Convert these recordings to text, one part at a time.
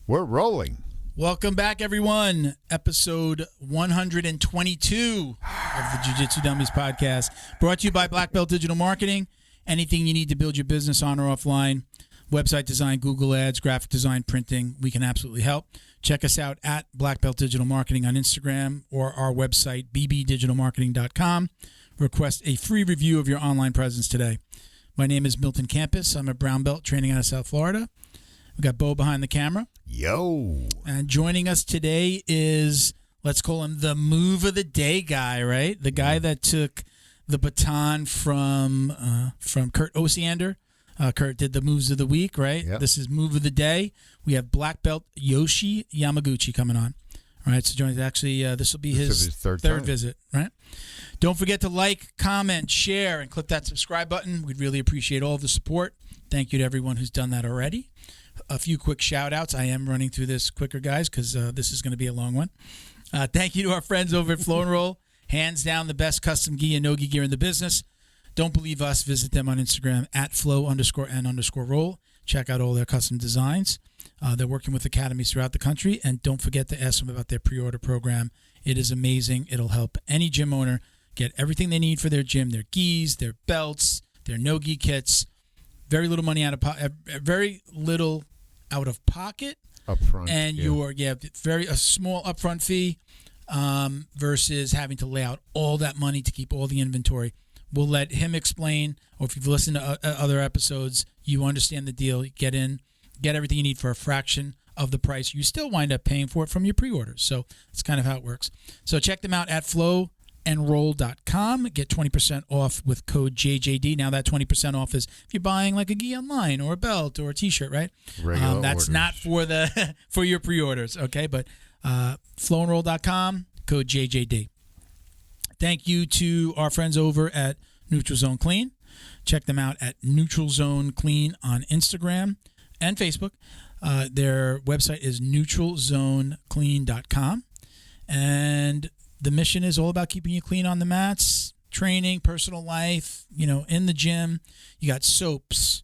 We're rolling. Welcome back, everyone. Episode 122 of the Jiu-Jitsu Dummies podcast, brought to you by Black Belt Digital Marketing. Anything you need to build your business on or offline, website design, Google Ads, graphic design, printing, we can absolutely help. Check us out at Black Belt Digital Marketing on Instagram or our website, bbdigitalmarketing.com. Request a free review of your online presence today. My name is Milton Campus. I'm a brown belt training out of South Florida. We got Bo behind the camera. Yo. And joining us today is, let's call him the move of the day guy, right? The guy that took the baton from Kurt Osiander. Kurt did the moves of the week, right? Yep. This is move of the day. We have black belt Yoshi Yamaguchi coming on. All right, so joining actually, this will be his third visit, right? Don't forget to like, comment, share, and click that subscribe button. We'd really appreciate all of the support. Thank you to everyone who's done that already. A few quick shout-outs. I am running through this quicker, guys, because this is going to be a long one. Thank you to our friends over at Flow & Roll. Hands down, the best custom gi and no-gi gear in the business. Don't believe us. Visit them on Instagram at flow_n_roll. Check out all their custom designs. They're working with academies throughout the country. And don't forget to ask them about their pre-order program. It is amazing. It'll help any gym owner get everything they need for their gym, their gis, their belts, their no-gi kits. Very little money out of pocket. Very little out of pocket. Upfront. And a small upfront fee versus having to lay out all that money to keep all the inventory. We'll let him explain, or if you've listened to other episodes, you understand the deal. You get in, get everything you need for a fraction of the price. You still wind up paying for it from your pre-orders. So that's kind of how it works. So check them out at flowandroll.com. Get 20% off with code JJD. Now that 20% off is if you're buying like a gi online or a belt or a t-shirt, right? That's orders. not for the for your pre-orders, okay? But flowandroll.com, code JJD. Thank you to our friends over at Neutral Zone Clean. Check them out at Neutral Zone Clean on Instagram and Facebook. Their website is neutralzoneclean.com. And the mission is all about keeping you clean on the mats, training, personal life, in the gym. You got soaps,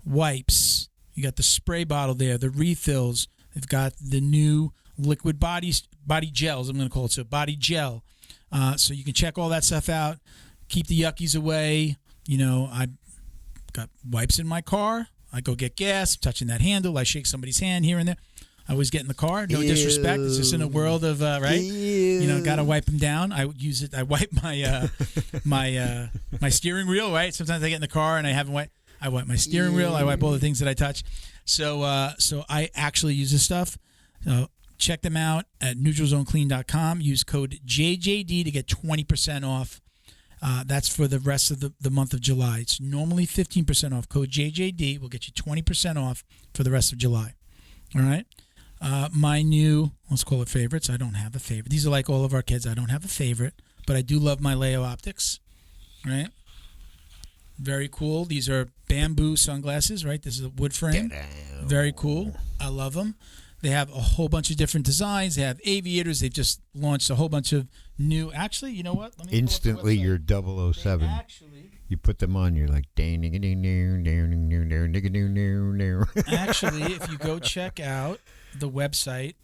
wipes. You got the spray bottle there, the refills. They've got the new liquid body gels, I'm going to call it, so body gel. So you can check all that stuff out. Keep the yuckies away. I got wipes in my car. I go get gas. I'm touching that handle. I shake somebody's hand here and there. I always get in the car. No disrespect. It's just in a world of right. Got to wipe them down. I use it. I wipe my my steering wheel. Right. Sometimes I get in the car and I haven't wiped. I wipe my steering wheel. I wipe all the things that I touch. So I actually use this stuff. Check them out at neutralzoneclean.com. Use code JJD to get 20% off. That's for the rest of the month of July. It's normally 15% off. Code JJD will get you 20% off for the rest of July. All right? My new, let's call it favorites. I don't have a favorite. These are like all of our kids. I don't have a favorite, but I do love my Leo optics. Right? Very cool. These are bamboo sunglasses, right? This is a wood frame. Very cool. I love them. They have a whole bunch of different designs. They have aviators. They've just launched a whole bunch of new. Actually, you know what? Let me instantly you're 007. You put them on, you're like actually, if you go check out the website,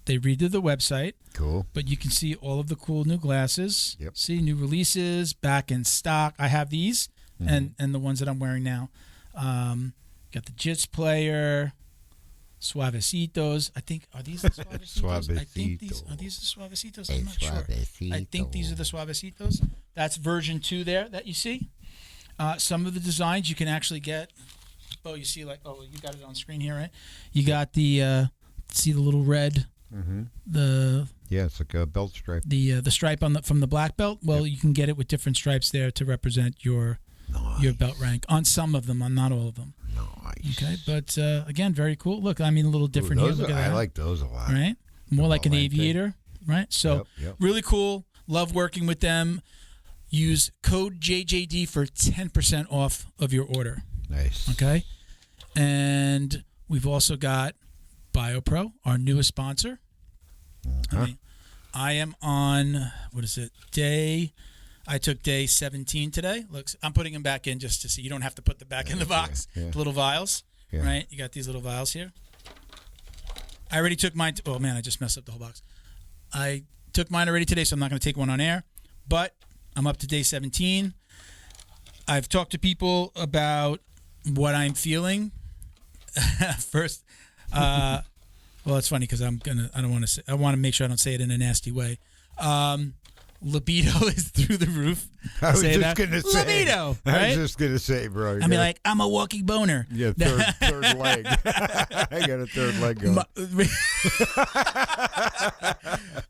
they redid the website. Cool. But you can see all of the cool new glasses. Yep. See new releases back in stock. I have these and the ones that I'm wearing now. Got the Jits player. Suavecitos. I think, are these the Suavecitos? I think these are these the Suavecitos. I'm not sure. I think these are the Suavecitos. That's version 2 there that you see. Some of the designs you can actually get. Oh, you see, you got it on screen here, right? You got the see the little red. Mm-hmm. It's like a belt stripe. The stripe from the black belt. Well, you can get it with different stripes there to represent your belt rank on some of them, on not all of them. Nice. Okay, but again, very cool. Look, a little different here. Look at that. I like those a lot. Right? More like an aviator, right? So really cool. Love working with them. Use code JJD for 10% off of your order. Nice. Okay? And we've also got BioPro, our newest sponsor. I am on, I took day 17 today. Looks, I'm putting them back in just to see. You don't have to put them back in the box. The little vials, right? You got these little vials here. I already took mine. Oh man, I just messed up the whole box. I took mine already today, so I'm not going to take one on air. But I'm up to day 17. I've talked to people about what I'm feeling. First, well, it's funny because I want to make sure I don't say it in a nasty way. Libido is through the roof. I was just going to say. Libido, right? I was just going to say, bro. I mean, like, I'm a walking boner. Yeah, third leg. I got a third leg going.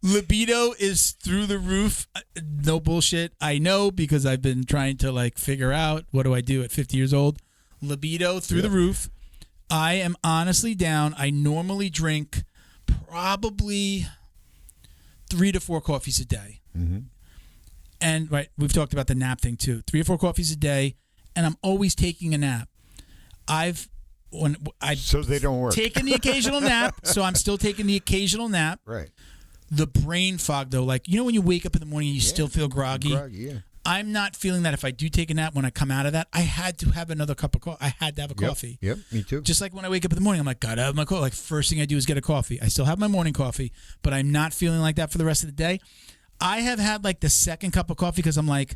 Libido is through the roof. No bullshit. I know because I've been trying to, like, figure out what do I do at 50 years old. Libido through the roof. I am honestly down. I normally drink probably 3 to 4 coffees a day. Mm-hmm. And we've talked about the nap thing too. 3 or 4 coffees a day, and I'm always taking a nap. So they don't work. Taken the occasional nap, so I'm still taking the occasional nap. Right. The brain fog though, like when you wake up in the morning and you still feel groggy. Yeah. I'm not feeling that if I do take a nap when I come out of that. I had to have another cup of coffee. I had to have a coffee. Yep, me too. Just like when I wake up in the morning, I'm like, gotta have my coffee. Like first thing I do is get a coffee. I still have my morning coffee, but I'm not feeling like that for the rest of the day. I have had like the second cup of coffee because I'm like,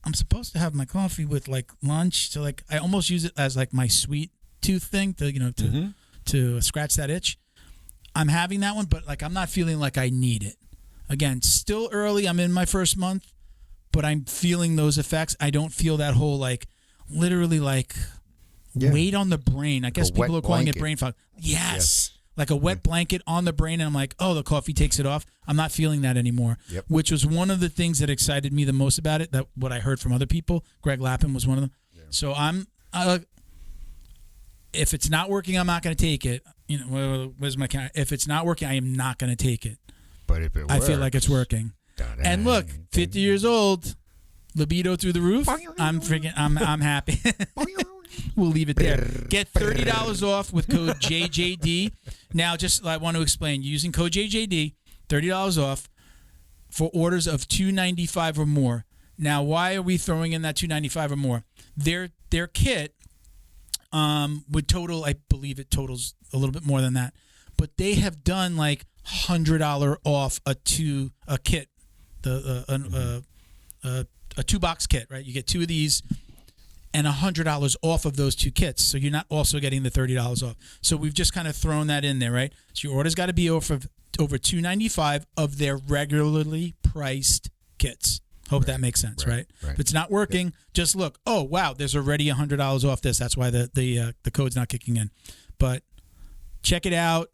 I'm supposed to have my coffee with like lunch. So like I almost use it as like my sweet tooth thing to to scratch that itch. I'm having that one, but like I'm not feeling like I need it. Again, still early. I'm in my first month, but I'm feeling those effects. I don't feel that whole like literally like weight on the brain. I guess people are calling it brain fog. Yes. Like a wet blanket on the brain, and I'm like, oh, the coffee takes it off. I'm not feeling that anymore, which was one of the things that excited me the most about it, that what I heard from other people. Greg Lapel was one of them. Yeah. So if it's not working, I'm not going to take it. Where's my camera? If it's not working, I am not going to take it. But if it works, I feel like it's working. And look, 50 years old, libido through the roof. I'm happy. We'll leave it there. Get $30 off with code JJD. Now, I want to explain. Using code JJD, $30 off for orders of $295 or more. Now, why are we throwing in that $295 or more? Their kit would total, I believe it totals a little bit more than that. But they have done like $100 off a kit, a 2-box kit, right? You get 2 of these. And $100 off of those 2 kits. So you're not also getting the $30 off. So we've just kind of thrown that in there, right? So your order's got to be over $295 of their regularly priced kits. Hope that makes sense, right? If it's not working, just look. Oh, wow, there's already $100 off this. That's why the code's not kicking in. But check it out.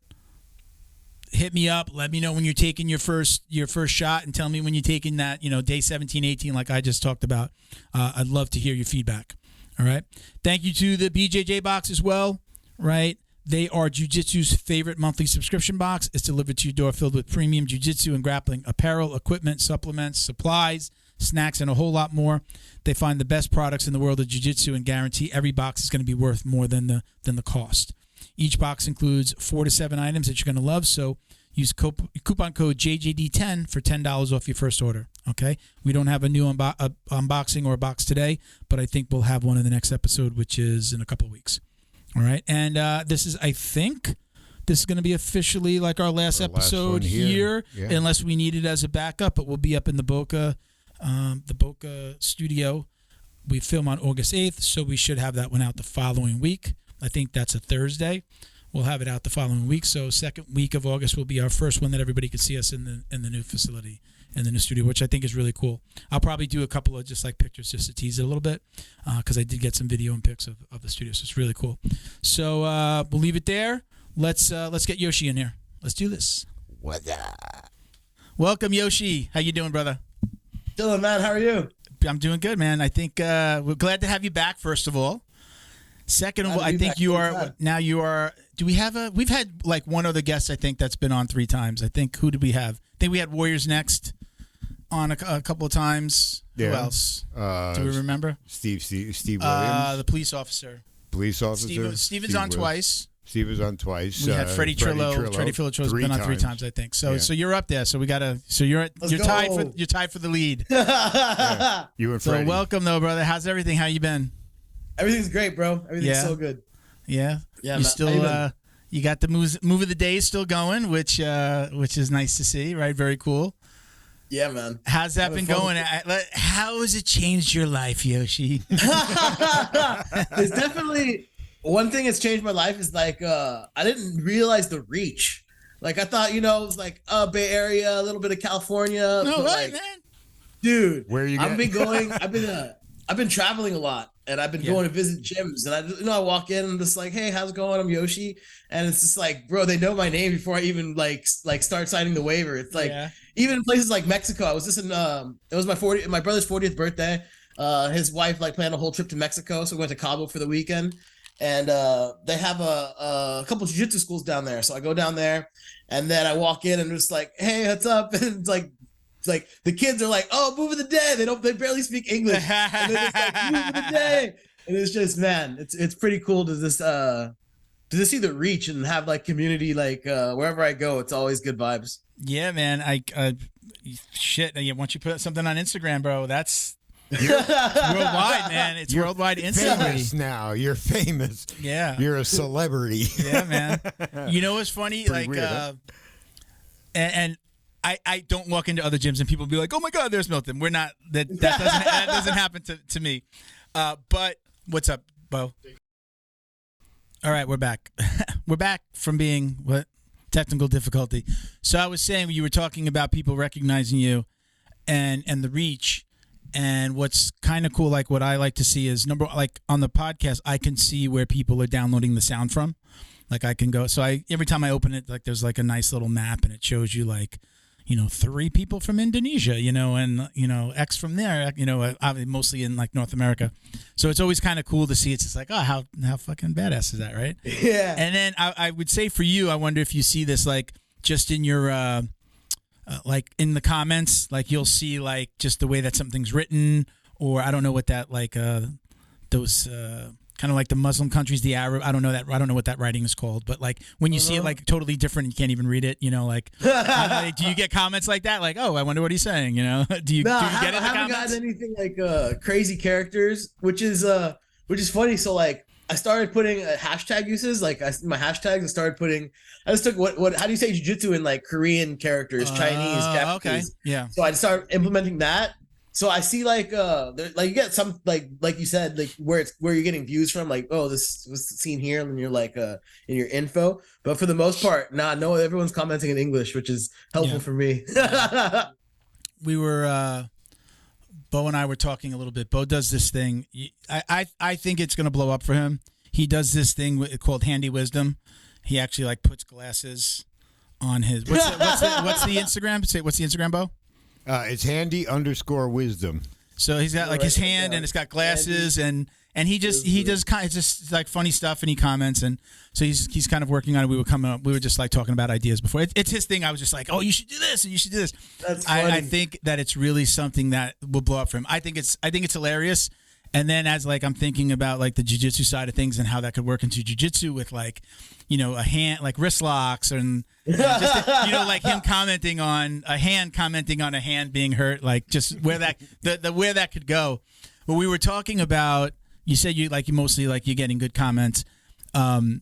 Hit me up. Let me know when you're taking your first shot, and tell me when you're taking that, day 17, 18, like I just talked about. I'd love to hear your feedback. All right. Thank you to the BJJ box as well, right? They are Jiu-Jitsu's favorite monthly subscription box. It's delivered to your door filled with premium Jiu-Jitsu and grappling apparel, equipment, supplements, supplies, snacks, and a whole lot more. They find the best products in the world of Jiu-Jitsu and guarantee every box is going to be worth more than the cost. Each box includes 4 to 7 items that you're going to love, so use coupon code JJD10 for $10 off your first order, okay? We don't have a new unboxing or a box today, but I think we'll have one in the next episode, which is in a couple of weeks, all right? And this is going to be officially like our last episode here, unless we need it as a backup, but we'll be up in the Boca studio. We film on August 8th, so we should have that one out the following week. I think that's a Thursday. We'll have it out the following week. So second week of August will be our first one that everybody can see us in the new facility, in the new studio, which I think is really cool. I'll probably do a couple of just like pictures just to tease it a little bit, because I did get some video and pics of the studio. So it's really cool. So we'll leave it there. Let's get Yoshi in here. Let's do this. What's up? Welcome, Yoshi. How you doing, brother? Dylan, man, how are you? I'm doing good, man. I think we're glad to have you back, first of all. Second of all, I think you are now. You are. Do we have a? We've had like one other guest. I think that's been on 3 times. I think. Who did we have? I think we had Warriors Next on a couple of times. Yeah. Who else? Do we remember? Steve Williams, the police officer. Steven's on twice. Steve was on twice. We had Freddie Trillo. Freddie Trillo's been on 3 times, I think. So you're up there. So we gotta. So you're tied for the lead. Yeah. You and Freddie. So welcome though, brother. How's everything? How you been? Everything's great, bro. Everything's so good. Yeah. Yeah. You still You got the move of the day still going, which is nice to see, right? Very cool. Yeah, man. How's that been going? How has it changed your life, Yoshi? There's definitely one thing that's changed my life is like I didn't realize the reach. Like I thought, it was like Bay Area, a little bit of California. No, right, like, man. Dude, Where are you I've been traveling a lot, and I've been going to visit gyms, and I walk in and I'm just like, hey, how's it going? I'm Yoshi, and it's just like, bro, they know my name before I even like start signing the waiver. It's like even in places like Mexico. I was just in it was my brother's 40th birthday. His wife like planned a whole trip to Mexico, so we went to Cabo for the weekend, and they have a couple of jiu-jitsu schools down there. So I go down there, and then I walk in and just like, hey, what's up? And it's like the kids are like, oh, move of the day. They barely speak English. And they're just like, move of the day. And it's just, man, it's pretty cool to just see the reach and have like community, like wherever I go, it's always good vibes. Yeah, man. Shit. Once you put something on Instagram, bro, that's worldwide, man. It's worldwide instantly. Famous now. You're famous. Yeah. You're a celebrity. Yeah, man. You know what's funny? Pretty like, weird, huh? and I don't walk into other gyms and people be like, oh my God, there's Milton. We're not, that doesn't happen to me. But what's up, Bo? All right, we're back. We're back from being technical difficulty. So I was saying, you were talking about people recognizing you and the reach. And what's kind of cool, like what I like to see is like on the podcast, I can see where people are downloading the sound from. Like I can go, so every time I open it, like there's like a nice little map and it shows you like, 3 people from Indonesia, and, X from there, mostly in like North America. So it's always kind of cool to see. It's just like, oh, how fucking badass is that, right? Yeah. And then I would say for you, I wonder if you see this like just in your, like in the comments, like you'll see like just the way that something's written, or I don't know what that like, those, kind of like the Muslim countries, the Arab. I don't know what that writing is called, but like when you see it like totally different, and you can't even read it. Like, do you get comments like that? Like, oh, I wonder what he's saying. Do you get in the I haven't comments? gotten anything like crazy characters, which is funny. So like I started putting hashtag uses, like my hashtags. I just took what how do you say jiu-jitsu in like Korean characters, Chinese, Japanese. Okay, yeah. So I started implementing that. So I see like you get some like you said, like where you're getting views from, like, oh, this was seen here, and you're like in your info. But for the most part, no, everyone's commenting in English, which is helpful for me. We were Bo and I were talking a little bit. Bo does this thing. I think it's gonna blow up for him. He does this thing called Handy Wisdom. He actually like puts glasses on his. What's the Instagram? Say what's the Instagram, Bo? It's handy_wisdom. So he's got like his hand, and it's got glasses, and he does kind of just like funny stuff, and he comments, and so he's kind of working on it. We were just like talking about ideas before. It's his thing. I was just like, oh, you should do this, and you should do this. That's funny. I think that it's really something that will blow up for him. I think it's hilarious. And then as like I'm thinking about like the jiu-jitsu side of things and how that could work into jiu-jitsu with like, a hand, like wrist locks, and just, like him commenting on a hand being hurt, like just where that where that could go. But we were talking about, you said you mostly like you're getting good comments. I'm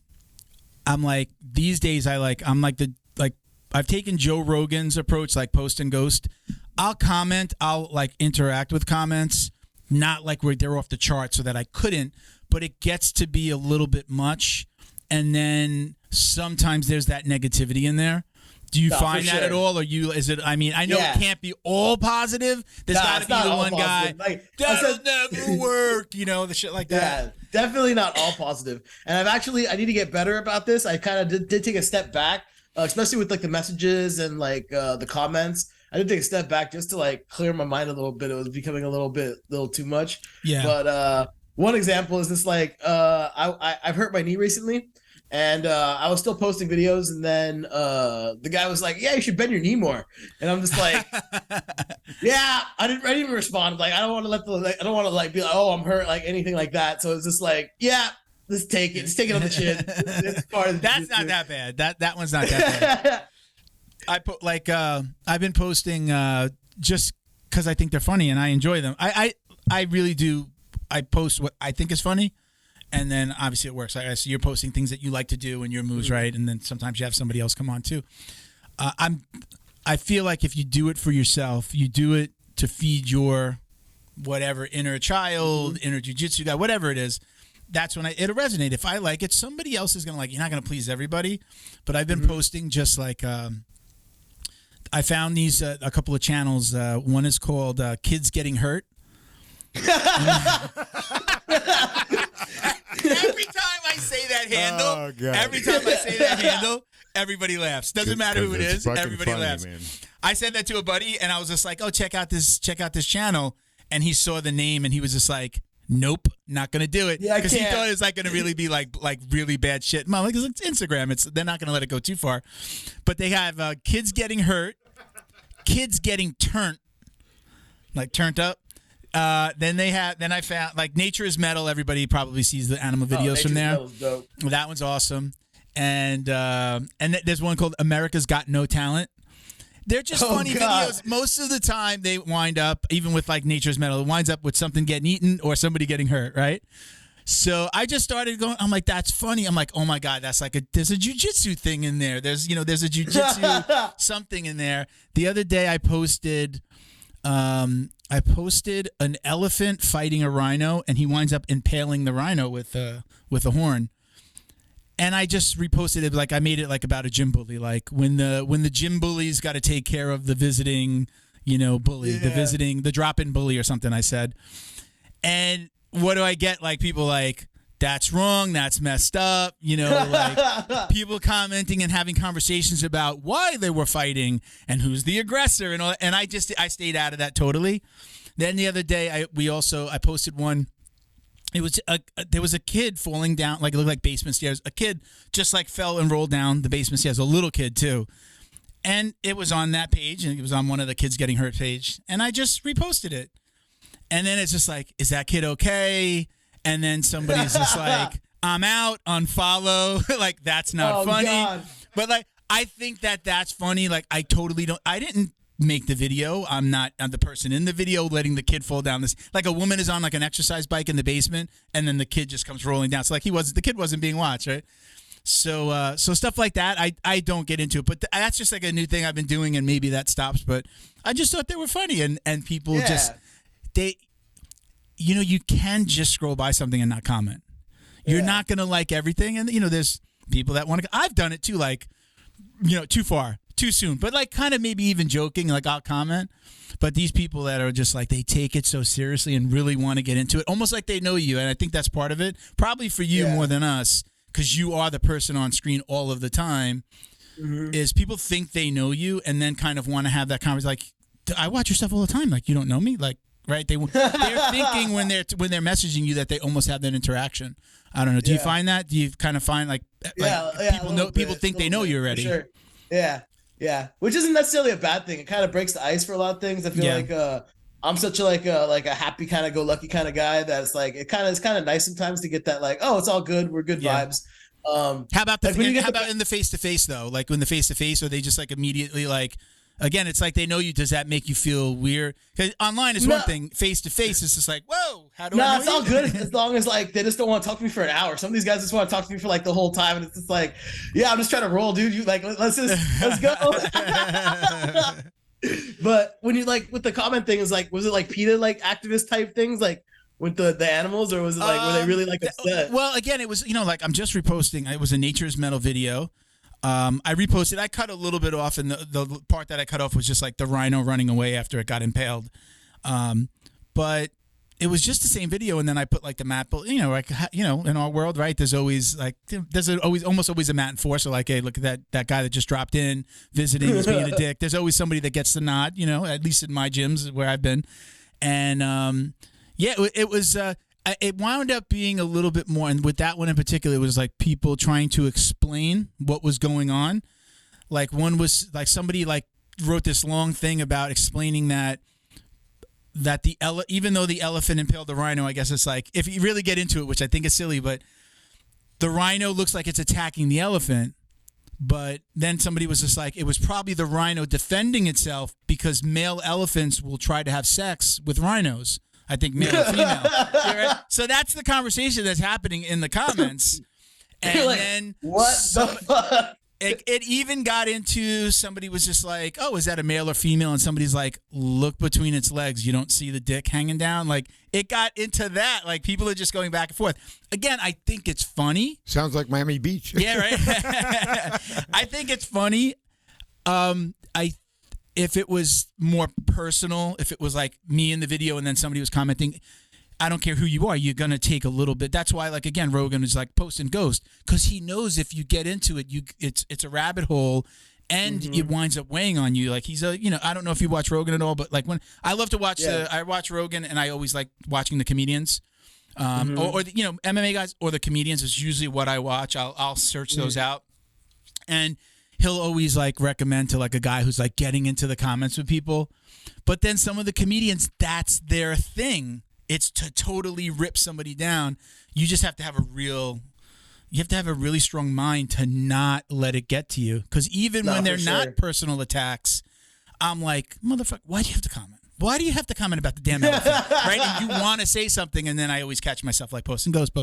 like these days I'm like I've taken Joe Rogan's approach, like post and ghost. I'll comment, I'll like interact with comments. Not like where they're off the chart so that I couldn't, but it gets to be a little bit much. And then sometimes there's that negativity in there. Do you find that at all? Or I know it can't be all positive. There's got to be the one guy, that'll never work, the shit like that. Yeah, definitely not all positive. And I need to get better about this. I kind of did take a step back, especially with like the messages and like the comments. I did take a step back just to like clear my mind a little bit. It was becoming a little too much. Yeah. But one example is this, like I've hurt my knee recently, and I was still posting videos, and then the guy was like, "Yeah, you should bend your knee more," and I'm just like, "Yeah." I didn't even respond. Like I don't want to like be like, "Oh, I'm hurt," like anything like that. So it's just like, "Yeah, let's take it. Let's take it on the chin." That's not that bad. That one's not that bad. I put like I've been posting just because I think they're funny and I enjoy them. I really do. I post what I think is funny, And then obviously it works. I see you're posting things that you like to do and your moves, right? And then sometimes you have somebody else come on too. I feel like if you do it for yourself, you do it to feed your whatever inner child, inner jiu-jitsu guy, whatever it is. That's when it'll resonate. If I like it, somebody else is gonna like. You're not gonna please everybody, but I've been posting just like I found these a couple of channels. One is called Kids Getting Hurt. Every time I say that handle, everybody laughs. Doesn't matter who it is, everybody laughs. Man. I said that to a buddy, and I was just like, "Oh, check out this channel," and he saw the name, and he was just like, "Nope, not gonna do it," because he thought it was like gonna really be like really bad shit. Mom, like it's Instagram, they're not gonna let it go too far. But they have Kids Getting Hurt, Kids Getting Turned, like turned up. Then I found like Nature is Metal. Everybody probably sees the animal videos from there. That one's awesome. And there's one called America's Got No Talent. They're just funny videos. Most of the time they wind up, even with like Nature's Metal, it winds up with something getting eaten or somebody getting hurt, right? So I just started going, I'm like, that's funny. I'm like, oh my God, that's like there's a jiu-jitsu thing in there. There's a jiu-jitsu something in there. The other day I posted an elephant fighting a rhino, and he winds up impaling the rhino with a horn. And I just reposted it, like I made it like about a gym bully, like when the gym bully's got to take care of the visiting, bully, the drop-in bully or something. I said, and what do I get? Like people like, that's wrong, that's messed up, like people commenting and having conversations about why they were fighting and who's the aggressor and all. And I stayed out of that totally. Then the other day I posted one. It was there was a kid falling down, like it looked like basement stairs. A kid just like fell and rolled down the basement stairs. A little kid too, and it was on that page, and it was on one of the Kids Getting Hurt page, and I just reposted it. And then it's just like, is that kid okay? And then somebody's just like, I'm out, unfollow. Like that's not funny. God. But like I think that's funny. Like I didn't make the video. I'm the person in the video letting the kid fall down this. Like a woman is on like an exercise bike in the basement, and then the kid just comes rolling down. So like the kid wasn't being watched, right? So stuff like that, I don't get into it. But that's just like a new thing I've been doing, and maybe that stops. But I just thought they were funny, and people you can just scroll by something and not comment. You're not gonna like everything, and there's people that want to. I've done it too, like too far. Too soon, but like kind of maybe even joking, like I'll comment. But these people that are just like, they take it so seriously and really want to get into it, almost like they know you. And I think that's part of it, probably for you more than us, because you are the person on screen all of the time. Is people think they know you and then kind of want to have that conversation. Like, I watch your stuff all the time. Like, you don't know me, like, right? They're thinking when they're messaging you that they almost have that interaction. I don't know. Do you find that? Do you kind of find like people think they know you already? For sure. Yeah, which isn't necessarily a bad thing. It kind of breaks the ice for a lot of things. I feel like I'm such a happy kind of go lucky kind of guy that's like it's kind of nice sometimes to get that like, oh, it's all good, we're good vibes. How about in the face to face though? Like when the face to face, are they just like immediately like? Again, it's like they know you. Does that make you feel weird? Because online is one thing. Face to face, it's just like, whoa, how do I know it's all good as long as like they just don't want to talk to me for an hour. Some of these guys just want to talk to me for like the whole time, and it's just like, yeah, I'm just trying to roll, dude. You like, let's go. But when you like with the comment thing, is like, was it like PETA like activist type things like with the animals, or was it like were they really like upset? Well, again, it was like I'm just reposting. It was a Nature's Metal video. I reposted. I cut a little bit off, and the part that I cut off was just like the rhino running away after it got impaled. But it was just the same video, and then I put like the mat. In our world, right? There's always almost always a mat enforcer. Like, hey, look at that guy that just dropped in visiting, is being a dick. There's always somebody that gets the nod. At least in my gyms where I've been, and it was. It wound up being a little bit more, and with that one in particular, it was like people trying to explain what was going on. Like one was like somebody like wrote this long thing about explaining that even though the elephant impaled the rhino, I guess it's like, if you really get into it, which I think is silly, but the rhino looks like it's attacking the elephant. But then somebody was just like, it was probably the rhino defending itself because male elephants will try to have sex with rhinos. I think male or female. Yeah, right? So that's the conversation that's happening in the comments. And like, then what the fuck? It even got into, somebody was just like, oh, is that a male or female? And somebody's like, look between its legs. You don't see the dick hanging down. Like, it got into that. Like, people are just going back and forth. Again, I think it's funny. Sounds like Miami Beach. Yeah, right? I think it's funny. If it was more personal, if it was like me in the video and then somebody was commenting, I don't care who you are, you're going to take a little bit. That's why, like, again, Rogan is like post and ghost, because he knows if you get into it, it's a rabbit hole, and it winds up weighing on you. Like, he's a, I don't know if you watch Rogan at all, but like when I love to watch I watch Rogan, and I always like watching the comedians, or the, MMA guys or the comedians is usually what I watch. I'll search those out, and he'll always like recommend to like a guy who's like getting into the comments with people, but then some of the comedians, that's their thing. It's to totally rip somebody down. You just have to have a really strong mind to not let it get to you. Because even when they're not personal attacks, I'm like, motherfucker, why do you have to comment? Why do you have to comment about the damn elephant? Right? And you want to say something, and then I always catch myself like, post and ghost,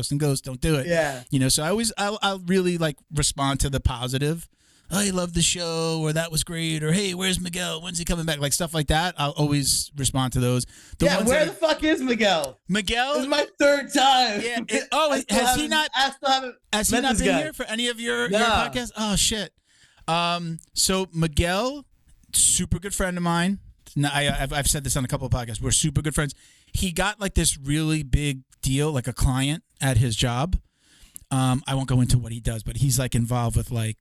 don't do it. Yeah. So I'll really like respond to the positive. Oh, I love the show, or that was great, or hey, where's Miguel? When's he coming back? Like stuff like that. I'll always respond to those. Where the fuck is Miguel? Miguel? This is my third time. Yeah. Has he not been here for any of your podcasts? Oh shit. So Miguel, super good friend of mine. I've said this on a couple of podcasts. We're super good friends. He got like this really big deal, like a client at his job. I won't go into what he does, but he's like involved with like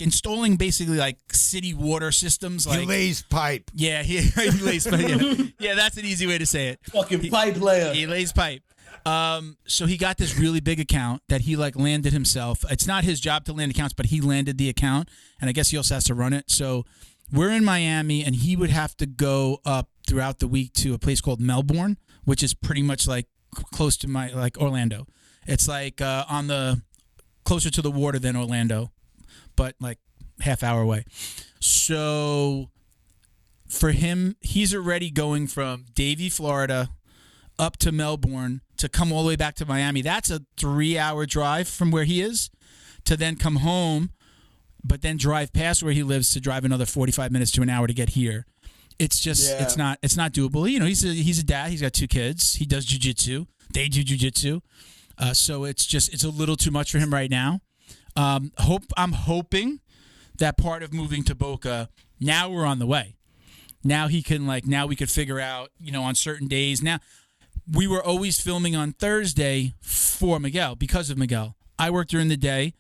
installing basically like city water systems. Like, he lays pipe. Yeah, he lays pipe. Yeah, that's an easy way to say it. Fucking pipe layer. He lays pipe. So he got this really big account that he like landed himself. It's not his job to land accounts, but he landed the account, and I guess he also has to run it. So we're in Miami, and he would have to go up throughout the week to a place called Melbourne, which is pretty much like close to like Orlando. It's like on the closer to the water than Orlando, but like half hour away. So for him, he's already going from Davie, Florida, up to Melbourne to come all the way back to Miami. That's a 3-hour drive from where he is to then come home, but then drive past where he lives to drive another 45 minutes to an hour to get here. It's just it's not doable. He's a dad. He's got 2 kids. He does jiu-jitsu. They do jiu-jitsu. So it's a little too much for him right now. I'm hoping that part of moving to Boca, now we're on the way. Now he can now we could figure out, on certain days. Now we were always filming on Thursday for Miguel because of Miguel. I work during the day.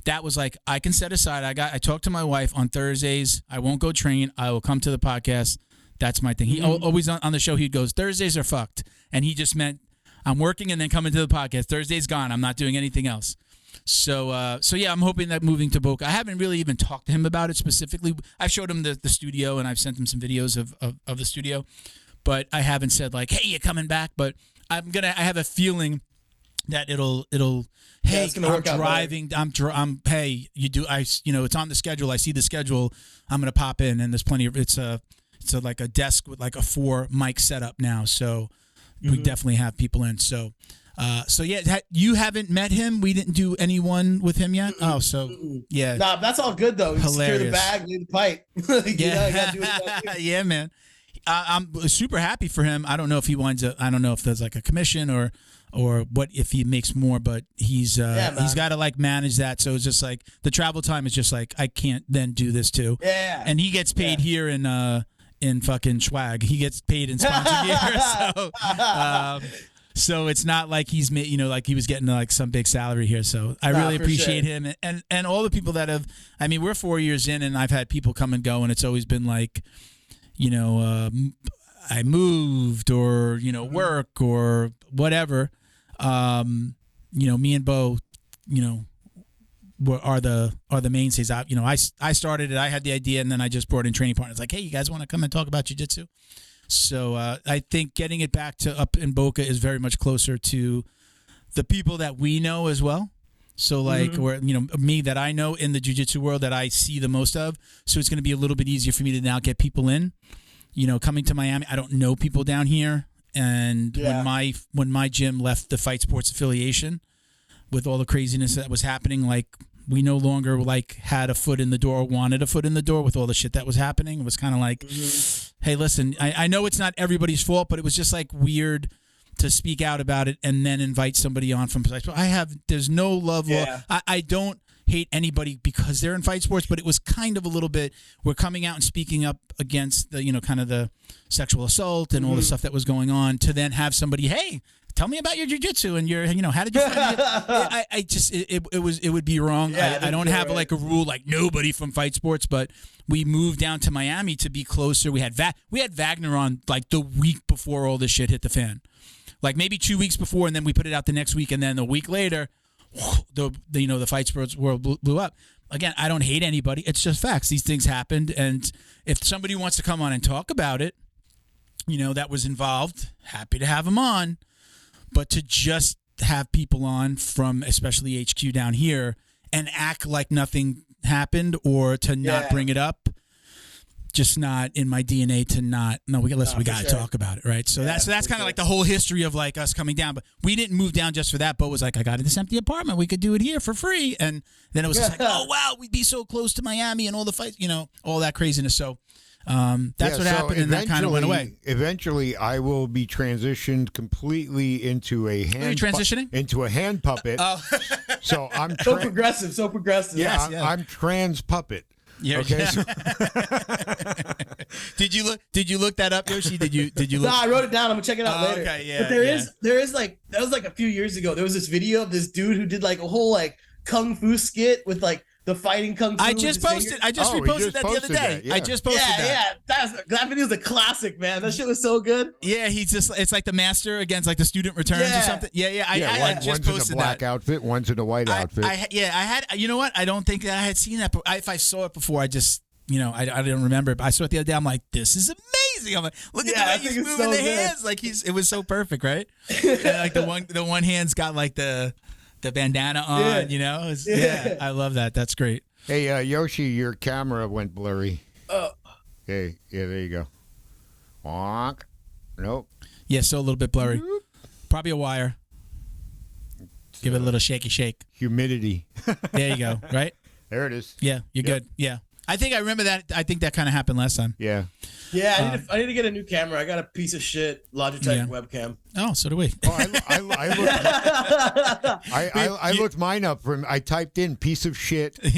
That was like, I can set aside. I talked to my wife on Thursdays. I won't go train. I will come to the podcast. That's my thing. He always on the show, he goes, Thursdays are fucked. And he just meant, I'm working and then coming to the podcast. Thursday's gone. I'm not doing anything else. So yeah, I'm hoping that moving to Boca. I haven't really even talked to him about it specifically. I've showed him the studio, and I've sent him some videos of the studio, but I haven't said like, hey, you're coming back. But I have a feeling that it'll. Hey, I'm driving. Hey, you do. It's on the schedule. I see the schedule. I'm gonna pop in, and there's plenty of. It's like a desk with like a 4 mic setup now. So. We definitely have people in. So yeah, you haven't met him. We didn't do anyone with him yet. Oh, so yeah. Nah, that's all good though. You Hilarious. secure the bag, leave the pipe. Yeah, man. I'm super happy for him. I don't know if he winds up. I don't know if there's like a commission or what if he makes more, but he's got to like manage that. So it's just like the travel time is just like I can't then do this too. Yeah. And he gets paid here in fucking swag. He gets paid in sponsor gear. So it's not like he's made, like he was getting like some big salary here. So I really appreciate him and all the people that have. I mean, we're 4 years in, and I've had people come and go, and it's always been like, I moved or work or whatever. Me and Bo, are the mainstays. I started it. I had the idea, and then I just brought in training partners. Like, hey, you guys want to come and talk about jiu-jitsu? So I think getting it back to up in Boca is very much closer to the people that we know as well. So like, where me that I know in the jiu-jitsu world that I see the most of. So it's going to be a little bit easier for me to now get people in. Coming to Miami, I don't know people down here. And when my gym left the Fight Sports affiliation, with all the craziness that was happening, like we no longer like had a foot in the door, wanted a foot in the door with all the shit that was happening. It was kind of like, hey, listen, I know it's not everybody's fault, but it was just like weird to speak out about it and then invite somebody on from Fight Sports. There's no love. I don't hate anybody because they're in Fight Sports, but it was kind of a little bit, we're coming out and speaking up against the, kind of the sexual assault and all the stuff that was going on, to then have somebody, hey, tell me about your jiu-jitsu and your, how did you find it? It would be wrong. I don't have like a rule like nobody from Fight Sports, but we moved down to Miami to be closer. We had Wagner on like the week before all this shit hit the fan, like maybe 2 weeks before, and then we put it out the next week, and then a week later, the Fight Sports world blew up. Again, I don't hate anybody. It's just facts. These things happened, and if somebody wants to come on and talk about it, that was involved, happy to have them on. But to just have people on from especially HQ down here and act like nothing happened, or to not bring it up, just not in my DNA to not. No, we got to talk about it, right? So that's kind of like the whole history of like us coming down. But we didn't move down just for that. Bo was like, I got this empty apartment. We could do it here for free. And then it was just like, oh wow, we'd be so close to Miami and all the fights, all that craziness. So that's what happened, and that kind of went away. Eventually, I will be transitioned completely into a hand. Are you transitioning into a hand puppet? Oh, so I'm so progressive. Yeah, I'm trans puppet. Yeah. Okay. So. Did you look that up, Yoshi? Did you look? No, I wrote it down. I'm gonna check it out later. Okay, yeah. But there is like, that was like a few years ago. There was this video of this dude who did like a whole like kung fu skit with like the fighting kung fu. I just reposted that the other day. I just posted that. Yeah. That video's a classic, man. That shit was so good. Yeah, it's like the master against like the student returns or something. Yeah. I just posted one's in a black outfit, one's in a white outfit. I had. You know what? I don't think that I had seen that. But if I saw it before, I just. I didn't remember it, but I saw it the other day. I'm like, this is amazing. I'm like, look at the way he's moving the hands. Like it was so perfect, right? And like the one hand's got like the bandana on, I love that. That's great. Hey, Yoshi, your camera went blurry. Oh. Hey, yeah, there you go. Wonk. Nope. Yeah, still a little bit blurry. Probably a wire. Give it a little shaky shake. Humidity. There you go. Right? There it is. Yeah, you're good. Yeah. I think I remember that. I think that kind of happened last time. Yeah. Yeah, I need to get a new camera. I got a piece of shit Logitech webcam. Oh, so do we. Oh, I looked mine up I typed in piece of shit web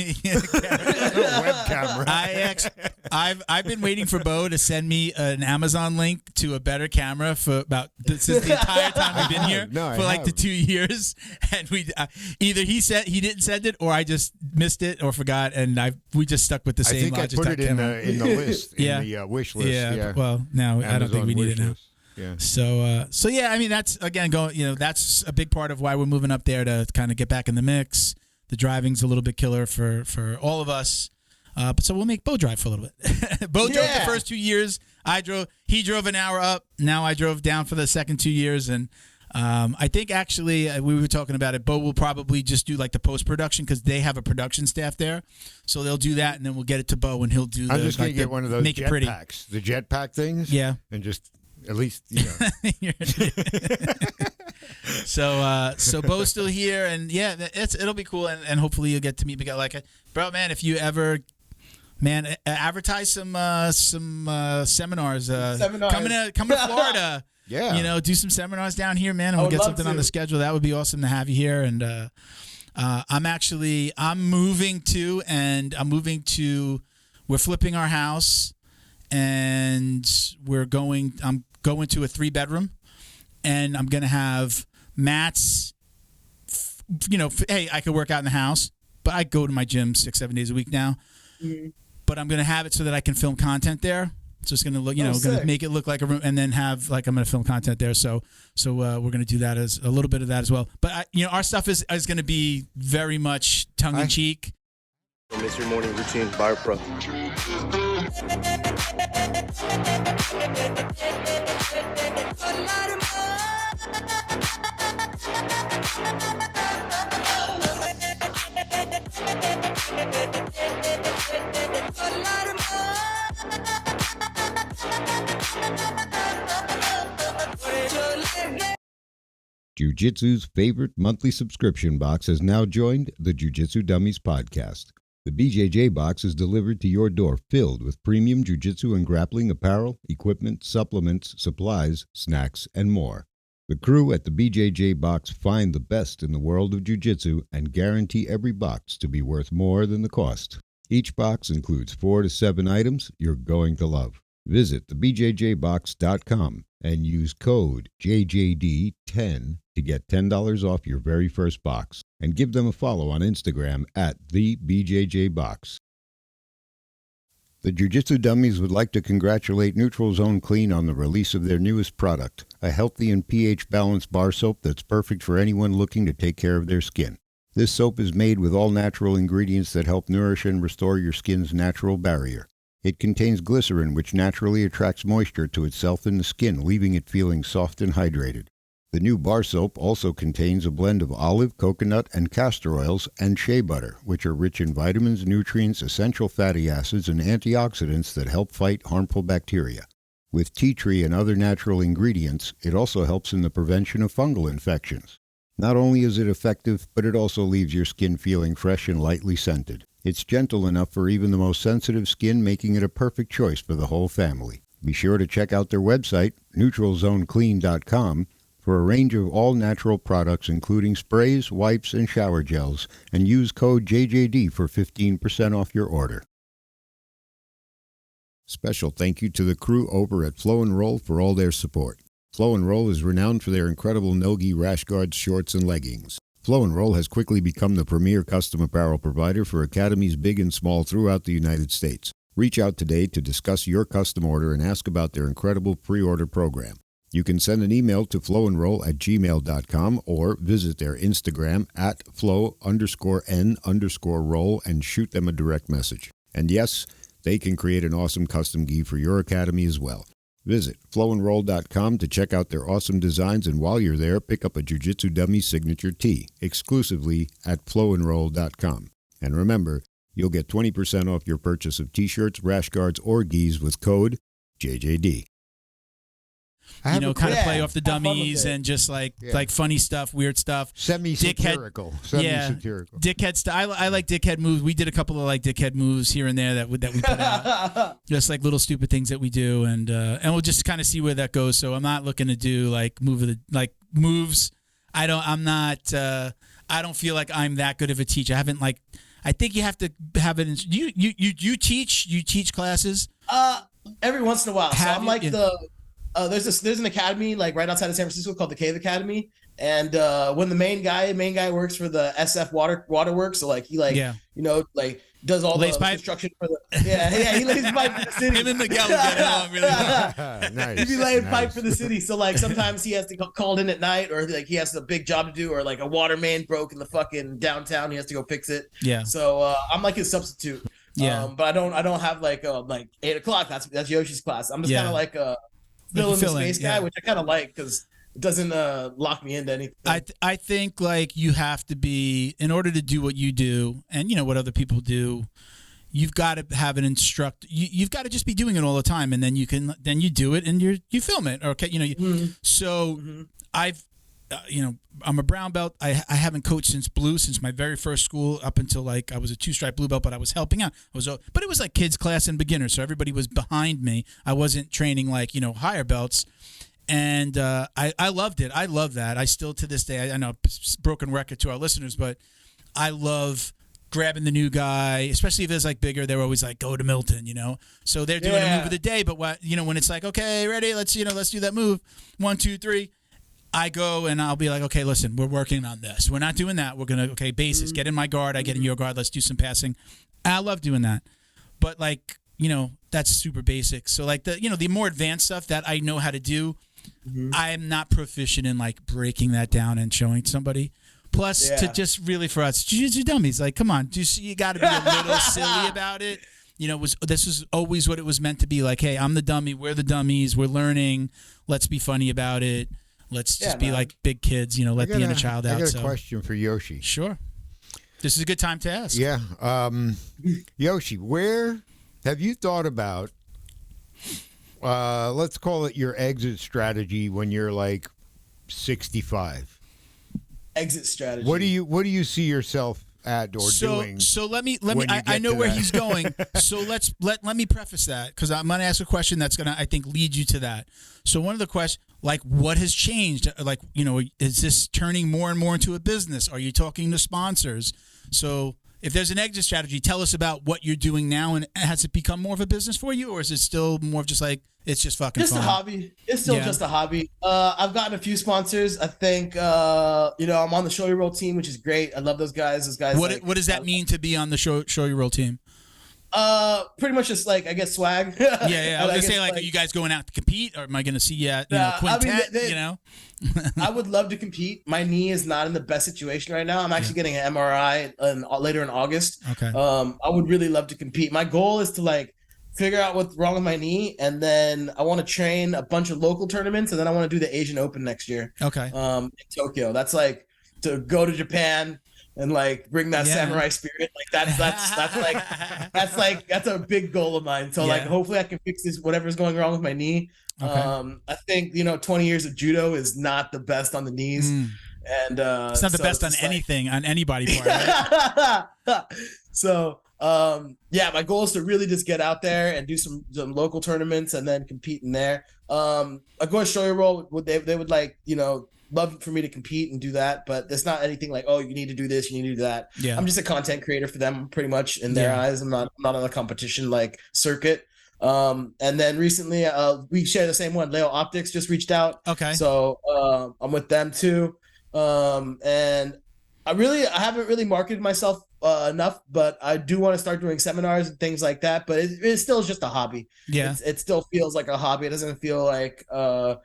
camera. I've been waiting for Bo to send me an Amazon link to a better camera since the entire time we've been here for like the 2 years, and we either he didn't send it, or I just missed it or forgot, and we just stuck with the same. I think I put it in the list, in the wish list. Yeah. Well, now Amazon, I don't think we need it now. Yeah. So yeah, I mean that's again going. That's a big part of why we're moving up there, to kind of get back in the mix. The driving's a little bit killer for all of us, but so we'll make Bo drive for a little bit. Bo drove the first 2 years. He drove an hour up. Now I drove down for the second 2 years, and I think actually we were talking about it. Bo will probably just do like the post production, because they have a production staff there, so they'll do that, and then we'll get it to Bo, and he'll do. I'm just gonna get one of those make it pretty. Jetpacks, the jetpack things. Yeah, and just. At least, So Bo's still here, and yeah, it'll be cool, and hopefully you'll get to meet me. Like, bro, man, if you ever, advertise some seminars. Coming to Florida. Yeah, do some seminars down here, man, and we'll get something on the schedule. That would be awesome to have you here. And I'm moving to. We're flipping our house, and I'm going to a 3-bedroom, and I'm going to have mats. Hey, I could work out in the house, but I go to my gym 6-7 days a week now. Mm-hmm. But I'm going to have it so that I can film content there. So it's going to look, going to make it look like a room, and then have I'm going to film content there. So we're going to do that as a little bit of that as well. But our stuff is going to be very much tongue in cheek. Miss your morning routine, Bar Pro. Jiu-Jitsu's favorite monthly subscription box has now joined the Jiu-Jitsu Dummies podcast. The BJJ box is delivered to your door filled with premium jiu-jitsu and grappling apparel, equipment, supplements, supplies, snacks, and more. The crew at the BJJ box find the best in the world of jiu-jitsu and guarantee every box to be worth more than the cost. Each box includes 4 to 7 items you're going to love. Visit thebjjbox.com and use code JJD10 to get $10 off your very first box. And give them a follow on Instagram at TheBJJBox. The Jiu-Jitsu Dummies would like to congratulate Neutral Zone Clean on the release of their newest product, a healthy and pH-balanced bar soap that's perfect for anyone looking to take care of their skin. This soap is made with all-natural ingredients that help nourish and restore your skin's natural barrier. It contains glycerin, which naturally attracts moisture to itself in the skin, leaving it feeling soft and hydrated. The new bar soap also contains a blend of olive, coconut, and castor oils and shea butter, which are rich in vitamins, nutrients, essential fatty acids, and antioxidants that help fight harmful bacteria. With tea tree and other natural ingredients, it also helps in the prevention of fungal infections. Not only is it effective, but it also leaves your skin feeling fresh and lightly scented. It's gentle enough for even the most sensitive skin, making it a perfect choice for the whole family. Be sure to check out their website, neutralzoneclean.com, for a range of all-natural products including sprays, wipes, and shower gels, and use code JJD for 15% off your order. Special thank you to the crew over at Flow and Roll for all their support. Flow and Roll is renowned for their incredible no-gi rash guards, shorts, and leggings. Flow and Roll has quickly become the premier custom apparel provider for academies big and small throughout the United States. Reach out today to discuss your custom order and ask about their incredible pre-order program. You can send an email to flowandroll@gmail.com or visit their Instagram at flow_n_roll and shoot them a direct message. And yes, they can create an awesome custom gi for your academy as well. Visit flowandroll.com to check out their awesome designs, and while you're there, pick up a Jiu-Jitsu Dummy signature tee exclusively at flowandroll.com. And remember, you'll get 20% off your purchase of t-shirts, rash guards, or gis with code JJD. Kind of play off the dummies and just like funny stuff, weird stuff. Semi-satirical. Dickhead stuff. I like dickhead moves. We did a couple of dickhead moves here and there that we put out. Just like little stupid things that we do, and we'll just kind of see where that goes. So I'm not looking to do moves. I don't feel like I'm that good of a teacher. I haven't I think you have to have it. You teach classes. Every once in a while. So I'm there's an academy right outside of San Francisco called the Cave Academy, and when the main guy works for the SF Waterworks, so he does all the construction for the he lays pipe for the city. Him and Miguel get along really well. Nice. He'd be laying pipe for the city, so sometimes he has to call in at night, or he has a big job to do, or a water main broke in the fucking downtown, he has to go fix it. Yeah. So I'm his substitute. Yeah. But I don't have 8 o'clock. That's Yoshi's class. I'm just kind of fill in the space guy, which I kind of like because it doesn't lock me into anything. I think you have to be, in order to do what you do and what other people do, you've got to have an instructor. You've got to just be doing it all the time, and then you do it and you film it. Okay, I've I'm a brown belt. I haven't coached since blue, since my very first school up until I was a 2-stripe blue belt, but I was helping out. But it was kids class and beginners, so everybody was behind me. I wasn't training higher belts, and I loved it. I love that. I still to this day, I know broken record to our listeners, but I love grabbing the new guy, especially if it's bigger. They're always go to Milton, So they're doing a move of the day, but when it's okay, ready, let's do that move, 1, 2, 3. I go and I'll be okay, listen, we're working on this. We're not doing that. We're going to, bases, get in my guard. I get in your guard. Let's do some passing. I love doing that. But that's super basic. So the more advanced stuff that I know how to do, I'm not proficient in breaking that down and showing somebody. Plus to just really for us, Jiu-Jitsu Dummies, come on, you got to be a little silly about it. This was always what it was meant to be. Hey, I'm the dummy. We're the dummies. We're learning. Let's be funny about it. Let's just be big kids, let the inner child out. I got a question for Yoshi. Sure. This is a good time to ask. Yeah. Yoshi, where have you thought about, let's call it your exit strategy when you're 65? exit strategy. What do you see yourself at or doing? So let me I know where he's going. So let me preface that, because I'm going to ask a question that's going to, I think, lead you to that. So one of the questions, like, what has changed? Like, is this turning more and more into a business? Are you talking to sponsors? So if there's an exit strategy, tell us about what you're doing now, and has it become more of a business for you, or is it still more of just like, it's just fucking just fun? a hobby? It's still just a hobby. I've gotten a few sponsors. I think I'm on the show you roll team, which is great. I love those guys. What does that mean to be on the show you roll team? Pretty much just like, I guess, swag. Yeah. I was gonna say, like, are you guys going out to compete, or am I gonna see you at quintet? I would love to compete. My knee is not in the best situation right now. I'm actually getting an MRI later in August. Okay. I would really love to compete. My goal is to like figure out what's wrong with my knee, and then I want to train a bunch of local tournaments, and then I want to do the Asian Open next year. Okay. In Tokyo. That's like to go to Japan and like bring that samurai spirit. Like that's a big goal of mine. So like hopefully I can fix this whatever's going wrong with my knee. Okay. I think 20 years of judo is not the best on the knees. And it's not the best on anything, on anybody part. Right? So my goal is to really just get out there and do some local tournaments and then compete in there. I go to show you roll. They would like, love for me to compete and do that, but it's not anything like, oh, you need to do this, you need to do that. Yeah. I'm just a content creator for them pretty much in their eyes. I'm not on the competition like circuit. And then recently we share the same one. Leo Optics just reached out. Okay. So I'm with them too. And I haven't really marketed myself enough, but I do want to start doing seminars and things like that. But it still is just a hobby. Yeah, it still feels like a hobby. It doesn't feel like a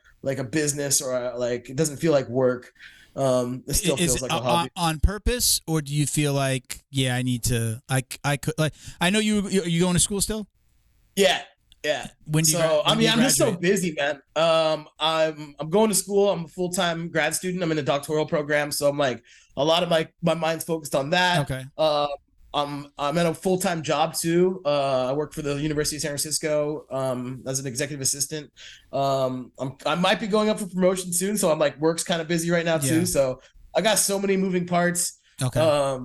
business, or like it doesn't feel like work. It still feels like a hobby. On purpose, or do you feel like, I need to? I could, like, I know you going to school still. Yeah. When do you I'm just so busy, man. I'm going to school. I'm a full-time grad student. I'm in a doctoral program, so I'm like, a lot of my mind's focused on that. Okay. I'm at a full-time job too. I work for the University of San Francisco as an executive assistant. I might be going up for promotion soon, so I'm like, work's kind of busy right now too. So I got so many moving parts. Okay.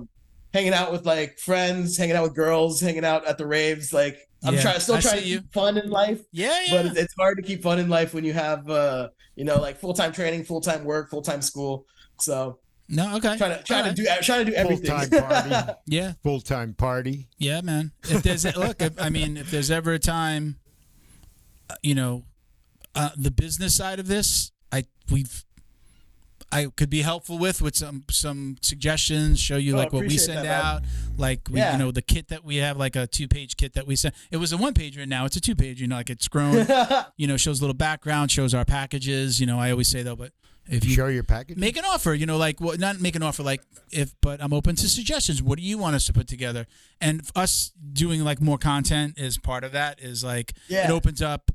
Hanging out with like friends, hanging out with girls, hanging out at the raves, like. I'm trying to keep fun in life. Yeah. But it's hard to keep fun in life when you have, like full-time training, full-time work, full-time school. So no, okay. Trying to do everything. Full-time party. Yeah. Full-time party. Yeah, man. If there's if there's ever a time, the business side of this, I could be helpful with some suggestions, show you like what we send out, like the kit that we have, like a 2-page kit that we send. It was a 1-pager, now it's a 2-page. Like it's grown. Shows a little background, shows our packages. I always say though, but if you show your package, make an offer. Not make an offer but I'm open to suggestions. What do you want us to put together? And us doing like more content is part of that. Is like it opens up.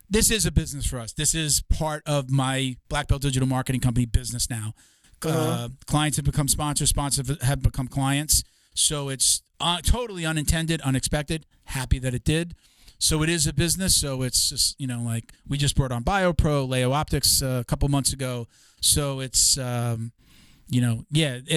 This is a business for us. This is part of my Black Belt digital marketing company business now. Clients have become sponsors. Sponsors have become clients. So it's totally unintended, unexpected. Happy that it did. So it is a business. So it's just, like we just brought on BioPro, Leo Optics a couple months ago. So it's, it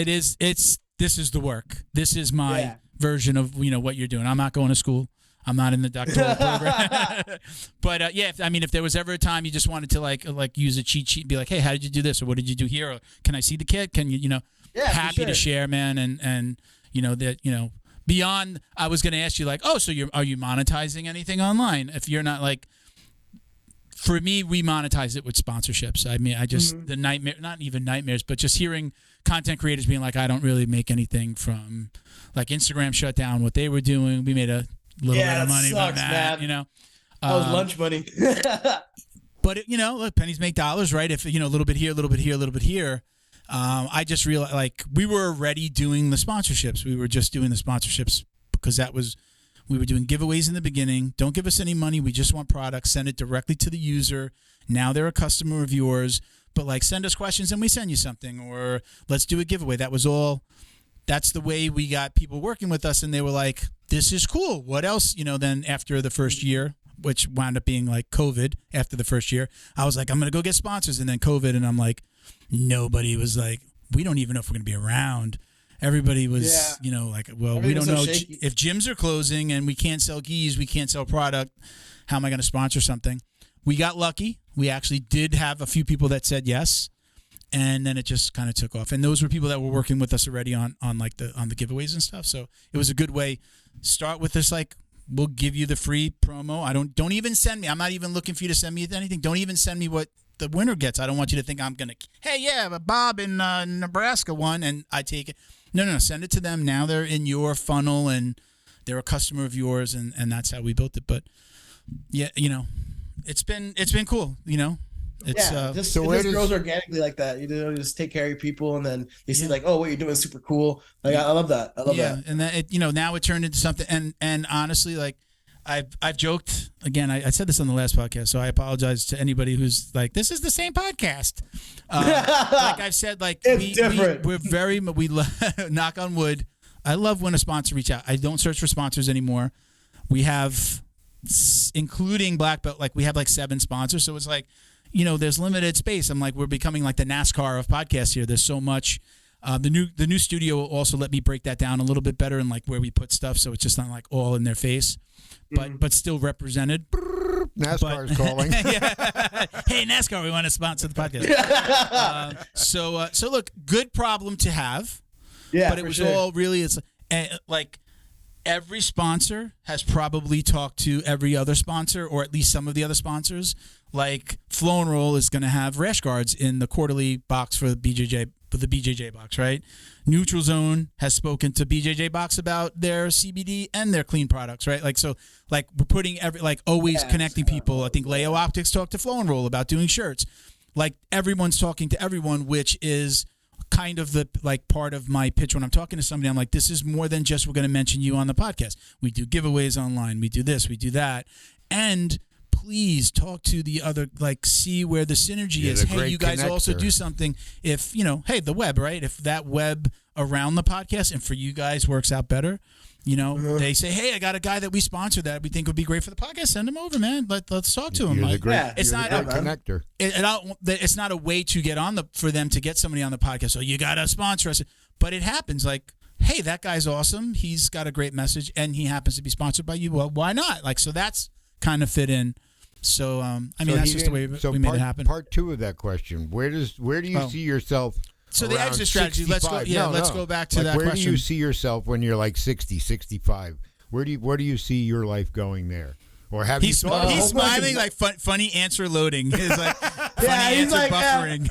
is. This is the work. This is my version of, what you're doing. I'm not going to school. I'm not in the doctoral program. But if there was ever a time you just wanted to like use a cheat sheet and be like, hey, how did you do this? Or what did you do here? Or can I see the kit? Can you, happy to share, man. And that, beyond, I was going to ask you like, oh, so are you monetizing anything online? If you're not like, for me, we monetize it with sponsorships. I mean, I just, the nightmare, not even nightmares, but just hearing content creators being like, I don't really make anything from, like, Instagram shut down what they were doing. We made a little bit of money sucks, from that, man. That was lunch money. But look, pennies make dollars, right? If a little bit here, a little bit here, a little bit here. I just realized, like, we were already doing the sponsorships. We were just doing the sponsorships because we were doing giveaways in the beginning. Don't give us any money. We just want products. Send it directly to the user. Now they're a customer of yours. But like, send us questions and we send you something, or let's do a giveaway. That was all. That's the way we got people working with us, and they were like, this is cool. What else? Then after the first year, which wound up being like COVID after the first year, I was like, I'm going to go get sponsors. And then COVID, and I'm like, nobody was like, we don't even know if we're going to be around. Everybody was, like, well, we don't know if gyms are closing and we can't sell gis, we can't sell product. How am I going to sponsor something? We got lucky. We actually did have a few people that said yes, and then it just kind of took off. And those were people that were working with us already on the giveaways and stuff. So it was a good way. Start with this, like, we'll give you the free promo. Don't even send me. I'm not even looking for you to send me anything. Don't even send me what the winner gets. I don't want you to think I'm going to, hey, yeah, but Bob in Nebraska won, and I take it. No, send it to them. Now they're in your funnel, and they're a customer of yours, and that's how we built it. But, yeah, it's been cool, It's, just grows organically like that. Just take care of your people, and then they see like, oh, what you're doing is super cool. Like I love that. I love that. And that now it turned into something. And honestly, like I've joked again. I said this on the last podcast, so I apologize to anybody who's like, this is the same podcast. Like I've said, like we're very knock on wood. I love when a sponsor reach out. I don't search for sponsors anymore. We have, including Black Belt, like we have like 7 sponsors. So it's like, there's limited space. I'm like, we're becoming like the NASCAR of podcasts here. There's so much. The new studio will also let me break that down a little bit better and like where we put stuff, so it's just not like all in their face, but still represented. NASCAR is calling. Hey, NASCAR, we want to sponsor the podcast. So look, good problem to have. Yeah, but it was all really, it's like every sponsor has probably talked to every other sponsor, or at least some of the other sponsors. Like Flow and Roll is going to have rash guards in the quarterly box for the BJJ box, right? Neutral Zone has spoken to BJJ box about their CBD and their clean products, right? Like, so like we're putting always connecting people. I think Leo Optics talked to Flow and Roll about doing shirts. Like everyone's talking to everyone, which is kind of the like part of my pitch when I'm talking to somebody. I'm like, this is more than just we're going to mention you on the podcast. We do giveaways online. We do this. We do that. And please talk to the other, like, see where the synergy is. Hey, you guys also do something. If, hey, the web, right? If that web around the podcast and for you guys works out better, they say, hey, I got a guy that we sponsor that we think would be great for the podcast. Send him over, man. Let's talk to him. It's not a connector. It's not a way to get on for them to get somebody on the podcast. So you got to sponsor us. But it happens like, hey, that guy's awesome. He's got a great message and he happens to be sponsored by you. Well, why not? Like, so that's kind of fit in. So, that's just the way we made it happen. Part 2 of that question: where do you see yourself? So the exit strategy. 65? Let's go. Yeah, let's go back to that question. Where do you see yourself when you're like 60, 65? Where do you see your life going there? Or have he's smiling like funny answer loading. He's like funny answer buffering.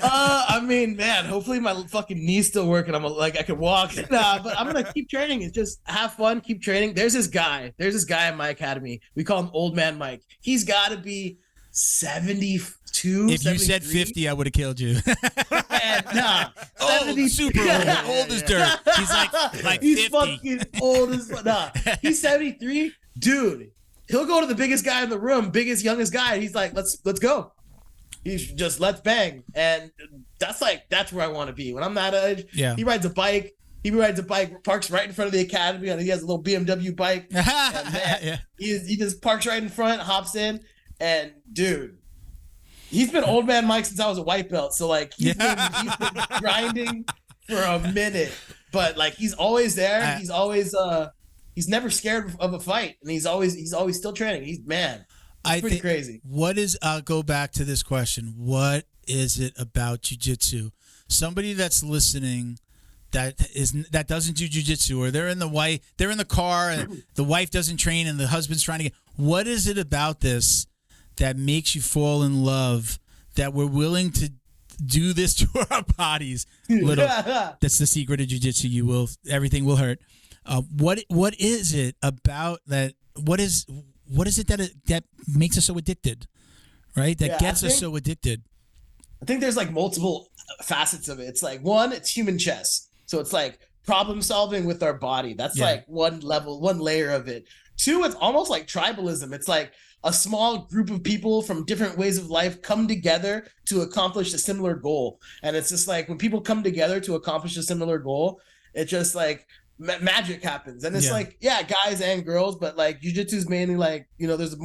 I mean, man, hopefully my fucking knee's still working. I can walk. Nah, but I'm gonna keep training. It's just have fun, keep training. There's this guy in my academy. We call him Old Man Mike. He's got to be 72. If 73. You said 50, I would have killed you. Nah, super old as dirt. He's like he's 50. Fucking old as he's 73, dude. He'll go to the biggest guy in the room, youngest guy. And he's like, let's go. He's just, let's bang. And that's where I want to be. When I'm that age, he rides a bike. Parks right in front of the academy. And he has a little BMW bike. And man, he just parks right in front, hops in. And dude, he's been Old Man Mike since I was a white belt. So like, he's been grinding for a minute. But like, he's always there. He's always, he's never scared of a fight, and he's always still training. He's pretty crazy. I'll go back to this question. What is it about jiu-jitsu? Somebody that's listening that doesn't do jiu-jitsu, or they're in the car and the wife doesn't train and the husband's trying to get, what is it about this that makes you fall in love, that we're willing to do this to our bodies? That's the secret of jiu-jitsu. Everything will hurt. What is it about that? What is it that makes us so addicted, right? That gets us so addicted. I think there's like multiple facets of it. It's like, one, it's human chess. So it's like problem solving with our body. That's like one layer of it. 2, it's almost like tribalism. It's like a small group of people from different ways of life come together to accomplish a similar goal. And it's just like when people come together to accomplish a similar goal, it's just like magic happens. And it's guys and girls, but like jiu-jitsu is mainly like, there's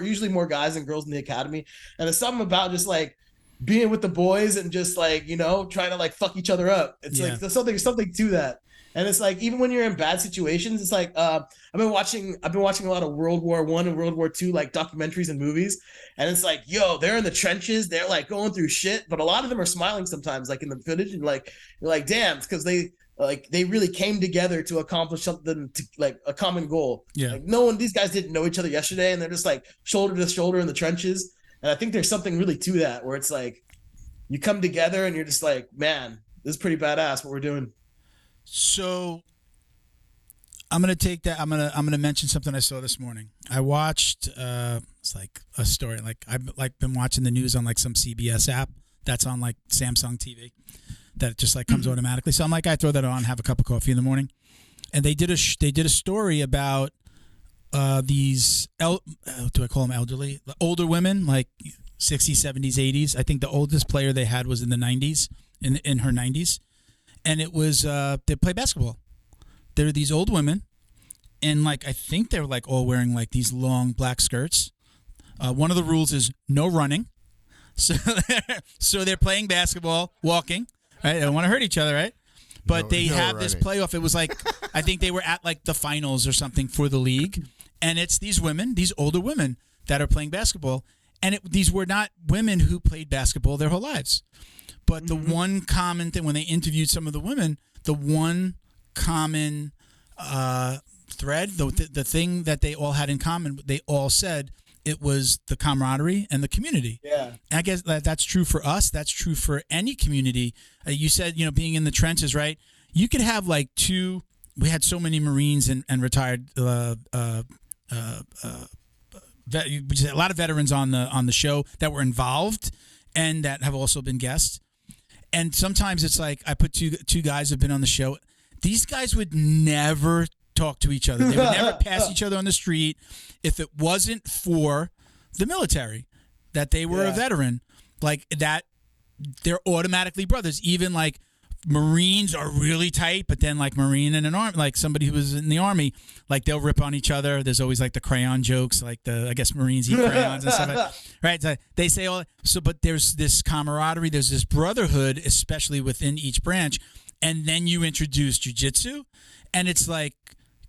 usually more guys than girls in the academy. And it's something about just like being with the boys and just like, you know, trying to like fuck each other up. It's like there's something to that. And it's like, even when you're in bad situations, it's like, I've been watching a lot of World War I and World War II, like documentaries and movies. And it's like, yo, they're in the trenches. They're like going through shit, but a lot of them are smiling sometimes, like in the footage, and like, you're like, damn, it's because they really came together to accomplish something, to like a common goal. Yeah. Like these guys didn't know each other yesterday, and they're just like shoulder to shoulder in the trenches. And I think there's something really to that, where it's like you come together and you're just like, man, this is pretty badass what we're doing. So I'm gonna take that. I'm gonna mention something I saw this morning. I watched it's like a story. Like I've like been watching the news on like some CBS app that's on like Samsung TV that just like comes automatically. So I'm like, I throw that on, have a cup of coffee in the morning, and they did a story about these do I call them elderly? Older women, like 60s, 70s, 80s. I think the oldest player they had was in the 90s, in her 90s. And it was, they play basketball. There are these old women, and like, I think they're like all wearing like these long black skirts. One of the rules is no running. So they're playing basketball, walking, right? They don't want to hurt each other, right? But they have this playoff. It was like, I think they were at like the finals or something for the league. And it's these women, these older women that are playing basketball. And these were not women who played basketball their whole lives. But the one common thing, when they interviewed some of the women, the one common thread, the thing that they all had in common, they all said it was the camaraderie and the community. Yeah. And I guess that's true for us. That's true for any community. You said, you know, being in the trenches, right? You could have like we had so many Marines and retired a lot of veterans on the show that were involved and that have also been guests. And sometimes it's like, I put two guys have been on the show. These guys would never talk to each other. They would never pass each other on the street if it wasn't for the military, that they were a veteran. Like that, they're automatically brothers. Even like Marines are really tight, but then like Marine in an army, like somebody who was in the army, like they'll rip on each other. There's always like the crayon jokes, like I guess Marines eat crayons and stuff like that. Right? So they say but there's this camaraderie, there's this brotherhood, especially within each branch. And then you introduce jiu-jitsu, and it's like,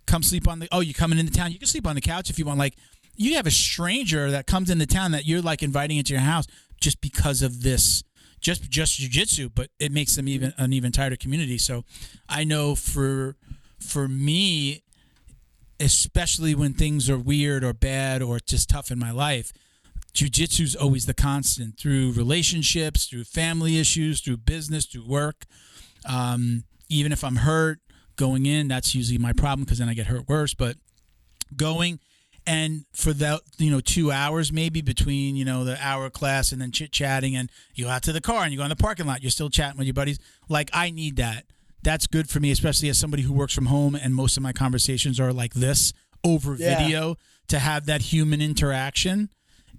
come sleep on you coming into town, you can sleep on the couch if you want. Like, you have a stranger that comes into town that you're like inviting into your house just because of this, just jiu-jitsu, but it makes them an even tighter community. So I know for me, especially when things are weird or bad or just tough in my life, jiu-jitsu is always the constant, through relationships, through family issues, through business, through work. Even if I'm hurt going in, that's usually my problem, because then I get hurt worse. But going, and for that, 2 hours maybe between, the hour class and then chit-chatting, and you go out to the car and you go in the parking lot, you're still chatting with your buddies. Like, I need that. That's good for me, especially as somebody who works from home, and most of my conversations are like this, over video. To have that human interaction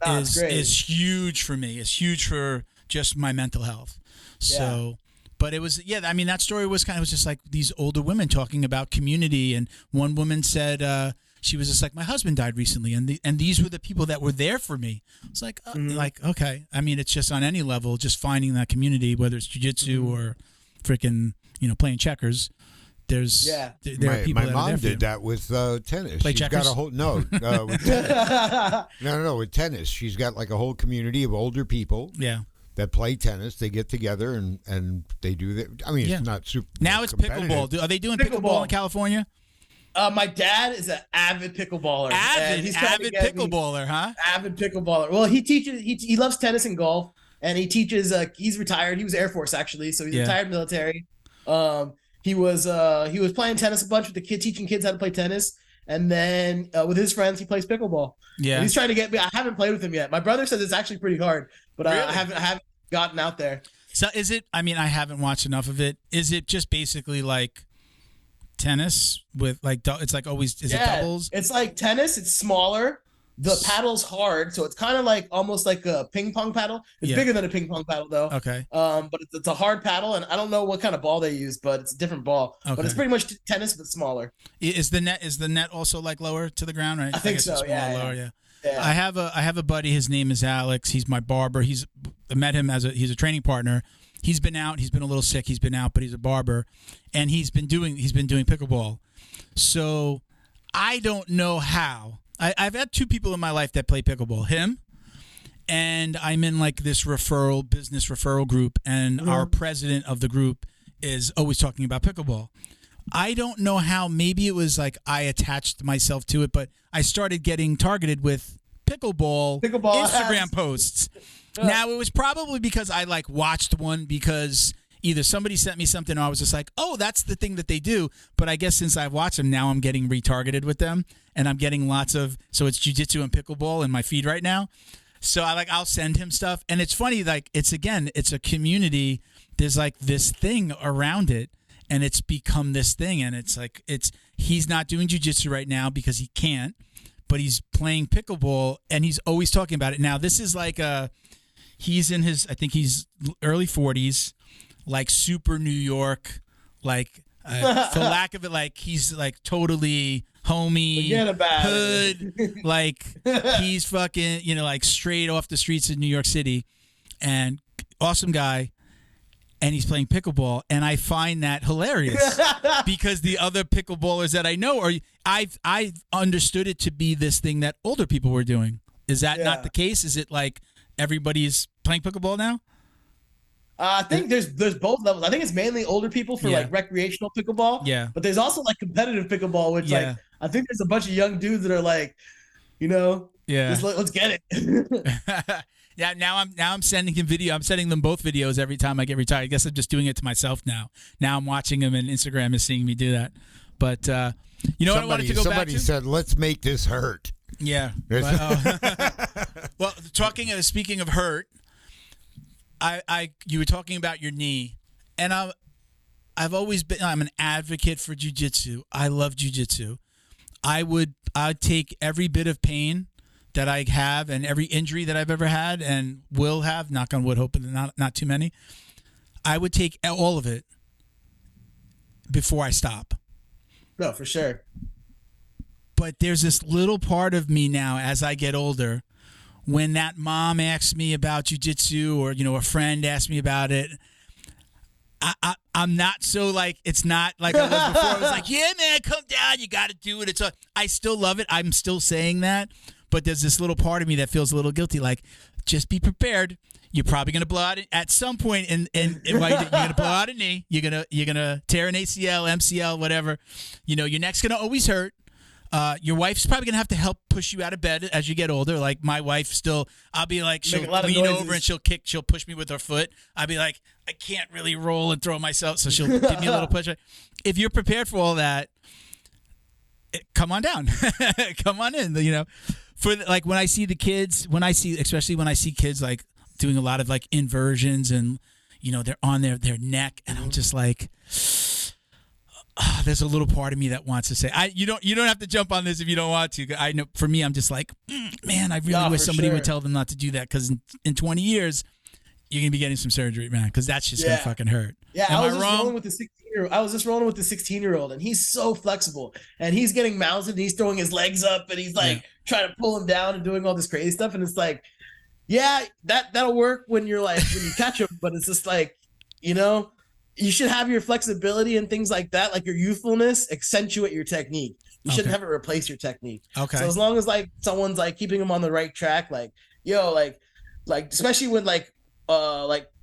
is huge for me. It's huge for just my mental health. So... But it was, that story was just like these older women talking about community. And one woman said, she was just like, my husband died recently, and these were the people that were there for me. It's like, okay. It's just on any level, just finding that community, whether it's jiu-jitsu or freaking, playing checkers. There are people. My mom did you. That with tennis. Play checkers? Got a whole with tennis. No, with tennis, she's got like a whole community of older people. Yeah. That play tennis, they get together and they do that. It's not super. Now it's pickleball. Are they doing pickleball in California? My dad is an avid pickleballer. Avid pickleballer, huh? Avid pickleballer. Well, he teaches. He loves tennis and golf, and he teaches. He's retired. He was Air Force actually, so he's retired military. He was playing tennis a bunch with the kids, teaching kids how to play tennis. And then with his friends, he plays pickleball. Yeah, and he's trying to get me. I haven't played with him yet. My brother says it's actually pretty hard, but really? I haven't gotten out there. So is it? I haven't watched enough of it. Is it just basically like tennis with like it's like always? Is it doubles? It's like tennis. It's smaller. The paddle's hard, so it's kind of like almost like a ping pong paddle. It's bigger than a ping pong paddle, though. Okay. But it's a hard paddle, and I don't know what kind of ball they use, but it's a different ball. Okay. But it's pretty much tennis, but smaller. Is the net also like lower to the ground, right? I think so. Lower, yeah. Yeah. I have a buddy. His name is Alex. He's my barber. I met him he's a training partner. He's been out. He's been a little sick. He's been out, but he's a barber, and he's been doing pickleball. So I don't know how. I've had 2 people in my life that play pickleball. Him, and I'm in like this business referral group, and our president of the group is always talking about pickleball. I don't know how. Maybe it was like I attached myself to it, but I started getting targeted with pickleball Instagram posts. Now, it was probably because I like watched one because either somebody sent me something or I was just like, oh, that's the thing that they do. But I guess since I've watched them, now I'm getting retargeted with them, and I'm getting so it's jiu-jitsu and pickleball in my feed right now. So I'll send him stuff, and it's funny, like it's a community. There's like this thing around it, and it's become this thing, and it's like he's not doing jiu-jitsu right now because he can't, but he's playing pickleball, and he's always talking about it. Now this is like he's in his, I think he's early 40s, like super New York, like for lack of it, like he's like totally homie, hood, like he's fucking, like straight off the streets of New York City, and awesome guy, and he's playing pickleball, and I find that hilarious because the other pickleballers that I know I've understood it to be this thing that older people were doing. Is that not the case? Is it like everybody's playing pickleball now? I think there's both levels. I think it's mainly older people for like recreational pickleball. Yeah. But there's also like competitive pickleball, which like I think there's a bunch of young dudes that are like, let's get it. Yeah. Now I'm sending him video. I'm sending them both videos every time I get retired. I guess I'm just doing it to myself now. Now I'm watching them, and Instagram is seeing me do that. But what I wanted to go back to? Somebody said, "Let's make this hurt." Yeah. Well, speaking of hurt, you were talking about your knee, and I'm an advocate for jiu-jitsu. I love jiu-jitsu. I'd take every bit of pain that I have and every injury that I've ever had and will have, knock on wood, hoping not too many. I would take all of it before I stop. No, for sure. But there's this little part of me now as I get older, when that mom asks me about jiu-jitsu or, a friend asks me about it, I'm not so like, it's not like I was before. I was like, yeah, man, come down. You got to do it. I still love it. I'm still saying that. But there's this little part of me that feels a little guilty. Like, just be prepared. You're probably going to blow out at some point you're going to blow out a knee. You're going to tear an ACL, MCL, whatever. Your neck's going to always hurt. Your wife's probably going to have to help push you out of bed as you get older. Like my wife I'll be like, she'll lean over and she'll push me with her foot. I'll be like, I can't really roll and throw myself. So she'll give me a little push. If you're prepared for all that, come on down, come on in, for like when I see the kids, especially when I see kids like doing a lot of like inversions and, they're on their neck, and I'm just like, there's a little part of me that wants to say, you don't have to jump on this if you don't want to. I know for me, I'm just like, man, I really wish somebody would tell them not to do that, because in 20 years, you're gonna be getting some surgery, man, because that's just gonna fucking hurt. Yeah, I was just rolling with the 16-year-old. I was just rolling with the 16-year-old, and he's so flexible, and he's getting mounted, and he's throwing his legs up, and he's like trying to pull him down and doing all this crazy stuff, and it's like, that'll work when you catch him, but it's just like, you should have your flexibility and things like that, like your youthfulness, accentuate your technique. You shouldn't have it replace your technique. Okay. So as long as like someone's like keeping them on the right track, like especially when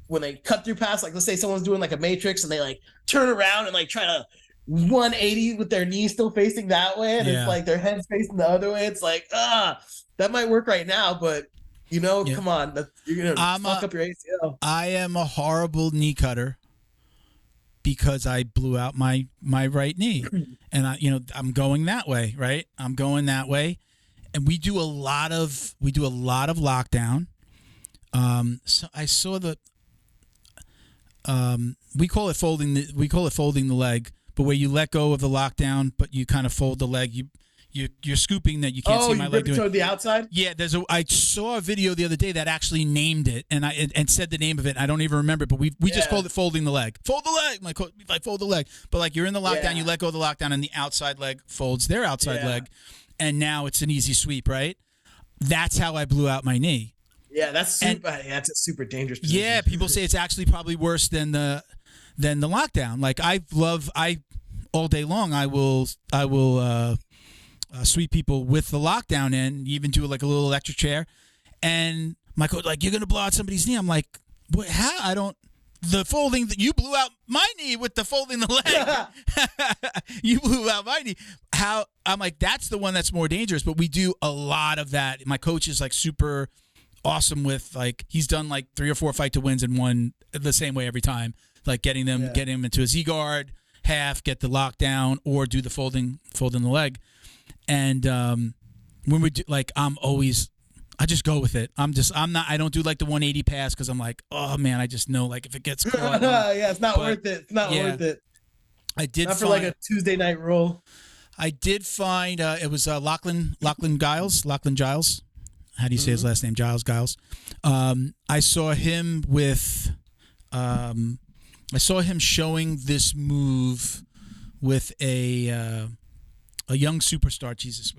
when they cut through past, like let's say someone's doing like a matrix and they like turn around and like try to 180 with their knees still facing that way, and it's like their head's facing the other way. It's like, that might work right now, but come on, you're gonna fuck up your ACL. I am a horrible knee cutter, because I blew out my right knee, and I'm going that way, right? I'm going that way, and we do a lot of lockdown. So I saw we call it folding the leg, but where you let go of the lockdown, but you kind of fold the leg. You're scooping that you can't see my leg doing. Toward the outside? Yeah, I saw a video the other day that actually named it and said the name of it. I don't even remember, but we just called it folding the leg. Fold the leg. Like fold the leg. But like you're in the lockdown, you let go of the lockdown, and the outside leg folds their outside leg, and now it's an easy sweep, right? that's how I blew out my knee. Yeah, that's a super dangerous position. Yeah, people say it's actually probably worse than the lockdown. Like I all day long I will sweep people with the lockdown in, even do like a little electric chair, and my coach like, you're gonna blow out somebody's knee. I'm like, what? How? I don't. The folding that you blew out my knee with the folding the leg. You blew out my knee. How? I'm like, that's the one that's more dangerous. But we do a lot of that. My coach is like super awesome with, like, he's done like 3 or 4 fight to wins and won the same way every time. Like getting him into a Z guard, half, get the lockdown, or do the folding the leg. And when we do, like, I just go with it. I don't do like the 180 pass because I'm like, oh man, I just know, like, if it gets caught. Yeah, it's not worth it. It's not worth it. I did not for like a Tuesday night roll. I did find it was Lachlan Giles. How do you say his last name? Giles. I saw him with showing this move with a young superstar. Jesus,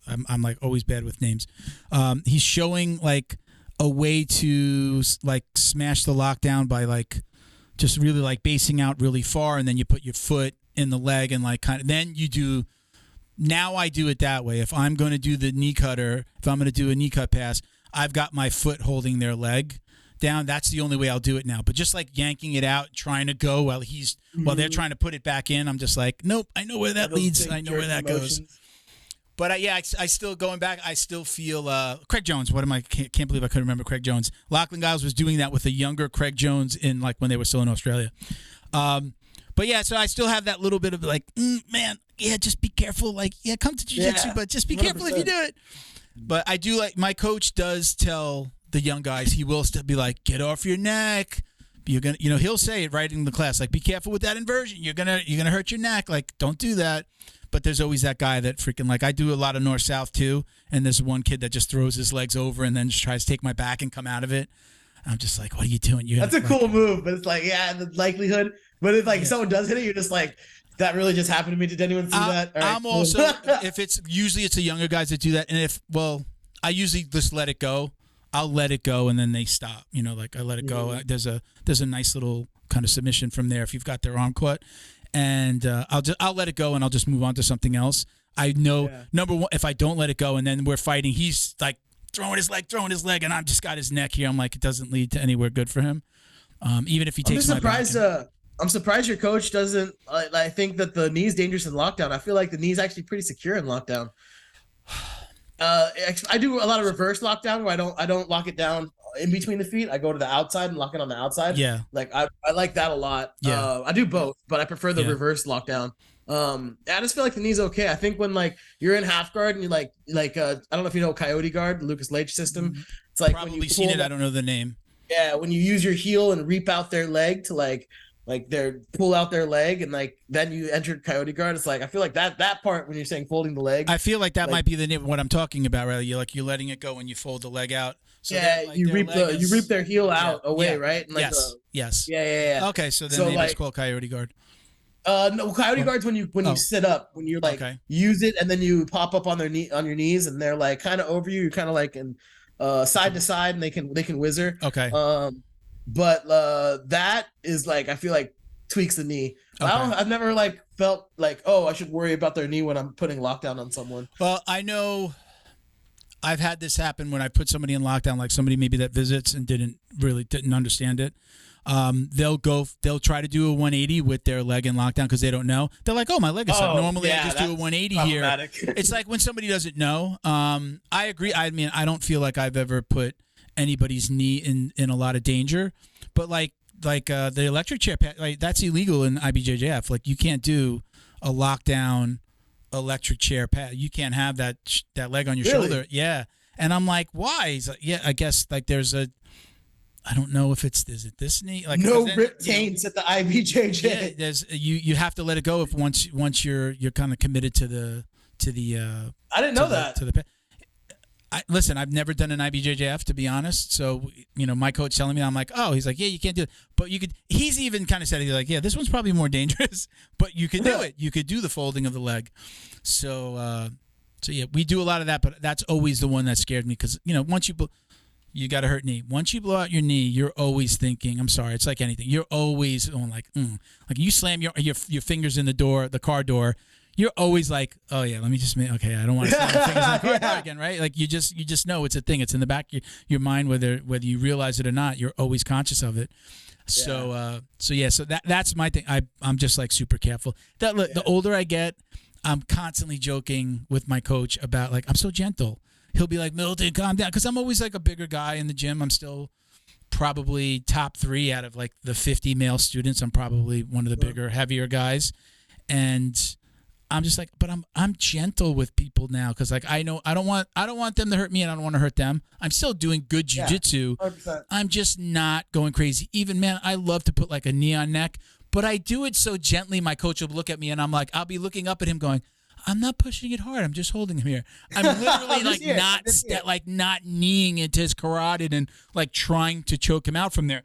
I'm like always bad with names. He's showing like a way to like smash the lockdown by like just really like basing out really far, and then you put your foot in the leg and like kind of then you do. Now I do it that way. If I'm going to do the knee cutter, if I'm going to do a knee cut pass, I've got my foot holding their leg down. That's the only way I'll do it now. But just like yanking it out, trying to go while they're trying to put it back in, I'm just like, nope, I know where that leads. I know where that goes. But I still going back. I still feel Craig Jones. Can't believe I couldn't remember Craig Jones. Lachlan Giles was doing that with a younger Craig Jones in like when they were still in Australia. But yeah, so I still have that little bit of like, man, yeah, just be careful. Like, yeah, come to jiu-jitsu, but just be 100%. Careful if you do it. But I do like, my coach does tell the young guys, he will still be like, get off your neck. You're gonna, he'll say it right in the class, like, be careful with that inversion. You're gonna hurt your neck. Like, don't do that. But there's always that guy that freaking, like, I do a lot of north-south too, and there's one kid that just throws his legs over and then just tries to take my back and come out of it. I'm just like, what are you doing? That's a cool move, but it's like, yeah, the likelihood. But if like someone does hit it, you're just like, that really just happened to me. Did anyone see that? All right, I'm also, if it's usually it's the younger guys that do that, and I usually just let it go. I'll let it go, and then they stop. Like I let it go. There's a nice little kind of submission from there if you've got their arm caught, and I'll let it go, and I'll just move on to something else. I know number one, if I don't let it go, and then we're fighting, he's like throwing his leg, and I've just got his neck here. I'm like, it doesn't lead to anywhere good for him. Even if he takes my back. I'm surprised your coach doesn't. I think that the knee's dangerous in lockdown. I feel like the knee's actually pretty secure in lockdown. I do a lot of reverse lockdown where I don't lock it down in between the feet. I go to the outside and lock it on the outside. Yeah, like I like that a lot. Yeah, I do both, but I prefer the reverse lockdown. I just feel like the knee's okay. I think when like you're in half guard and you like I don't know if you know Coyote guard, Lucas Leitch system. It's like probably when you seen it. I don't know the name. Yeah, when you use your heel and reap out their leg to like they're pull out their leg and like then you entered Coyote guard. It's like I feel like that part when you're saying folding the leg. I feel like that might be the name of what I'm talking about. Right, you're letting it go when you fold the leg out. So you reap their heel out away, right? And like yes. Yeah. Okay, so the name is called Coyote guard. No, Coyote guard's when you sit up, when you like use it and then you pop up on your knees and they're like kind of over you. You're kind of like in side to side and they can whizzer. Okay. But that is like I feel like tweaks the knee. Okay. I've never like felt like, oh, I should worry about their knee when I'm putting lockdown on someone. Well, I know I've had this happen when I put somebody in lockdown, like somebody maybe that visits and didn't understand it. They'll try to do a 180 with their leg in lockdown because they don't know. They're like, oh, my leg is up. Normally I just do a 180 here. It's like when somebody doesn't know. I agree. I mean, I don't feel like I've ever put anybody's knee in a lot of danger, but like the electric chair, like that's illegal in IBJJF. Like you can't do a lockdown electric chair pad. You can't have that leg on your shoulder. Yeah. And I'm like, why? He's like, yeah, I guess like there's I don't know if is it this knee? Like no rip taints at the IBJJ. Yeah, there's you have to let it go if once you're kind of committed to the I didn't know that. To the listen, I've never done an IBJJF to be honest. So, my coach telling me, I'm like, oh, he's like, yeah, you can't do it. But you could, he's even kind of said, he's like, yeah, this one's probably more dangerous, but you can do it. You could do the folding of the leg. So So yeah, we do a lot of that, but that's always the one that scared me because once you got a hurt knee. Once you blow out your knee, you're always thinking. I'm sorry, it's like anything. You're always going like you slam your fingers in the car door. You're always like, oh yeah, let me just okay. I don't want to slam my fingers in the car door again, right? Like you just know it's a thing. It's in the back of your mind, whether you realize it or not. You're always conscious of it. Yeah. So that's my thing. I'm just like super careful. The older I get, I'm constantly joking with my coach about like I'm so gentle. He'll be like, Milton, calm down, because I'm always like a bigger guy in the gym. I'm still probably top 3 out of like the 50 male students. I'm probably one of the bigger, heavier guys, and I'm just like, but I'm gentle with people now because like I know I don't want them to hurt me and I don't want to hurt them. I'm still doing good jiu-jitsu. 100%. I'm just not going crazy. Even man, I love to put like a knee on neck. But I do it so gently, my coach will look at me and I'm like, I'll be looking up at him going, I'm not pushing it hard. I'm just holding him here. I'm literally like not kneeing into his carotid and like trying to choke him out from there.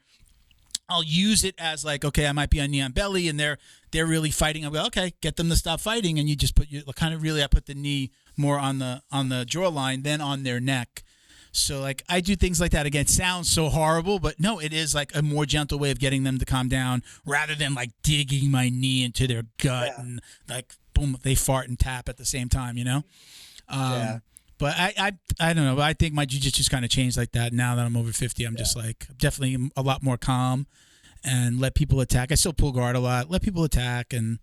I'll use it as like, okay, I might be on knee on belly and they're really fighting. I'll go, okay, get them to stop fighting. And you just I put the knee more on the jawline than on their neck. So like I do things like that. Again, it sounds so horrible, but no, it is like a more gentle way of getting them to calm down rather than like digging my knee into their gut and like boom, they fart and tap at the same time, But I don't know. I think my jiu-jitsu's kind of changed like that now that I'm over 50. I'm just like definitely a lot more calm and let people attack. I still pull guard a lot. Let people attack and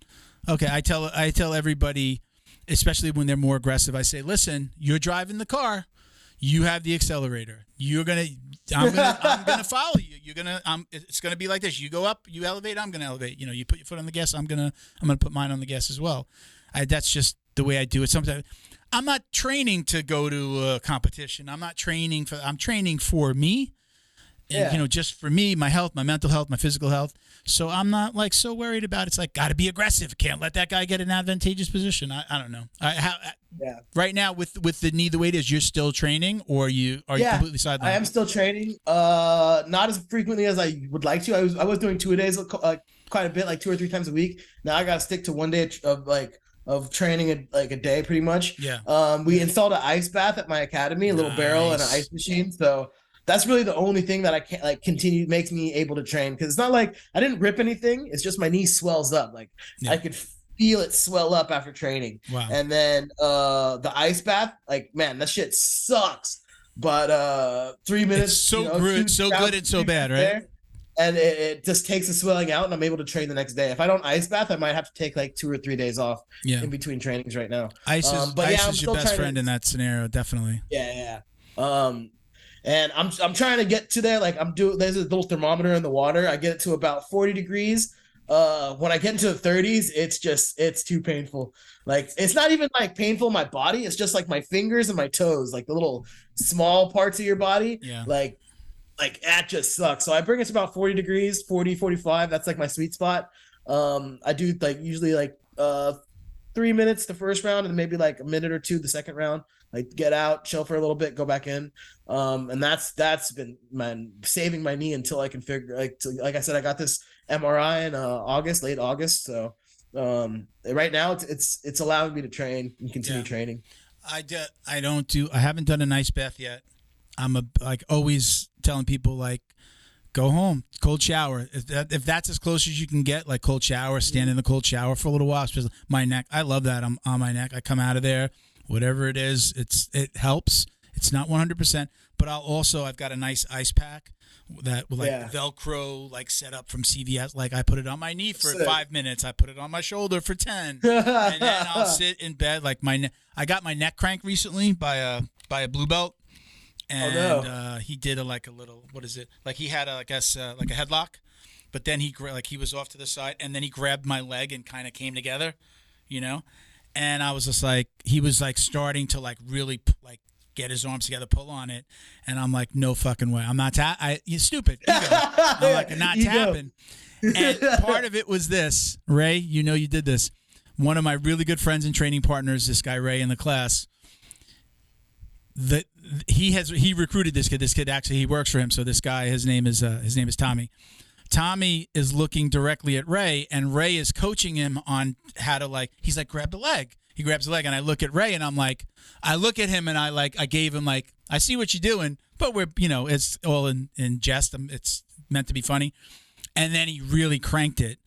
okay, I tell everybody, especially when they're more aggressive, I say, listen, you're driving the car. You have the accelerator. I'm gonna follow you. It's gonna be like this. You go up, you elevate. I'm gonna elevate. You put your foot on the gas. I'm gonna put mine on the gas as well. That's just the way I do it. Sometimes I'm not training to go to a competition. I'm training for me. And, just for me, my health, my mental health, my physical health. So I'm not like so worried about it's like got to be aggressive. Can't let that guy get an advantageous position. I don't know. Right now with the knee the way it is, you're still training or are you completely sidelined? I am still training. Not as frequently as I would like to. I was doing 2 days quite a bit, like 2 or 3 times a week. Now I got to stick to 1 day of training a day pretty much. Yeah. We installed an ice bath at my academy, a little barrel and an ice machine. So that's really the only thing that I can't like continue makes me able to train because it's not like I didn't rip anything. It's just my knee swells up. Like I could feel it swell up after training. Wow. And then the ice bath, like man, that shit sucks. But 3 minutes. It's so good, so good and so bad, right? There, and it just takes the swelling out, and I'm able to train the next day. If I don't ice bath, I might have to take like 2 or 3 days off in between trainings right now. Ice is your best friend in that scenario, definitely. Yeah. And I'm trying to get to there. Like there's a little thermometer in the water. I get it to about 40 degrees. When I get into the 30s, it's too painful. Like it's not even like painful in my body. It's just like my fingers and my toes, like the little small parts of your body. Yeah. Like that just sucks. So I bring it to about 40 degrees, 40, 45. That's like my sweet spot. I do like usually like 3 minutes the first round and maybe like a minute or 2 the second round. Like get out, chill for a little bit, go back in. And that's been saving my knee until I can figure like I said, I got this MRI in late August. So right now it's allowing me to train and continue training. I haven't done an ice bath yet. I'm always telling people like go home, cold shower. If that's as close as you can get, like cold shower, stand in the cold shower for a little while. Especially my neck. I love that. I'm on my neck. I come out of there. Whatever it is, it helps. It's not 100%, but I've got a nice ice pack that with Velcro set up from CVS. Like I put it on my knee for 5 minutes. I put it on my shoulder for 10, and then I'll sit in bed like I got my neck cranked recently by a blue belt, and he did a little what is it? Like he had like a headlock, but then he was off to the side, and then he grabbed my leg and kind of came together, And I was just like, he was like starting to like really get his arms together, pull on it, and I'm like, no fucking way, I'm not you stupid. Ego. I'm like, I'm not tapping. And part of it was this, Ray. You did this. One of my really good friends and training partners, this guy Ray in the class. He recruited this kid. This kid actually he works for him. So this guy, his name is Tommy. Tommy is looking directly at Ray, and Ray is coaching him on how to he's like, grab the leg. He grabs the leg, and I look at Ray, and I'm like, I look at him, and I gave him like, I see what you're doing, but we're, it's all in jest. It's meant to be funny. And then he really cranked it,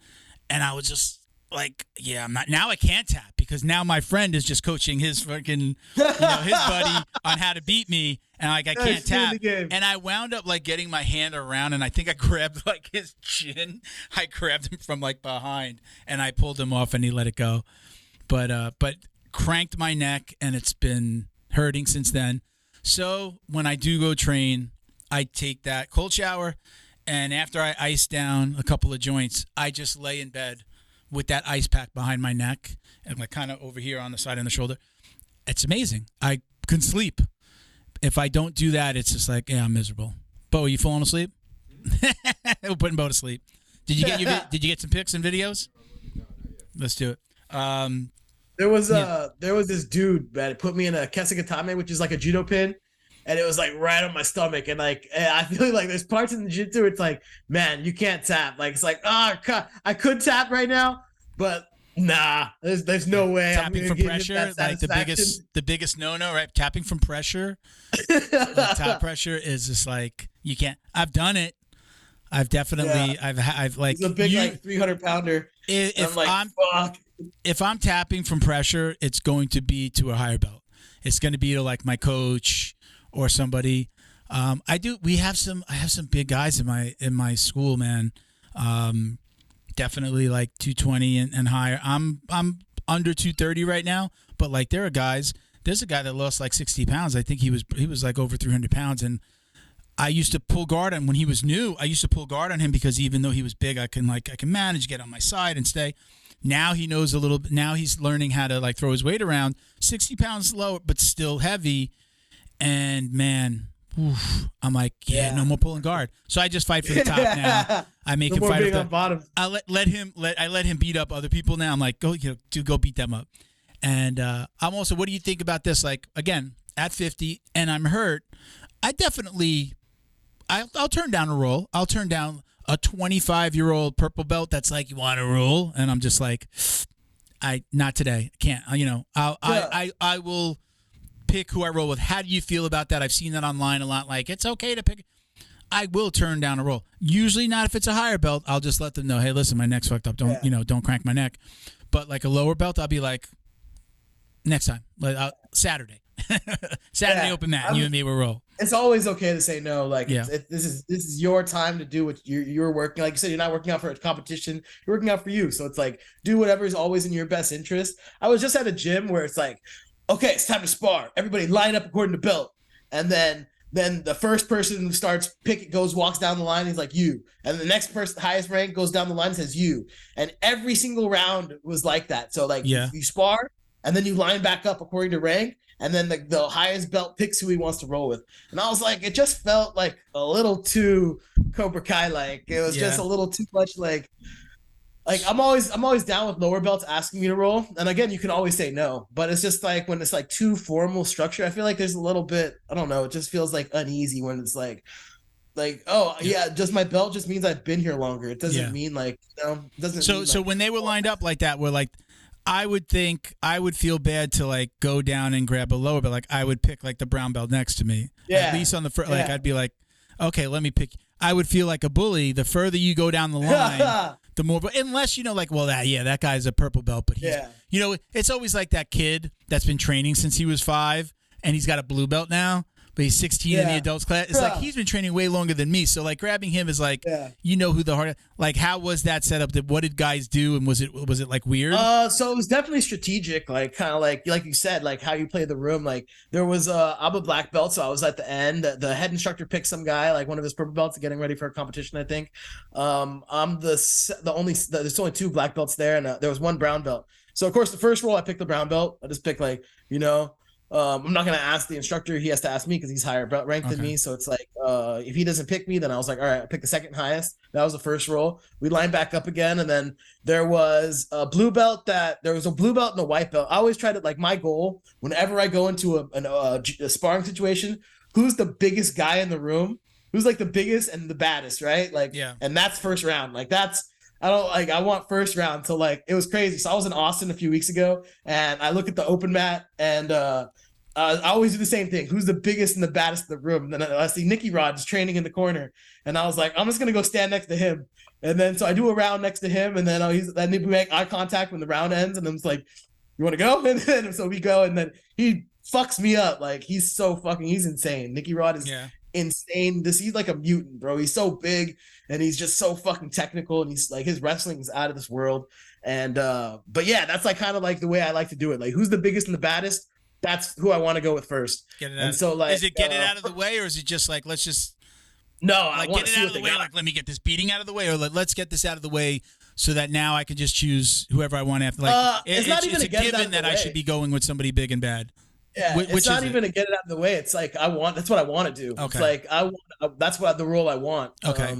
and I was just like, yeah, I'm not. Now I can't tap because now my friend is just coaching his fucking, his buddy on how to beat me, and like I can't tap. And I wound up like getting my hand around, and I think I grabbed like his chin. I grabbed him from like behind, and I pulled him off, and he let it go. But cranked my neck, and it's been hurting since then. So when I do go train, I take that cold shower, and after I ice down a couple of joints, I just lay in bed with that ice pack behind my neck and like kind of over here on the side and the shoulder. It's amazing. I can sleep. If I don't do that, it's just like, yeah, I'm miserable. Bo, are you falling asleep? We're putting Bo to sleep. Did you get some pics and videos? Let's do it. There was this dude that put me in a kesagatame, which is like a judo pin, and it was like right on my stomach. And like I feel like there's parts in the jiu-jitsu, it's like, man, you can't tap. Like it's like, I could tap right now, but nah, there's no way. Tapping from pressure, like the biggest no-no, right? Tapping from pressure, like top pressure is just like you can't. I've done it. I've definitely, I've like it's a big like 300-pounder. If I'm tapping from pressure, it's going to be to a higher belt. It's going to be to like my coach or somebody. I have some big guys in my school, man. Definitely like 220 and higher. I'm under 230 right now, but like there are guys. There's a guy that lost like 60 pounds. I think he was like over 300 pounds, and I used to pull guard on when he was new. I used to pull guard on him because even though he was big, I can manage, get on my side and stay. Now he knows a little bit. Now he's learning how to like throw his weight around. 60 pounds lower, but still heavy. And man, I'm like, no more pulling guard. So I just fight for the top now. I make him fight on bottom. I let him beat up other people now. I'm like, go beat them up. And I'm also, what do you think about this? Like again, at 50 and I'm hurt, I'll turn down a roll. I'll turn down a 25-year-old purple belt that's like, you want to roll? And I'm just like, not today. I can't. I will pick who I roll with. How do you feel about that? I've seen that online a lot. Like, it's okay to pick. I will turn down a roll. Usually not if it's a higher belt. I'll just let them know, hey, listen, my neck's fucked up. Don't crank my neck. But like a lower belt, I'll be like, next time, Saturday. Saturday open mat. You and me will roll. It's always okay to say no. Like this is your time to do what you're working. Like you said, you're not working out for a competition. You're working out for you. So it's like do whatever is always in your best interest. I was just at a gym where it's like, okay, it's time to spar. Everybody line up according to belt, and then the first person who starts walks down the line. He's like you, and the next person, highest rank, goes down the line and says you. And every single round was like that. So like you spar, and then you line back up according to rank. And then the highest belt picks who he wants to roll with. And I was like, it just felt like a little too Cobra Kai like. It was just a little too much like I'm always down with lower belts asking me to roll. And again, you can always say no. But it's just like when it's like too formal structure, I feel like there's a little bit, I don't know, it just feels like uneasy when it's like, oh yeah, just my belt just means I've been here longer. It doesn't mean like, it doesn't So when they were lined up like that, we're like, I would think I would feel bad to like go down and grab a lower belt. Like I would pick like the brown belt next to me. Yeah. At least on the first, like I'd be like, okay, let me pick. I would feel like a bully. The further you go down the line, the more. Unless that guy's a purple belt, but he's, it's always like that kid that's been training since he was 5 and he's got a blue belt now. But he's 16 in the adults class. It's like he's been training way longer than me. So like grabbing him is like, who the hard. Like how was that set up? What did guys do? And was it like weird? So it was definitely strategic. Like kind of like you said, like how you play the room. Like there was I'm a black belt, so I was at the end. The head instructor picked some guy, like one of his purple belts, getting ready for a competition. I think. I'm there's only 2 black belts there, and there was 1 brown belt. So of course the first roll I picked the brown belt. I just picked I'm not going to ask the instructor. He has to ask me because he's higher belt ranked than me. So it's like, if he doesn't pick me, then I was like, all right, I picked the second highest. That was the first roll. We lined back up again. And then there was a blue belt there was a blue belt and a white belt. I always try to, like, my goal, whenever I go into a sparring situation, who's the biggest guy in the room? Who's like the biggest and the baddest, right? Like, and that's first round. Like I want first round. So like, it was crazy. So I was in Austin a few weeks ago and I look at the open mat and, I always do the same thing. Who's the biggest and the baddest in the room? And then I see Nicky Rod just training in the corner. And I was like, I'm just going to go stand next to him. And then, so I do a round next to him. And then we make eye contact when the round ends. And I'm just like, you want to go? And then, so we go. And then he fucks me up. Like, he's insane. Nicky Rod is insane. He's like a mutant, bro. He's so big and he's just so fucking technical. And he's like, his wrestling is out of this world. And, but yeah, that's like kind of like the way I like to do it. Like, who's the biggest and the baddest? That's who I want to go with first. Get it out. And so, like, is it get it out of the way, or is it just like let's just like get it out of the way? Like, let me get this beating out of the way, or let's get this out of the way so that now I can just choose whoever I want after. Like, it's not even a given that I should be going with somebody big and bad. Yeah, it's not even to get it out of the way. It's like that's what I want to do. Okay. It's like that's what the role I want. Okay.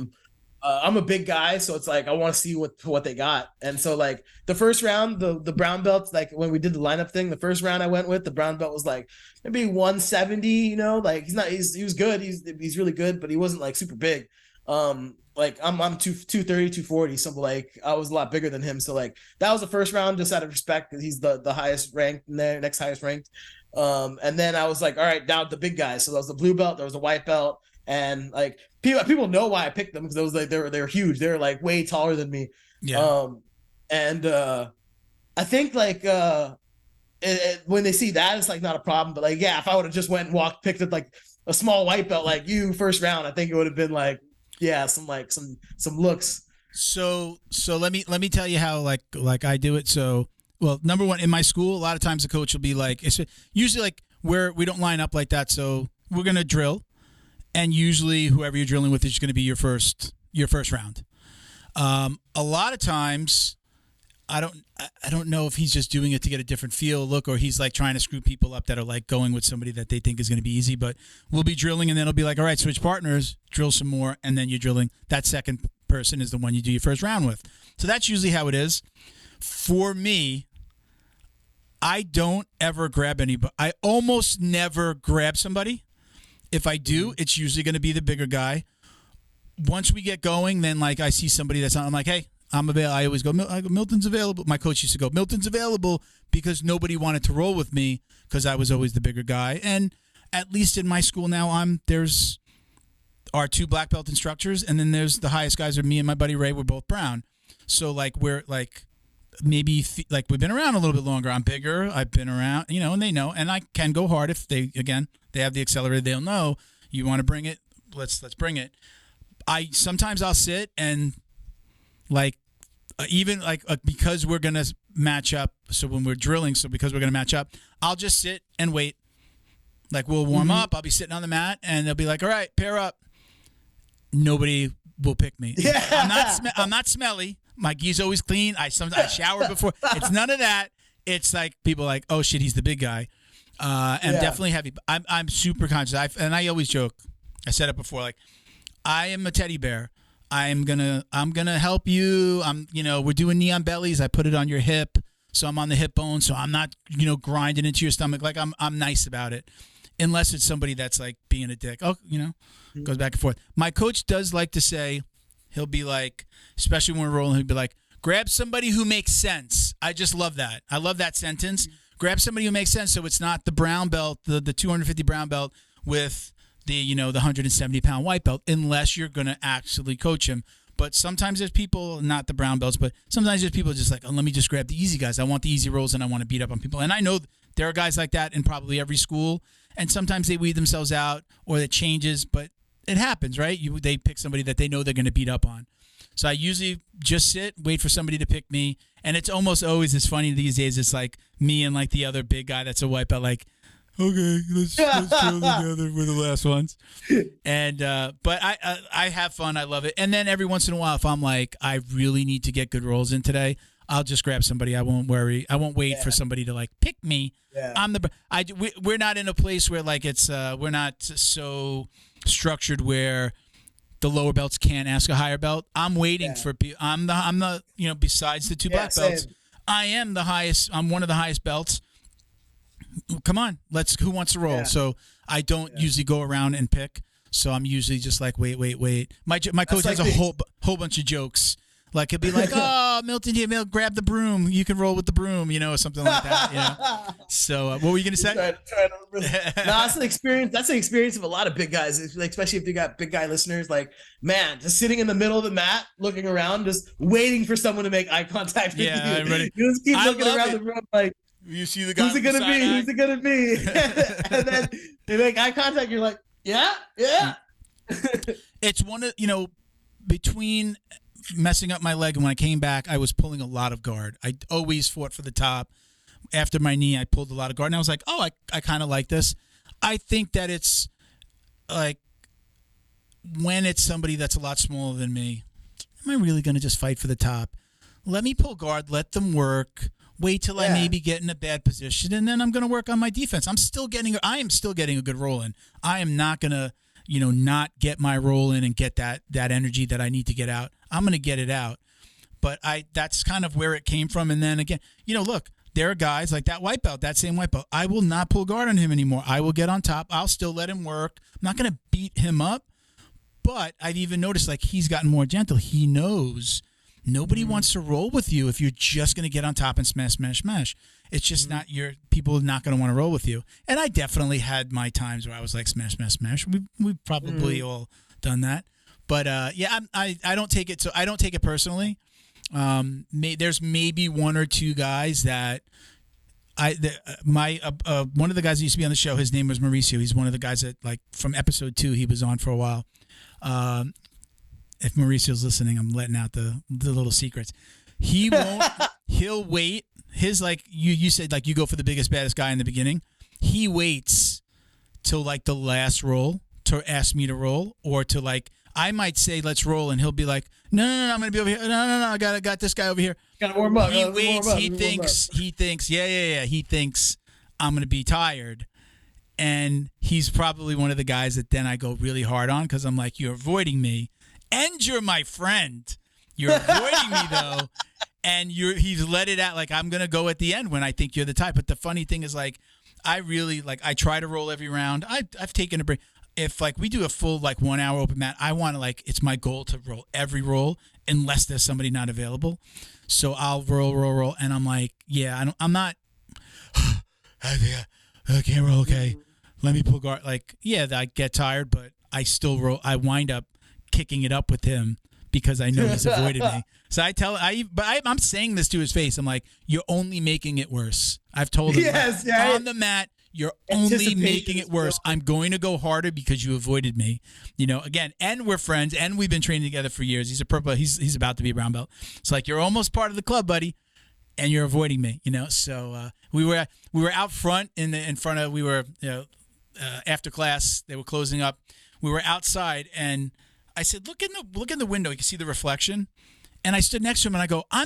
I'm a big guy, so it's like I want to see what they got. And so like the first round, the brown belts, like when we did the lineup thing, the first round I went with, the brown belt was like maybe 170, you know, like he was good. He's really good, but he wasn't like super big. Like I'm 230, 240, something like I was a lot bigger than him. So like that was the first round just out of respect because he's the highest ranked in there, next highest ranked. And then I was like, all right, down to the big guys. So there was the blue belt, there was a white belt. And like people know why I picked them because it was like they were huge. They were like way taller than me. Yeah. I think like when they see that, it's like not a problem. But like, yeah, if I would have just went and picked up like a small white belt like you first round, I think it would have been like, yeah, some looks. So let me tell you how like I do it. So well, number one, in my school, a lot of times the coach will be like, it's usually like where we don't line up like that. So we're gonna drill. And usually whoever you're drilling with is going to be your first round. A lot of times, I don't know if he's just doing it to get a different feel, look, or he's like trying to screw people up that are like going with somebody that they think is going to be easy. But we'll be drilling and then it'll be like, all right, switch partners, drill some more, and then you're drilling. That second person is the one you do your first round with. So that's usually how it is. For me, I don't ever grab anybody. I almost never grab somebody. If I do, it's usually going to be the bigger guy. Once we get going, then like I see somebody that's on, I'm like, hey, I'm available. I always go, Milton's available. My coach used to go, Milton's available, because nobody wanted to roll with me because I was always the bigger guy. And at least in my school now, there's our 2 black belt instructors, and then there's the highest guys are me and my buddy Ray. We're both brown. So like we're like maybe like we've been around a little bit longer. I'm bigger. I've been around, you know, and they know, and I can go hard if they have the accelerator. They'll know you want to bring it. Let's bring it. Sometimes I'll sit and like even like because we're gonna match up. So when we're drilling, because we're gonna match up, I'll just sit and wait. Like we'll warm up. I'll be sitting on the mat, and they'll be like, "All right, pair up." Nobody will pick me. Yeah. I'm not smelly. My gi's always clean. I shower before. It's none of that. It's like people are like, oh shit, he's the big guy. And definitely heavy. I'm super conscious. And I always joke. I said it before. Like, I am a teddy bear. I'm gonna help you. We're doing knee on bellies. I put it on your hip, so I'm on the hip bone. So I'm not, grinding into your stomach. Like I'm nice about it, unless it's somebody that's like being a dick. Oh, goes back and forth. My coach does like to say, he'll be like, especially when we're rolling, he'll be like, grab somebody who makes sense. I just love that. I love that sentence. Grab somebody who makes sense. So it's not the brown belt, the 250 brown belt with the 170-pound white belt, unless you're going to actually coach him. But sometimes there's people, not the brown belts, but sometimes there's people just like, oh, let me just grab the easy guys. I want the easy rolls and I want to beat up on people. And I know there are guys like that in probably every school. And sometimes they weed themselves out or it changes, but it happens, right? They pick somebody that they know they're going to beat up on. So I usually just sit, wait for somebody to pick me. And it's almost always as funny these days. It's like me and like the other big guy that's a white belt, like, okay, let's go together. We're the last ones. And but I have fun. I love it. And then every once in a while, if I'm like, I really need to get good rolls in today, I'll just grab somebody. I won't worry. I won't wait for somebody to like pick me. Yeah. We're not in a place where like it's we're not so structured where the lower belts can't ask a higher belt. I'm waiting for I'm the besides the 2 black belts, I am the highest. I'm one of the highest belts. Come on, who wants to roll? Yeah. So I don't usually go around and pick. So I'm usually just like, wait. My coach has a whole bunch of jokes. Like it'd be like, oh, Milton, grab the broom. You can roll with the broom, or something like that. So what were you gonna say? No, that's an experience. That's an experience of a lot of big guys, especially if you got big guy listeners. Like, man, just sitting in the middle of the mat, looking around, just waiting for someone to make eye contact with you. I'm ready. You just keep looking around the room like, you see the guy. Who's it gonna be? Who's it gonna be? And then they make eye contact. You're like, yeah. It's one of between messing up my leg and when I came back, I was pulling a lot of guard. I always fought for the top. After my knee, I pulled a lot of guard, and I was like, oh, I kind of like this. I think that it's like when it's somebody that's a lot smaller than me, am I really going to just fight for the top? Let me pull guard, let them work, wait till I maybe get in a bad position, and then I'm going to work on my defense. I am still getting a good roll in. I am not going to, not get my roll in and get that energy that I need to get out. I'm going to get it out. But that's kind of where it came from. And then again, look, there are guys like that same white belt. I will not pull guard on him anymore. I will get on top. I'll still let him work. I'm not going to beat him up. But I've even noticed like he's gotten more gentle. He knows nobody wants to roll with you if you're just going to get on top and smash. It's just not people are not going to want to roll with you. And I definitely had my times where I was like smash. We've probably all done that. But I don't take it. So I don't take it personally. There's maybe one or two guys that one of the guys that used to be on the show, his name was Mauricio. He's one of the guys that like from episode 2, he was on for a while. If Mauricio's listening, I'm letting out the little secrets. He won't, he'll wait. His like, you said like you go for the biggest, baddest guy in the beginning. He waits till like the last roll to ask me to roll, or to like, I might say, let's roll. And he'll be like, no, I'm going to be over here. No, I got this guy over here. Got to warm up. He waits. He thinks, yeah. He thinks I'm going to be tired. And he's probably one of the guys that then I go really hard on, because I'm like, you're avoiding me and you're my friend. You're avoiding me though. And he's let it out. Like, I'm going to go at the end when I think you're the type. But the funny thing is, like, I try to roll every round. I've taken a break. If like we do a full like 1 hour open mat, I want to like, it's my goal to roll every roll unless there's somebody not available. So I'll roll. And I'm like, I'm not, I can't roll. Okay. Let me pull guard. Like, I get tired, but I still roll. I wind up kicking it up with him because I know he's avoided me. So I'm saying this to his face. I'm like, you're only making it worse. I've told him on the mat, you're only making it worse. I'm going to go harder because you avoided me. Again, and we're friends, and we've been training together for years. He's a purple. He's about to be a brown belt. It's like, you're almost part of the club, buddy, and you're avoiding me. So we were out front we were after class. They were closing up. We were outside, and I said, look in the window. You can see the reflection. And I stood next to him and I go, I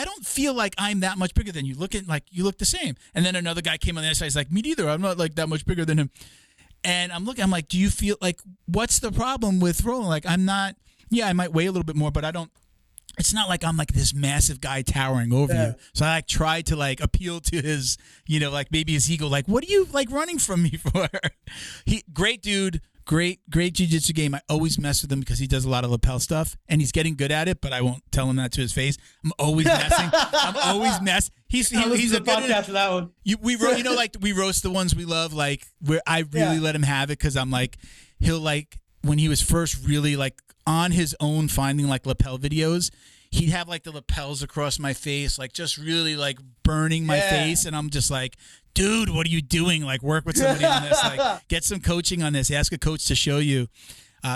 don't feel like I'm that much bigger than you. You look the same. And then another guy came on the other side. He's like, me neither. I'm not like that much bigger than him. And I'm like, do you feel like, what's the problem with rolling? Like, I'm not, I might weigh a little bit more, but it's not like I'm like this massive guy towering over you. So I tried to like appeal to his, like maybe his ego. Like, what are you like running from me for? Great dude. Great jiu-jitsu game. I always mess with him because he does a lot of lapel stuff, and he's getting good at it, but I won't tell him that to his face. I'm always messing. He's a podcast for that one. We roast the ones we love, like where I really let him have it, because I'm like, he'll like, when he was first really like on his own finding like lapel videos, he'd have like the lapels across my face, like just really like burning my face, and I'm just like, dude, what are you doing? Like, work with somebody on this. Like, get some coaching on this. Ask a coach to show you.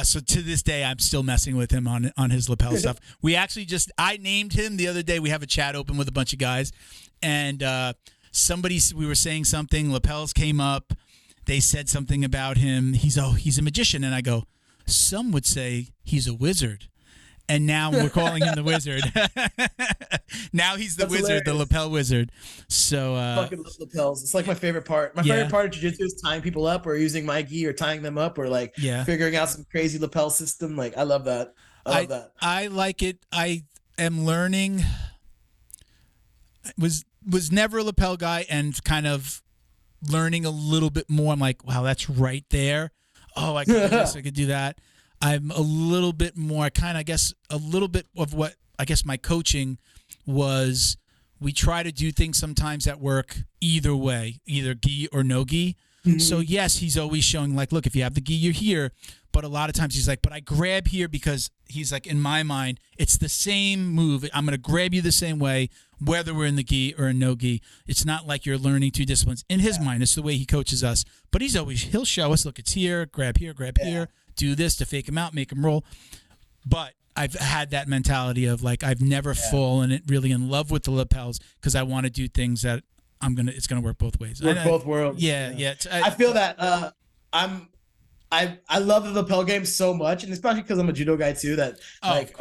So to this day, I'm still messing with him on his lapel stuff. We actually I named him the other day. We have a chat open with a bunch of guys, and we were saying something. Lapels came up. They said something about him. He's a magician, and I go, some would say he's a wizard. And now we're calling him the wizard. Now he's the wizard, hilarious. The lapel wizard. So fucking love lapels. It's like my favorite part. My favorite part of jiu-jitsu is tying people up, or using my gi, or tying them up, or like figuring out some crazy lapel system. Like, I love that. I like it. I am learning. Was never a lapel guy, and kind of learning a little bit more. I'm like, wow, that's right there. Oh, I could do this. I could do that. I'm a little bit more, I guess a little bit of what I guess my coaching was we try to do things sometimes that work either way, either gi or no gi. So yes, he's always showing like, look, if you have the gi, you're here. But a lot of times he's like, but I grab here because he's like, in my mind, it's the same move. I'm going to grab you the same way, whether we're in the gi or in no gi. It's not like you're learning two disciplines. In his mind, it's the way he coaches us. But he'll show us, look, it's here, grab here, do this to fake him out, make him roll. But I've had that mentality of like, I've never fallen really in love with the lapels because I want to do things that it's gonna work both ways. Work both worlds. Yeah. I feel that I love the lapel game so much, and especially because I'm a judo guy too. That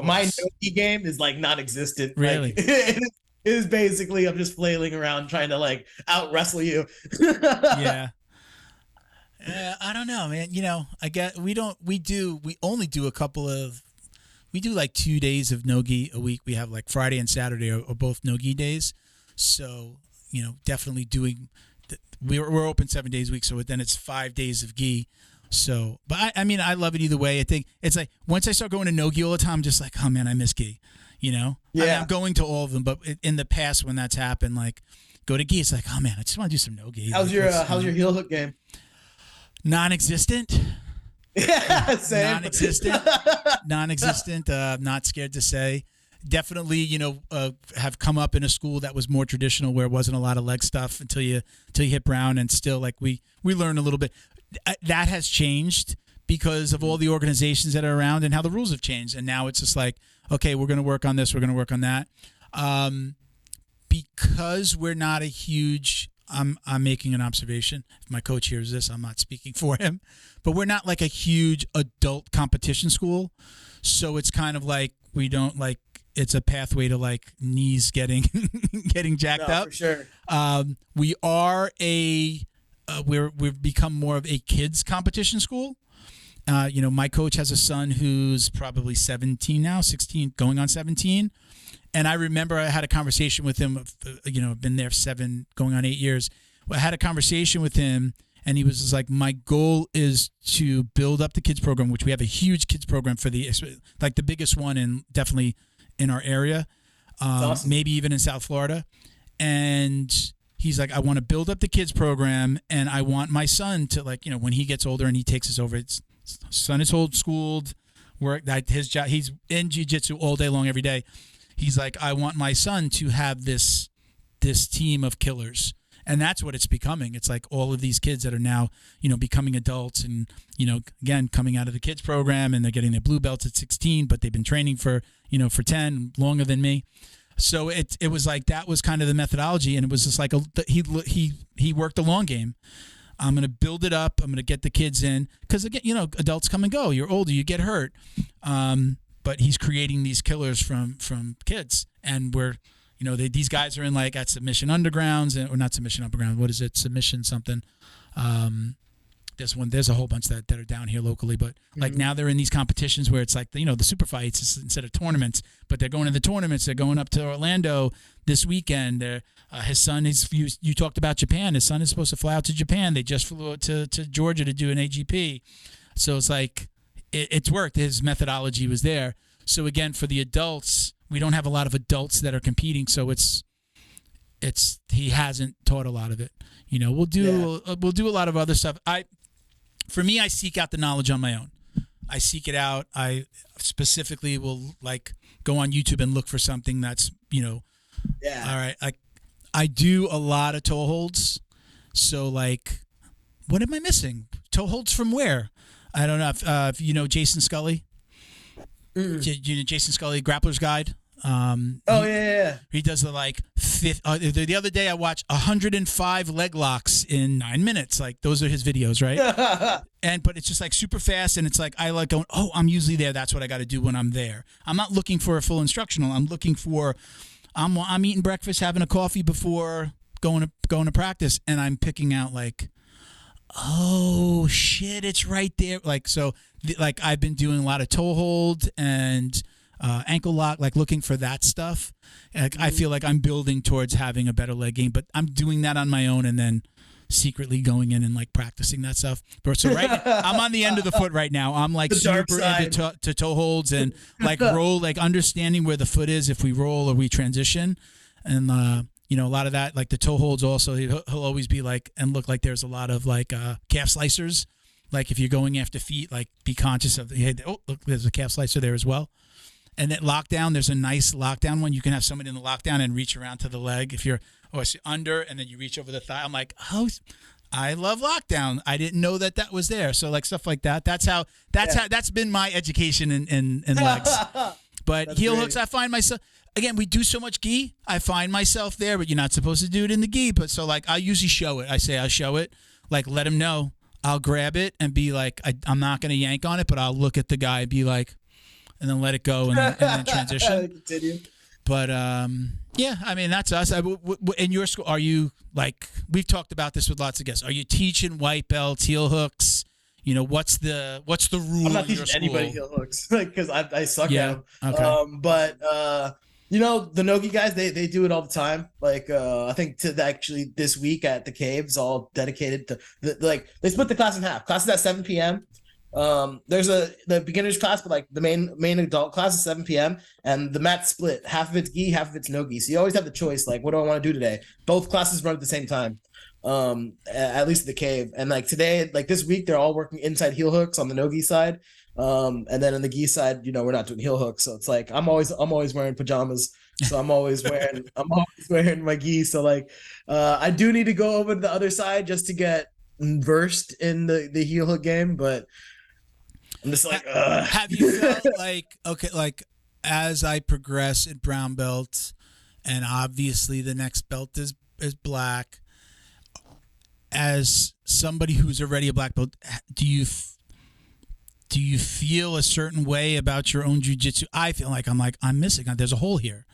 my no-gi game is like non-existent. Really, like, it is basically I'm just flailing around trying to like out wrestle you. Yeah. I don't know, man. You know, we only do we do like 2 days of no-gi a week. We have like Friday and Saturday are both no-gi days. So, you know, definitely we're open 7 days a week. So then it's 5 days of gi. So, but I mean, I love it either way. I think it's like once I start going to no-gi all the time, I'm just like, oh man, I miss gi, you know? Yeah. I mean, I'm going to all of them, but in the past when that's happened, like go to gi, it's like, oh man, I just want to do some no-gi. How's your heel hook game? Non-existent. Yeah, same. Non-existent. Not scared to say. Definitely, you know, have come up in a school that was more traditional, where it wasn't a lot of leg stuff until you hit brown, and still like we learn a little bit. That has changed because of all the organizations that are around and how the rules have changed, and now it's just like, okay, we're going to work on this, we're going to work on that, because we're not a huge. I'm making an observation. If my coach hears this, I'm not speaking for him, but we're not like a huge adult competition school. So it's kind of like we don't like, it's a pathway to like knees getting jacked up. For sure. We are we've become more of a kids competition school. You know, my coach has a son who's probably 17 now, 16, going on 17. And I remember I had a conversation with him, you know, I've been there 7, going on 8 years. I had a conversation with him, and he was just like, my goal is to build up the kids program, which we have a huge kids program for the biggest one, and definitely in our area, awesome. Maybe even in South Florida. And he's like, I want to build up the kids program, and I want my son to, like, you know, when he gets older and he takes us over, son is homeschooled, his job, he's in jiu-jitsu all day long, every day. He's like, I want my son to have this team of killers. And that's what it's becoming. It's like all of these kids that are now, you know, becoming adults and, you know, again, coming out of the kids program, and they're getting their blue belts at 16, but they've been training for 10, longer than me. So it was like, that was kind of the methodology. And it was just like, he worked the long game. I'm going to build it up. I'm going to get the kids in. Because, again, you know, adults come and go. You're older, you get hurt. But he's creating these killers from kids, and we're, you know, these guys are in like at Submission Undergrounds, or not Submission Underground. What is it? Submission something. There's a whole bunch that are down here locally, but like now they're in these competitions where it's like, you know, the super fights instead of tournaments, but they're going to the tournaments. They're going up to Orlando this weekend. His son you talked about Japan. His son is supposed to fly out to Japan. They just flew out to Georgia to do an AGP. So it's like, it's worked. His methodology was there. So again, for the adults, we don't have a lot of adults that are competing. So he hasn't taught a lot of it. You know, we'll do a lot of other stuff. For me, I seek out the knowledge on my own. I seek it out. I specifically will like go on YouTube and look for something that's, you know, all right. I do a lot of toe holds. So like, what am I missing? Toe holds from where? I don't know if you know Jason Scully. Jason Scully, Grappler's Guide. He does the like the other day I watched 105 leg locks in 9 minutes. Like those are his videos, right? But it's just like super fast, and it's like I like going, oh, I'm usually there. That's what I got to do when I'm there. I'm not looking for a full instructional. I'm looking for I'm eating breakfast, having a coffee before going to practice, and I'm picking out like, oh shit, it's right there. Like, so like I've been doing a lot of toe hold and ankle lock, like looking for that stuff. Like, I feel like I'm building towards having a better leg game, but I'm doing that on my own and then secretly going in and like practicing that stuff. But so I'm on the end of the foot right now. I'm like super into to toe holds and like roll, like understanding where the foot is if we roll or we transition. And you know, a lot of that, like the toe holds also, he'll always be like, and look like there's a lot of like calf slicers. Like if you're going after feet, like be conscious of, hey, oh, look, there's a calf slicer there as well. And then lockdown, there's a nice lockdown one. You can have somebody in the lockdown and reach around to the leg. If you're under and then you reach over the thigh. I'm like, oh, I love lockdown. I didn't know that was there. So like stuff like that. That's been my education in legs. But that's heel hooks, I find myself. Again, we do so much gi. I find myself there, but you're not supposed to do it in the gi. But so like I usually show it. I'll show it. Like let him know. I'll grab it and be like, I'm not going to yank on it, but I'll look at the guy and be like, and then let it go and then transition. Continue. But yeah, I mean that's us. In your school, are you like we've talked about this with lots of guests? Are you teaching white belts, heel hooks? You know what's the rule? I'm not in your teaching anybody heel hooks because I suck at them. Okay. But you know the Nogi guys, they do it all the time. Like I think actually this week at the caves, all dedicated to like they split the class in half. Class is at 7 p.m. There's the beginners class, but like the main adult class is 7 p.m. and the mat split. Half of it's gi, half of it's no gi. So you always have the choice. Like, what do I want to do today? Both classes run at the same time. At least at the cave. And like today, like this week, they're all working inside heel hooks on the no gi side. And then on the gi side, you know, we're not doing heel hooks. So it's like I'm always wearing pajamas. So I'm always wearing my gi. So like I do need to go over to the other side just to get versed in the heel hook game, but I'm just like, have you felt like, okay, like as I progress in brown belt, and obviously the next belt is black, as somebody who's already a black belt, do you feel a certain way about your own jiu-jitsu? I feel like I'm missing. There's a hole here.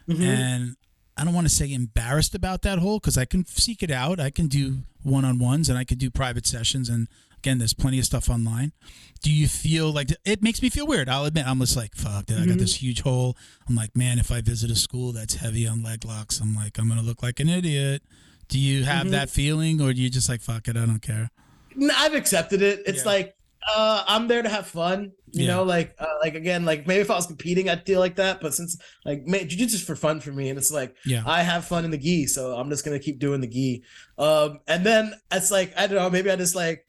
Mm-hmm. And I don't want to say embarrassed about that hole because I can seek it out. I can do one-on-ones and I can do private sessions. And again, there's plenty of stuff online. Do you feel like it makes me feel weird? I'll admit, I'm just like, fuck, dude, I got this huge hole. I'm like, man, if I visit a school that's heavy on leg locks, I'm like, I'm going to look like an idiot. Do you have that feeling, or do you just like, fuck it, I don't care? No, I've accepted it. It's like, I'm there to have fun, you know, like again, like maybe if I was competing, I'd feel like that. But since like jiu-jitsu is for fun for me, and it's like, I have fun in the gi, so I'm just going to keep doing the gi. And then it's like, I don't know, maybe I just like,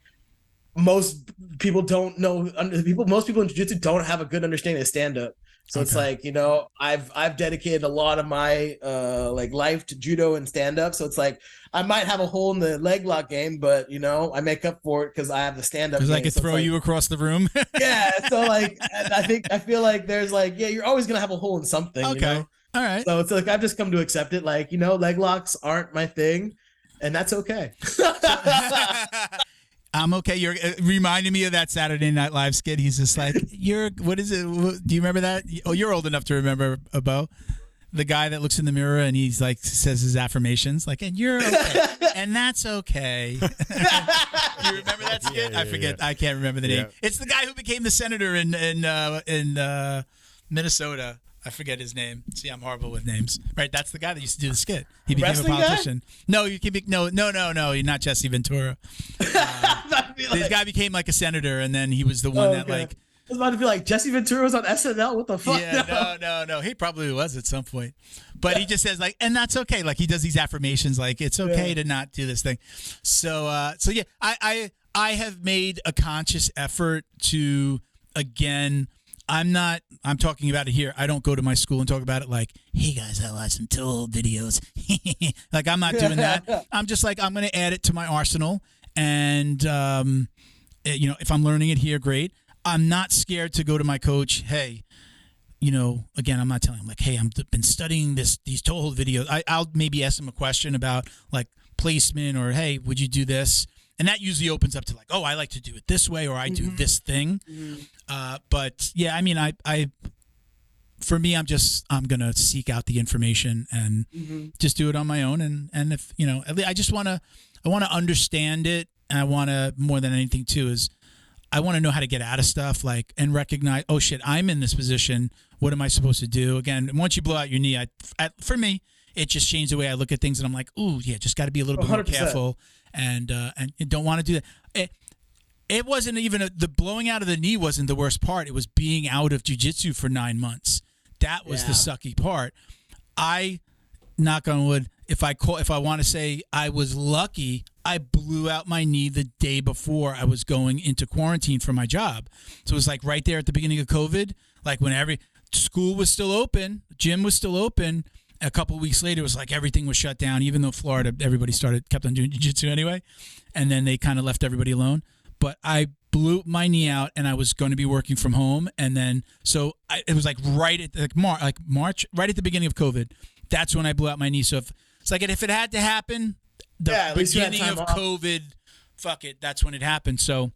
most people don't know, most people in jiu-jitsu don't have a good understanding of stand-up. So it's like, you know, I've dedicated a lot of my like life to judo and stand-up. So it's like I might have a hole in the leg lock game, but you know, I make up for it because I have the stand-up. Because I could throw you across the room. Yeah. So like I feel like there's like, you're always gonna have a hole in something. Okay. You know? All right. So it's like I've just come to accept it. Like, you know, leg locks aren't my thing, and that's okay. I'm okay. You're reminding me of that Saturday Night Live skit. He's just like, what is it? Do you remember that? Oh, you're old enough to remember, Bo. The guy that looks in the mirror and he's like, says his affirmations, like, and you're okay. And that's okay. You remember that skit? I forget. Yeah. I can't remember the name. It's the guy who became the senator in Minnesota. I forget his name. See, I'm horrible with names. Right, that's the guy that used to do the skit. He became a politician. Guy? No, you can be no. You're not Jesse Ventura. This guy became like a senator, and then he was the one that like. I was about to be like, Jesse Ventura was on SNL. What the fuck? Yeah, no. He probably was at some point, but he just says like, and that's okay. Like he does these affirmations, like it's okay to not do this thing. So yeah, I have made a conscious effort to again. I'm talking about it here. I don't go to my school and talk about it like, hey guys, I watched some toe videos. Like I'm not doing that. I'm just like, I'm going to add it to my arsenal. And, you know, if I'm learning it here, great. I'm not scared to go to my coach. Hey, you know, again, I'm not telling him like, hey, I've been studying these toe hold videos. I'll maybe ask him a question about like placement or, hey, would you do this? And that usually opens up to like, oh, I like to do it this way, or I do this thing. But yeah, I mean, for me, I'm gonna seek out the information and just do it on my own. And if you know, I want to understand it, and I want to more than anything too is I want to know how to get out of stuff like and recognize, oh shit, I'm in this position. What am I supposed to do? Again, once you blow out your knee, for me, it just changed the way I look at things, and I'm like, ooh, yeah, just got to be a little bit 100%. More careful. and you don't want to do that. It wasn't even the blowing out of the knee wasn't the worst part. It was being out of jiu-jitsu for 9 months. That was the sucky part. I, knock on wood, if I want to say I was lucky, I blew out my knee the day before I was going into quarantine for my job. So it was like right there at the beginning of COVID, like when school was still open, gym was still open. A couple of weeks later, it was like everything was shut down, even though Florida, everybody kept on doing jiu-jitsu anyway. And then they kind of left everybody alone. But I blew my knee out, and I was going to be working from home. And then, it was like right at March, right at the beginning of COVID. That's when I blew out my knee. So if it had to happen, the beginning of COVID, fuck it, that's when it happened. So,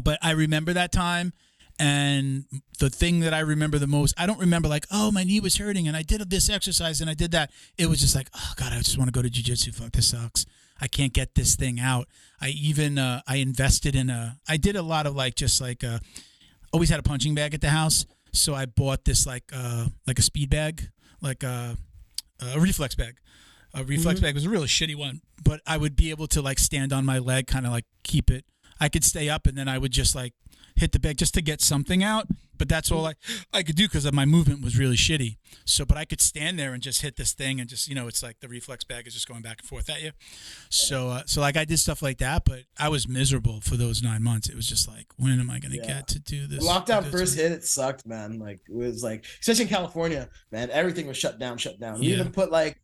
but I remember that time. And the thing that I remember the most, I don't remember like, oh, my knee was hurting and I did this exercise and I did that. It was just like, oh God, I just want to go to jiu-jitsu. Fuck, this sucks. I can't get this thing out. I even, I invested in I did a lot of always had a punching bag at the house. So I bought this like a speed bag, like a reflex bag. A reflex bag was a really shitty one, but I would be able to like stand on my leg, kind of like keep it. I could stay up and then I would just like hit the bag just to get something out. But that's all I could do because my movement was really shitty. So, but I could stand there and just hit this thing and just, it's like the reflex bag is just going back and forth at you. So, like I did stuff like that, but I was miserable for those 9 months. It was just like, when am I going to get to do this? Lockdown first hit, it sucked, man. Like it was like, especially in California, man, everything was shut down. You even put like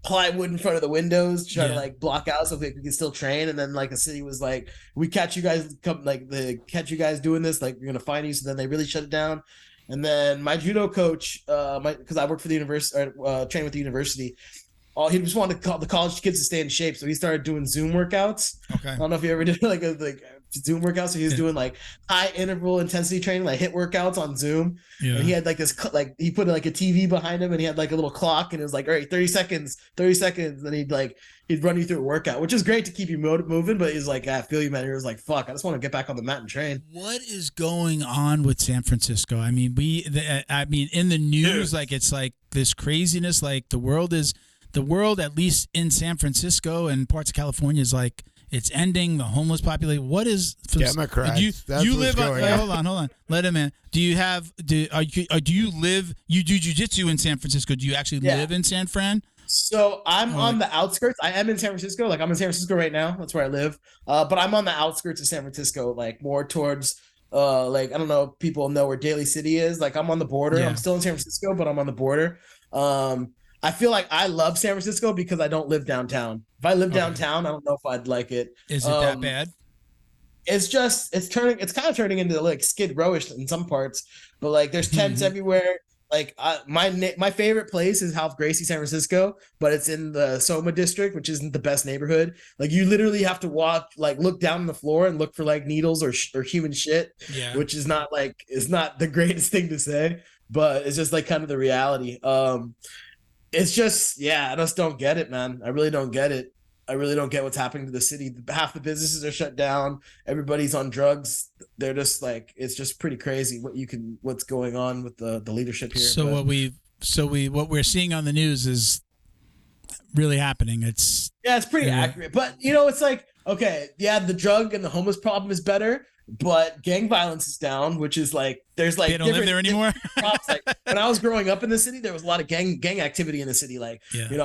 plywood in front of the windows to try to like block out so we could still train. And then like the city was like, we catch you guys doing this, like we're going to find you. So then they really shut it down. And then my judo coach, because I work for the university, train with the university, he just wanted the college kids to stay in shape, so he started doing Zoom workouts. Okay. I don't know if you ever did like Zoom workouts. So he was doing like high interval intensity training, like HIIT workouts on Zoom. Yeah. And he had like this, like he put like a TV behind him, and he had like a little clock, and it was like, all right, 30 seconds. And then he'd run you through a workout, which is great to keep you moving. But he's like, I feel you, man. He was like, fuck, I just want to get back on the mat and train. What is going on with San Francisco? I mean, in the news, like it's like this craziness. Like the world, at least in San Francisco and parts of California, is like it's ending. The homeless population. What is? Democrats. You live on. Hold on. Let him in. Do you do jiu-jitsu in San Francisco? Do you actually live in San Fran? So I'm on the outskirts. I am in San Francisco. Like I'm in San Francisco right now. That's where I live. But I'm on the outskirts of San Francisco, like more towards like I don't know if people know where Daly City is. Like I'm on the border. Yeah. I'm still in San Francisco, but I'm on the border. I feel like I love San Francisco because I don't live downtown. If I lived downtown, I don't know if I'd like it. Is it that bad? It's kind of turning into like Skid Rowish in some parts, but like there's tents everywhere. Like my favorite place is Ralph Gracie, San Francisco, but it's in the Soma district, which isn't the best neighborhood. Like you literally have to look down on the floor and look for like needles or human shit, which is not the greatest thing to say, but it's just like kind of the reality. It's just, I just don't get it, man. I really don't get it. I really don't get what's happening to the city. Half the businesses are shut down. Everybody's on drugs. They're just like, it's just pretty crazy what's going on with the leadership here. So what we're seeing on the news is really happening. It's pretty accurate. But it's like, okay, the drug and the homeless problem is better, but gang violence is down, which is like there's like they don't live there anymore. Like when I was growing up in the city, there was a lot of gang activity in the city. Like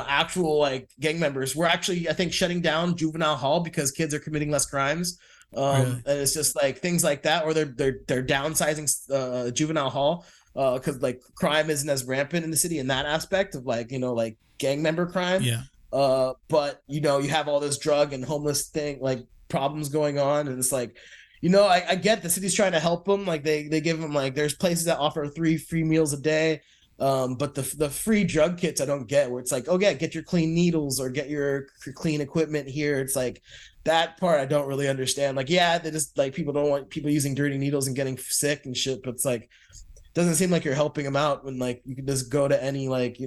actual like gang members. We're actually I think shutting down juvenile hall because kids are committing less crimes. And it's just like things like that, or they're downsizing juvenile hall because like crime isn't as rampant in the city in that aspect of like like gang member crime. But you have all this drug and homeless thing like problems going on, and it's like. I get the city's trying to help them. Like they give them like there's places that offer 3 free meals a day. But the free drug kits I don't get where it's like, oh yeah, get your clean needles or get your clean equipment here. It's like that part I don't really understand. Like, they just like people don't want people using dirty needles and getting sick and shit. But it's like, it doesn't seem like you're helping them out when like you can just go to any like,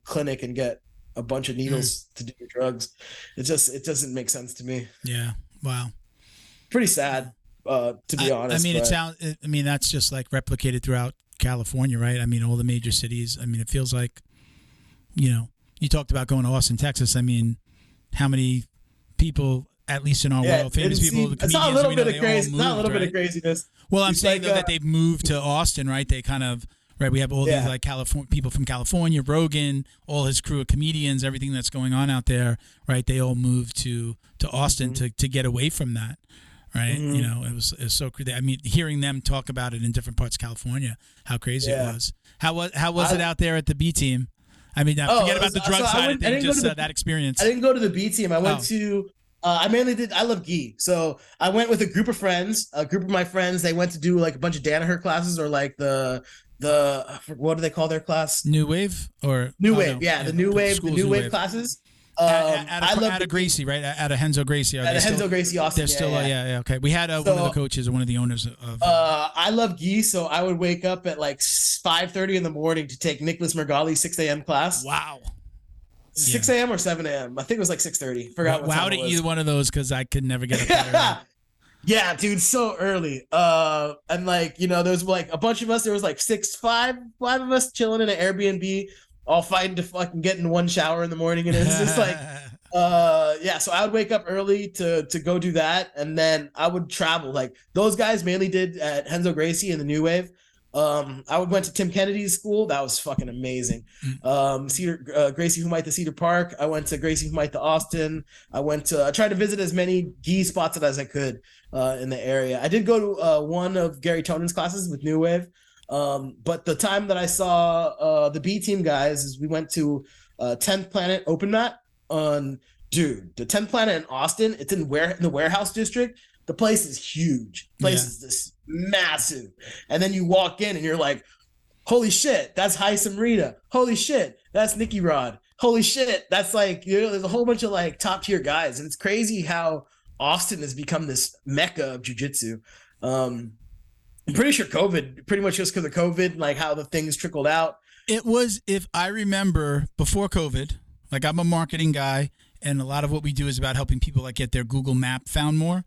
clinic and get a bunch of needles to do your drugs. It doesn't make sense to me. Yeah. Wow. Pretty sad. To be honest, I mean, that's just like replicated throughout California, right? I mean, all the major cities. I mean, it feels like, you talked about going to Austin, Texas. I mean, how many people at least in our Yeah, world. Famous didn't people, see- the it's not a comedians, little we know bit of they all crazy. It's not a moved, little bit of right? craziness. Well, I'm It's saying like, though that they've moved to Austin, right? They kind of right. We have all these Yeah. like California people from California, Rogan, all his crew of comedians, everything that's going on out there, right? They all moved to Austin to get away from that, right? You know, it was so crazy. I mean, hearing them talk about it in different parts of California, how crazy it was. How was it out there at the B team? I mean, forget about the drug side of things, just that experience. I didn't go to the B team. I went to. I mainly did. I love gi, so I went with a group of friends. A group of my friends. They went to do like a bunch of Danaher classes, or like the what do they call their class? New Wave or New Wave, yeah, the New Wave, the New Wave classes. Out of Gracie, right? Out of Henzo Gracie. At Henzo Gracie, Austin. They're still, yeah. Okay. We had one of the coaches, one of the owners of. I love gi, so I would wake up at like 5:30 in the morning to take Nicholas Mergali's 6 a.m. class. Wow. 6 a.m. or 7 a.m. I think it was like 6:30. Forgot what time Wowed it at was. either one of those because I could never get up that early. Yeah, dude, so early. And like, you know, there was like a bunch of us. There was like five of us chilling in an Airbnb, all fighting to fucking get in one shower in the morning. And it's just like, yeah. So I would wake up early to go do that, and then I would travel. Like those guys mainly did at Henzo Gracie in the New Wave. I went to Tim Kennedy's school. That was fucking amazing. Gracie Humite to Cedar Park. I went to Gracie Humite to Austin. I tried to visit as many gi spots as I could in the area. I did go to one of Gary Tonen's classes with New Wave. But the time that I saw the B team guys is we went to 10th Planet Open Mat dude, the 10th Planet in Austin. It's in the warehouse district. The place is huge. The place is this massive. And then you walk in and you're like, holy shit, that's Heisam Rita. Holy shit, that's Nicky Rod. Holy shit, that's like, you know, there's a whole bunch of like top tier guys. And it's crazy how Austin has become this mecca of jiu-jitsu. I'm pretty sure COVID, pretty much just because of COVID, like how the things trickled out. It was, if I remember, before COVID, like I'm a marketing guy, and a lot of what we do is about helping people like get their Google map found more.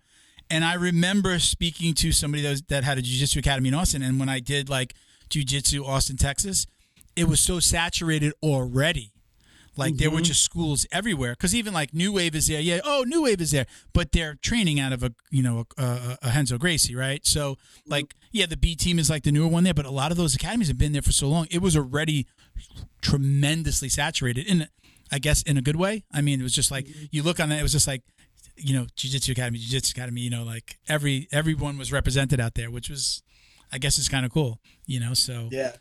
And I remember speaking to somebody that had a jiu-jitsu academy in Austin. And when I did like jiu-jitsu Austin, Texas, it was so saturated already. Like there were just schools everywhere. Because even like New Wave is there. Yeah, New Wave is there. But they're training out of a Henzo Gracie, right? So like, yeah, the B team is like the newer one there. But a lot of those academies have been there for so long. It was already tremendously saturated. I guess in a good way. I mean, it was just like, you look on that, it was just like, you know, Jiu-Jitsu Academy, you know, like everyone was represented out there, which was, I guess it's kind of cool, you know? So, yeah.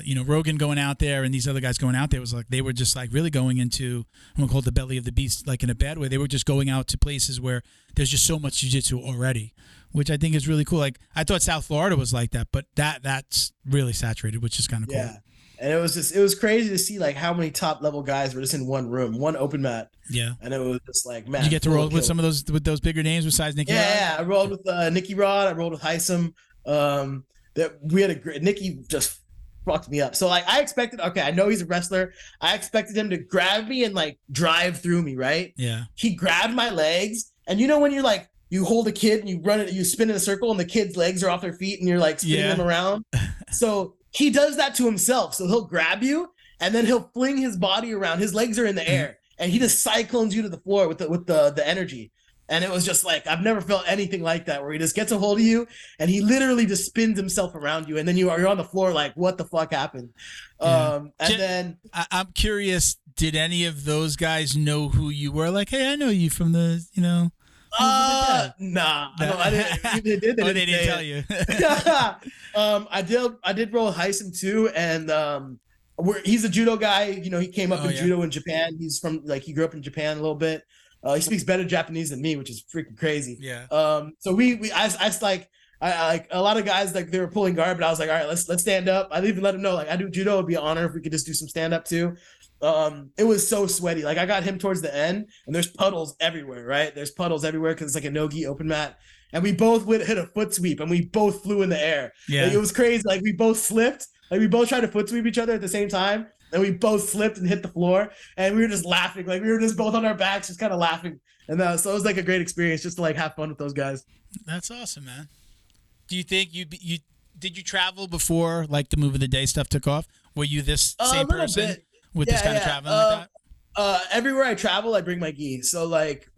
You know, Rogan going out there and these other guys going out there was like, they were just like really going into, I'm going to call it the belly of the beast, like in a bad way. They were just going out to places where there's just so much Jiu-Jitsu already, which I think is really cool. Like I thought South Florida was like that, but that's really saturated, which is kind of cool. Yeah. And it was crazy to see like how many top level guys were just in one room, one open mat. Yeah. And it was just like, man. Did you get to roll with some of those bigger names besides Nicky Rod? Yeah, I rolled with Nicky Rod. I rolled with Heisam. We had a great, Nicky just fucked me up. So like I expected, okay, I know he's a wrestler. I expected him to grab me and like drive through me, right? Yeah. He grabbed my legs. And you know when you're like, you hold a kid and you spin in a circle and the kid's legs are off their feet and you're like spinning them around. So he does that to himself. So he'll grab you and then he'll fling his body around. His legs are in the air and he just cyclones you to the floor with the energy. And it was just like, I've never felt anything like that, where he just gets a hold of you and he literally just spins himself around you. And then you're on the floor like, what the fuck happened? Yeah. Then I'm curious, did any of those guys know who you were? Like, hey, I know you from the, you know. Nah. I didn't. They did. They didn't tell you. I did roll with Heisam too, and he's a judo guy. You know, he came up in judo in Japan. He's from he grew up in Japan a little bit. He speaks better Japanese than me, which is freaking crazy. Yeah. So I a lot of guys like they were pulling guard, but I was like, all right, let's stand up. I even let him know like I do judo. It'd be an honor if we could just do some stand up too. It was so sweaty. Like I got him towards the end and there's puddles everywhere, right? There's puddles everywhere because it's like a no-gi open mat. And we both hit a foot sweep and we both flew in the air. Yeah. Like, it was crazy. Like we both slipped. Like we both tried to foot sweep each other at the same time. And we both slipped and hit the floor. And we were just laughing. Like we were just both on our backs, just kind of laughing. And so it was like a great experience just to like have fun with those guys. That's awesome, man. Do you think did you travel before like the Move of the Day stuff took off? Were you this same person? Bit. With this kind of traveling like that? Everywhere I travel, I bring my gi. So like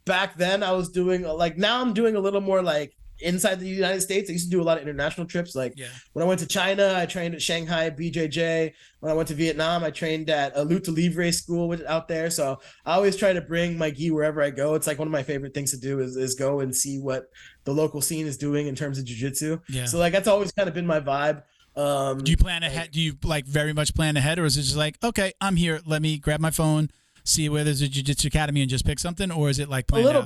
back then I was doing now I'm doing a little more like inside the United States. I used to do a lot of international trips. Like when I went to China, I trained at Shanghai BJJ. When I went to Vietnam, I trained at a Lutte Livre school out there. So I always try to bring my gi wherever I go. It's like one of my favorite things to do is go and see what the local scene is doing in terms of jiu-jitsu. Yeah. So like that's always kind of been my vibe. Do you plan ahead? Do you like very much plan ahead, or is it just like, okay, I'm here, let me grab my phone, see where there's a jiu-jitsu academy and just pick something? Or is it like a little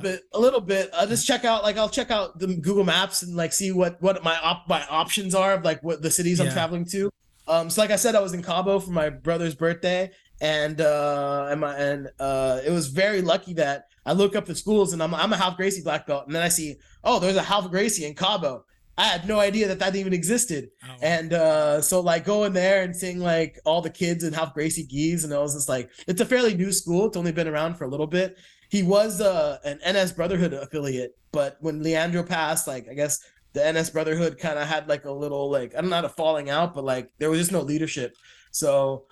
bit? I'll just check out, I'll check out the Google Maps and like see what my options are of like what the cities I'm traveling to. So like I said, I was in Cabo for my brother's birthday, and it was very lucky that I look up the schools and I'm a Ralph Gracie Black Belt, and then I see, oh, there's a Ralph Gracie in Cabo. I had no idea that even existed. Oh. And so like going there and seeing like all the kids in Ralph Gracie gis, and I was just like, it's a fairly new school. It's only been around for a little bit. He was an NS Brotherhood affiliate, but when Leandro passed, like I guess the NS Brotherhood kind of had like a little like, I'm not a falling out, but like there was just no leadership. So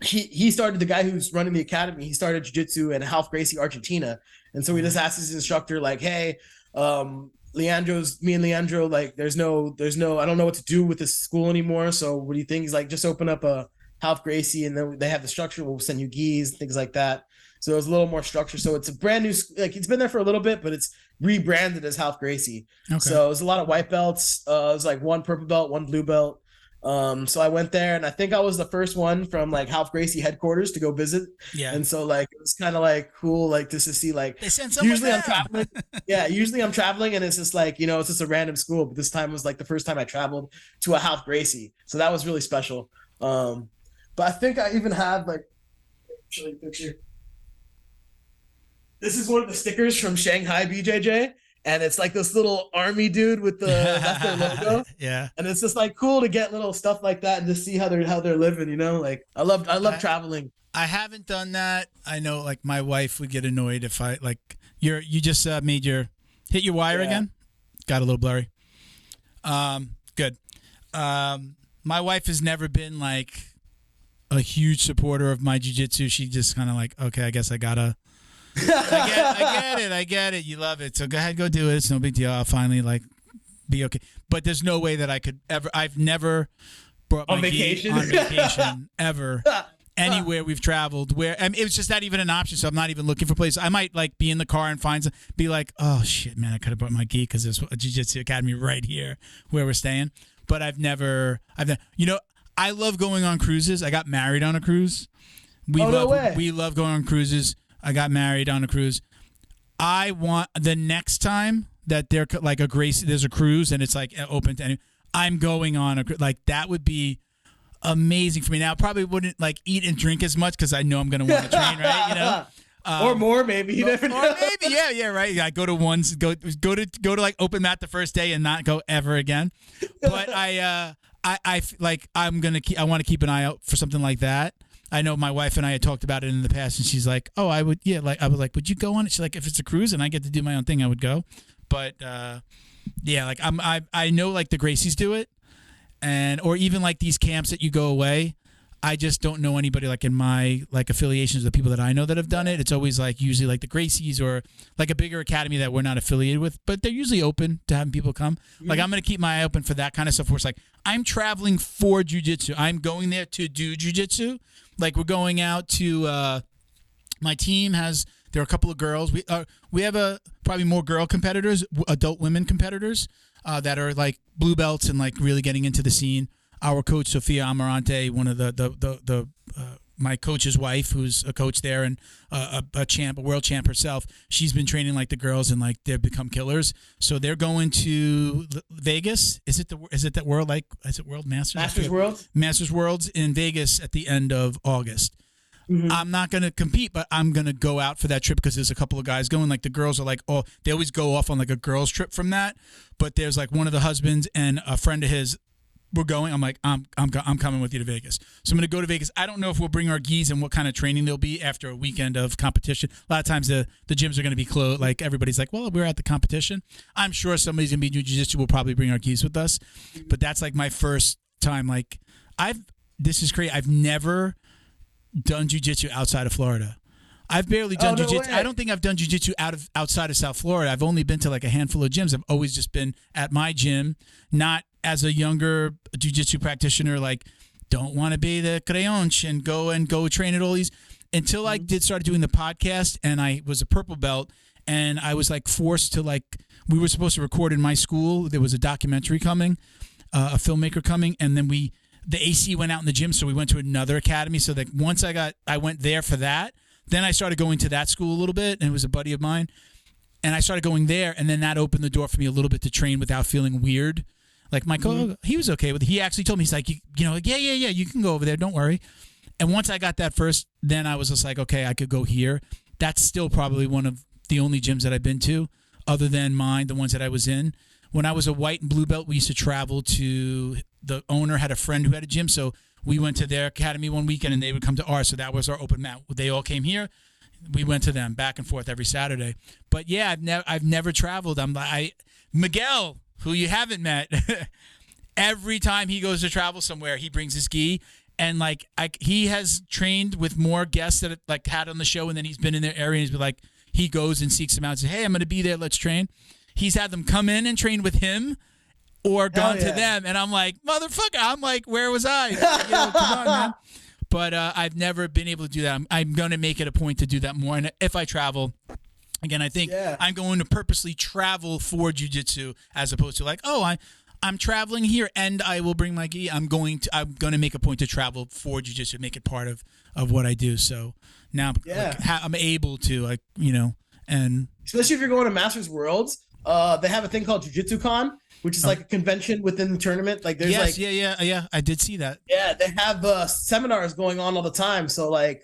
he started, the guy who's running the academy, he started jiu-jitsu in Ralph Gracie, Argentina. And so he just asked his instructor like, hey, me and Leandro, like there's no, I don't know what to do with this school anymore. So what do you think? He's like, just open up a Ralph Gracie, and then they have the structure. We'll send you gis, things like that. So it was a little more structure. So it's a brand new, like it's been there for a little bit, but it's rebranded as Ralph Gracie. Okay. So it was a lot of white belts. It was like one purple belt, one blue belt. So I went there, and I think I was the first one from like Ralph Gracie headquarters to go visit. Yeah. And so like it was kind of like cool, like just to see like they sent someone usually there. I'm traveling. Yeah, usually I'm traveling and it's just like, you know, it's just a random school. But this time was like the first time I traveled to a Ralph Gracie. So that was really special. But I think I even had like, show you a picture. This is one of the stickers from Shanghai BJJ. And it's like this little army dude with that's their logo. Yeah. And it's just like cool to get little stuff like that and to see how they're living, you know? Like I love traveling. I haven't done that. I know like my wife would get annoyed if I like you just hit your wire again. Got a little blurry. Good. My wife has never been like a huge supporter of my jiu-jitsu. She just kind of like, okay, I guess I gotta I get it. You love it. So go ahead, go do it. It's no big deal. I'll finally like be okay. But there's no way that I could ever. I've never brought my gi on vacation ever. Anywhere we've traveled where it was just not even an option. So I'm not even looking for places. I might like be in the car and be like, oh shit, man, I could have brought my gi because there's a jiu-jitsu academy right here where we're staying. But I've never, you know, I love going on cruises. I got married on a cruise. We love going on cruises. I got married on a cruise. I want the next time that they're like there's a cruise and it's like open to anyone, I'm going on like that would be amazing for me. Now I probably wouldn't like eat and drink as much because I know I'm going to want to train, right? You know, or more maybe. You never know. Or maybe, yeah, right. I go to like open mat the first day and not go ever again. But I want to keep an eye out for something like that. I know my wife and I had talked about it in the past, and she's like, "Oh, I would, yeah." Like I was like, "Would you go on it?" She's like, "If it's a cruise and I get to do my own thing, I would go." But yeah, like I know like the Gracies do it, or even like these camps that you go away. I just don't know anybody like in my like affiliations with the people that I know that have done it. It's always like usually like the Gracies or like a bigger academy that we're not affiliated with, but they're usually open to having people come. Mm-hmm. Like I'm going to keep my eye open for that kind of stuff where it's like I'm traveling for jiu-jitsu. I'm going there to do jiu-jitsu. Like we're going out to my team there are a couple of girls. We have probably more girl competitors, adult women competitors that are like blue belts and like really getting into the scene. Our coach Sophia Amarante, one of the my coach's wife, who's a coach there and a world champ herself, she's been training like the girls and like they've become killers. So they're going to Vegas. Is it World Masters? Masters Worlds in Vegas at the end of August. Mm-hmm. I'm not going to compete, but I'm going to go out for that trip because there's a couple of guys going. Like the girls are like, oh, they always go off on like a girls trip from that. But there's like one of the husbands and a friend of his. We're going. I'm like, I'm coming with you to Vegas. So I'm going to go to Vegas. I don't know if we'll bring our gis and what kind of training there'll be after a weekend of competition. A lot of times the gyms are going to be closed. Like everybody's like, well, we're at the competition. I'm sure somebody's going to be doing jiu-jitsu. We'll probably bring our gis with us. But that's like my first time. Like this is crazy. I've never done jiu-jitsu outside of Florida. I've barely done jiu-jitsu. way. I don't think I've done jiu-jitsu outside of South Florida. I've only been to like a handful of gyms. I've always just been at my gym, not as a younger jiu-jitsu practitioner, like don't want to be the crayonch and go train at all these. Until I started doing the podcast, and I was a purple belt, and I was like forced to we were supposed to record in my school. There was a documentary coming, a filmmaker coming, and then the AC went out in the gym, so we went to another academy. So that once I went there for that. Then I started going to that school a little bit, and it was a buddy of mine. And I started going there, and then that opened the door for me a little bit to train without feeling weird. Like my coach, he was okay with it. He actually told me, he's like, yeah, you can go over there, don't worry. And once I got that first, then I was just like, okay, I could go here. That's still probably one of the only gyms that I've been to, other than mine, the ones that I was in. When I was a white and blue belt, we used to travel to, the owner had a friend who had a gym, so we went to their academy one weekend, and they would come to ours. So that was our open mat. They all came here. We went to them back and forth every Saturday. But yeah, I've never traveled. Miguel, who you haven't met, every time he goes to travel somewhere, he brings his gi. And he has trained with more guests that had on the show, and then he's been in their area, and he's been he goes and seeks them out and says, hey, I'm going to be there. Let's train. He's had them come in and train with him, or gone to them, and I'm like, motherfucker, I'm like, where was I? Come on, man. But I've never been able to do that. I'm going to make it a point to do that more. And if I travel, again, I think I'm going to purposely travel for jiu-jitsu as opposed to I'm traveling here and I will bring my gi. I'm going to make a point to travel for jiu-jitsu, make it part of what I do. So now I'm able to, and especially if you're going to Masters Worlds, they have a thing called Jiu-Jitsu Con, which is like a convention within the tournament. Like there's I did see that. Yeah, they have seminars going on all the time. So I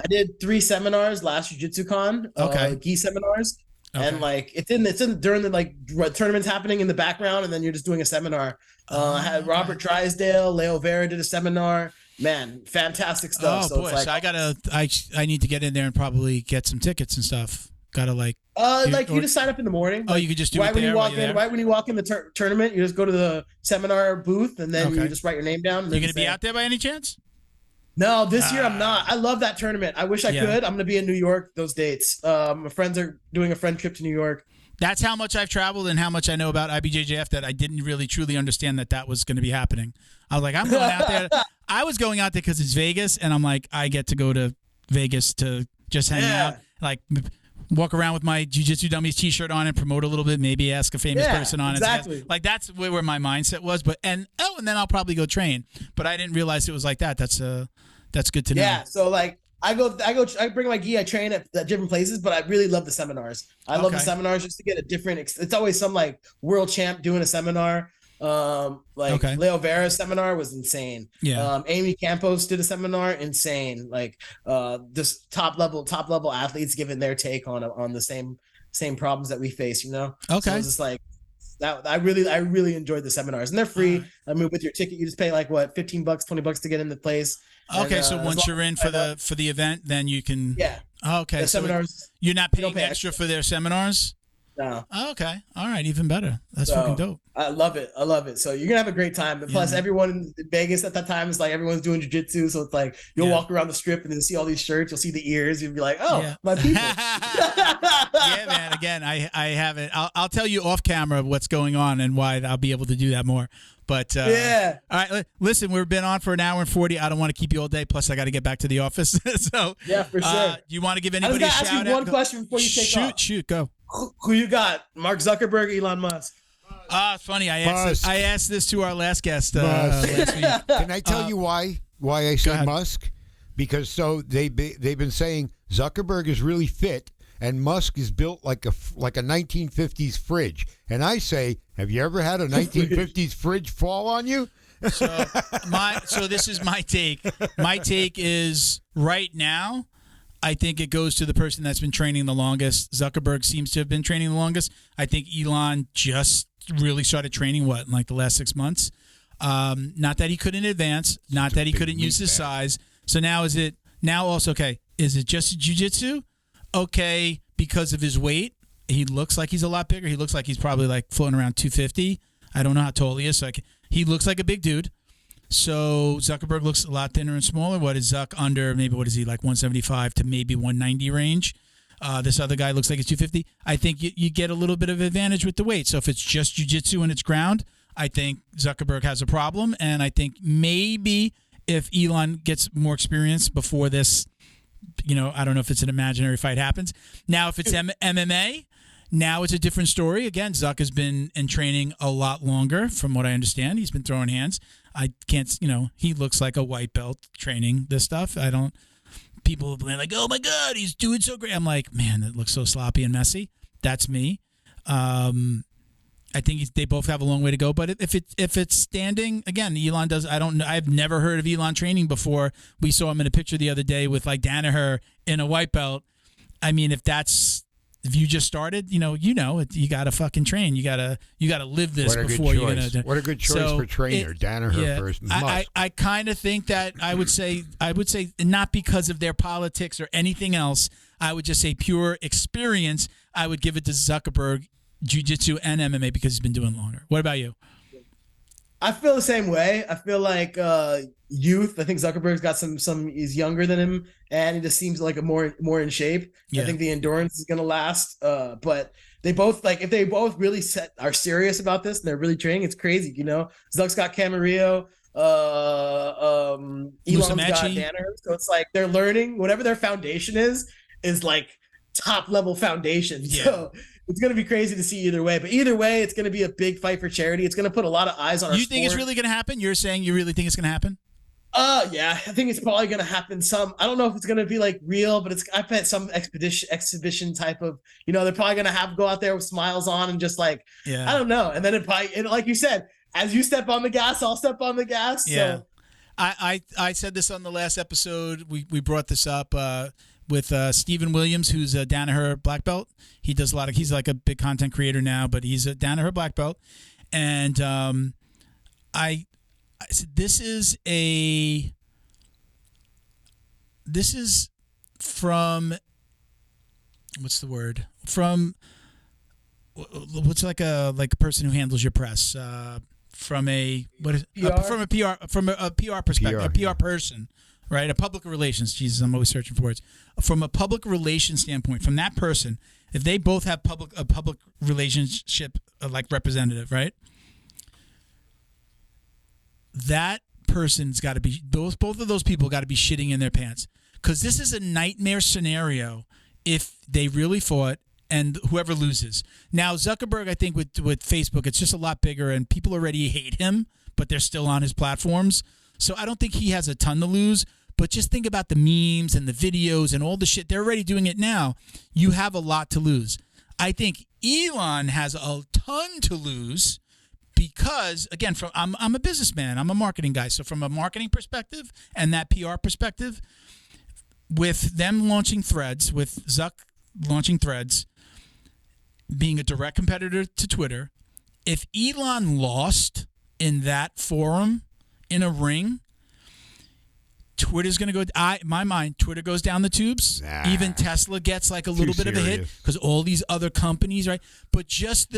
did 3 seminars last Jiu-Jitsu Con, gi seminars. Okay. And it's in during the tournaments happening in the background, and then you're just doing a seminar. I had Robert Drysdale, Leo Vera did a seminar. Man, fantastic stuff. Oh boy, so I need to get in there and probably get some tickets and stuff. You just sign up in the morning. You could just do right it there when you walk in. Right when you walk in the tournament, you just go to the seminar booth, and then you just write your name down. You're gonna be out there by any chance? No, this year I'm not. I love that tournament. I wish I could. I'm gonna be in New York those dates. My friends are doing a friend trip to New York. That's how much I've traveled and how much I know about IBJJF that I didn't really truly understand that was going to be happening. I was like, I'm going out there. I was going out there because it's Vegas, and I'm like, I get to go to Vegas to just hang out, walk around with my Jiu-Jitsu Dummies t-shirt on and promote a little bit, maybe ask a famous person on it. That's where my mindset was. But and then I'll probably go train. But I didn't realize it was like that. That's good to know. Yeah, so I bring my gi, I train at different places, but I really love the seminars. I love the seminars just to get a different it's always some world champ doing a seminar. Leo Vera's seminar was insane. Yeah. Amy Campos did a seminar, insane. Just top level athletes giving their take on the same problems that we face, So it's just that I really enjoyed the seminars, and they're free. I mean, with your ticket, you just pay $15, $20 to get in the place. Okay, and, so once you're in for the event, then you can. Yeah. Okay. The seminars. You're not paying extra for their seminars? No. Okay. All right. Even better. That's fucking dope. I love it. So you're gonna have a great time. And plus, everyone in Vegas at that time is everyone's doing jiu-jitsu. So it's you'll walk around the strip and then see all these shirts. You'll see the ears. You'll be like, oh, my people. Yeah, man. Again, I have it. I'll tell you off camera what's going on and why I'll be able to do that more. But all right, listen, we've been on for an hour and 40. I don't want to keep you all day. Plus, I got to get back to the office. So yeah, for sure. Do you want to give anybody a shout out? I was going to ask you one question before you take off. Shoot, go. Who you got? Mark Zuckerberg, Elon Musk? It's funny. I asked this to our last guest last week. Can I tell you why I said Musk? Because they've been saying Zuckerberg is really fit. And Musk is built like a 1950s fridge. And I say, have you ever had a 1950s fridge fall on you? So this is my take. My take is right now, I think it goes to the person that's been training the longest. Zuckerberg seems to have been training the longest. I think Elon just really started training, in the last 6 months? Not that he couldn't advance, not that he couldn't use his size. So now is it just jiu-jitsu? Okay, because of his weight, he looks like he's a lot bigger. He looks like he's probably floating around 250. I don't know how tall he is. So he looks like a big dude. So Zuckerberg looks a lot thinner and smaller. What is Zuck under? Maybe what is he, like 175 to maybe 190 range? This other guy looks like he's 250. I think you get a little bit of advantage with the weight. So if it's just jiu-jitsu and it's ground, I think Zuckerberg has a problem. And I think maybe if Elon gets more experience before this, I don't know if it's an imaginary fight happens. Now, if it's MMA, now it's a different story. Again, Zuck has been in training a lot longer, from what I understand. He's been throwing hands. I can't, he looks like a white belt training this stuff. People have been like, oh my God, he's doing so great. I'm like, man, it looks so sloppy and messy. That's me. I think they both have a long way to go. But if it's standing, again, Elon does. I've never heard of Elon training before. We saw him in a picture the other day with like Danaher in a white belt. I mean, if you just started, you got to fucking train. You got to live this before you're going to. What a good choice for trainer, Danaher versus Musk. I kind of think that I would say not because of their politics or anything else. I would just say pure experience. I would give it to Zuckerberg, jiu-jitsu and MMA, because he's been doing longer. What about you? I feel the same way. I feel like youth. I think Zuckerberg's got some. He's younger than him, and he just seems like a more in shape. Yeah. I think the endurance is gonna last. But they both, like, if they both really are serious about this and they're really training, it's crazy. Zuck's got Camarillo, Elon's got Danaher. So it's like they're learning. Whatever their foundation is like top level foundation. Yeah. So it's going to be crazy to see either way. But either way, it's going to be a big fight for charity. It's going to put a lot of eyes on our sport. You think it's really going to happen? You're saying you really think it's going to happen? Yeah, I think it's probably going to happen. I don't know if it's going to be like real, but I bet some exhibition type of, they're probably going to go out there with smiles on and just like, I don't know. And then it probably, like you said, as you step on the gas, I'll step on the gas. Yeah. So. I said this on the last episode. We brought this up with Stephen Williams, who's a Danaher black belt. He does he's like a big content creator now, but he's a Danaher black belt. And I said, this is from, what's the word? From, what's like a person who handles your press, from a PR perspective, a PR person, right? A public relations. Jesus, I'm always searching for words. From a public relations standpoint, from that person, if they both have a public relationship like representative, right? That person's got to be both of those people got to be shitting in their pants, because this is a nightmare scenario if they really fought. And whoever loses. Now, Zuckerberg, I think with Facebook, it's just a lot bigger, and people already hate him, but they're still on his platforms. So I don't think he has a ton to lose. But just think about the memes and the videos and all the shit. They're already doing it now. You have a lot to lose. I think Elon has a ton to lose because, again, I'm a businessman. I'm a marketing guy. So from a marketing perspective and that PR perspective, with them launching Threads, with Zuck launching Threads, being a direct competitor to Twitter, if Elon lost in that forum in a ring, Twitter's going to go, my mind, Twitter goes down the tubes. Nah. Even Tesla gets like a little bit of a hit because all these other companies, right? But just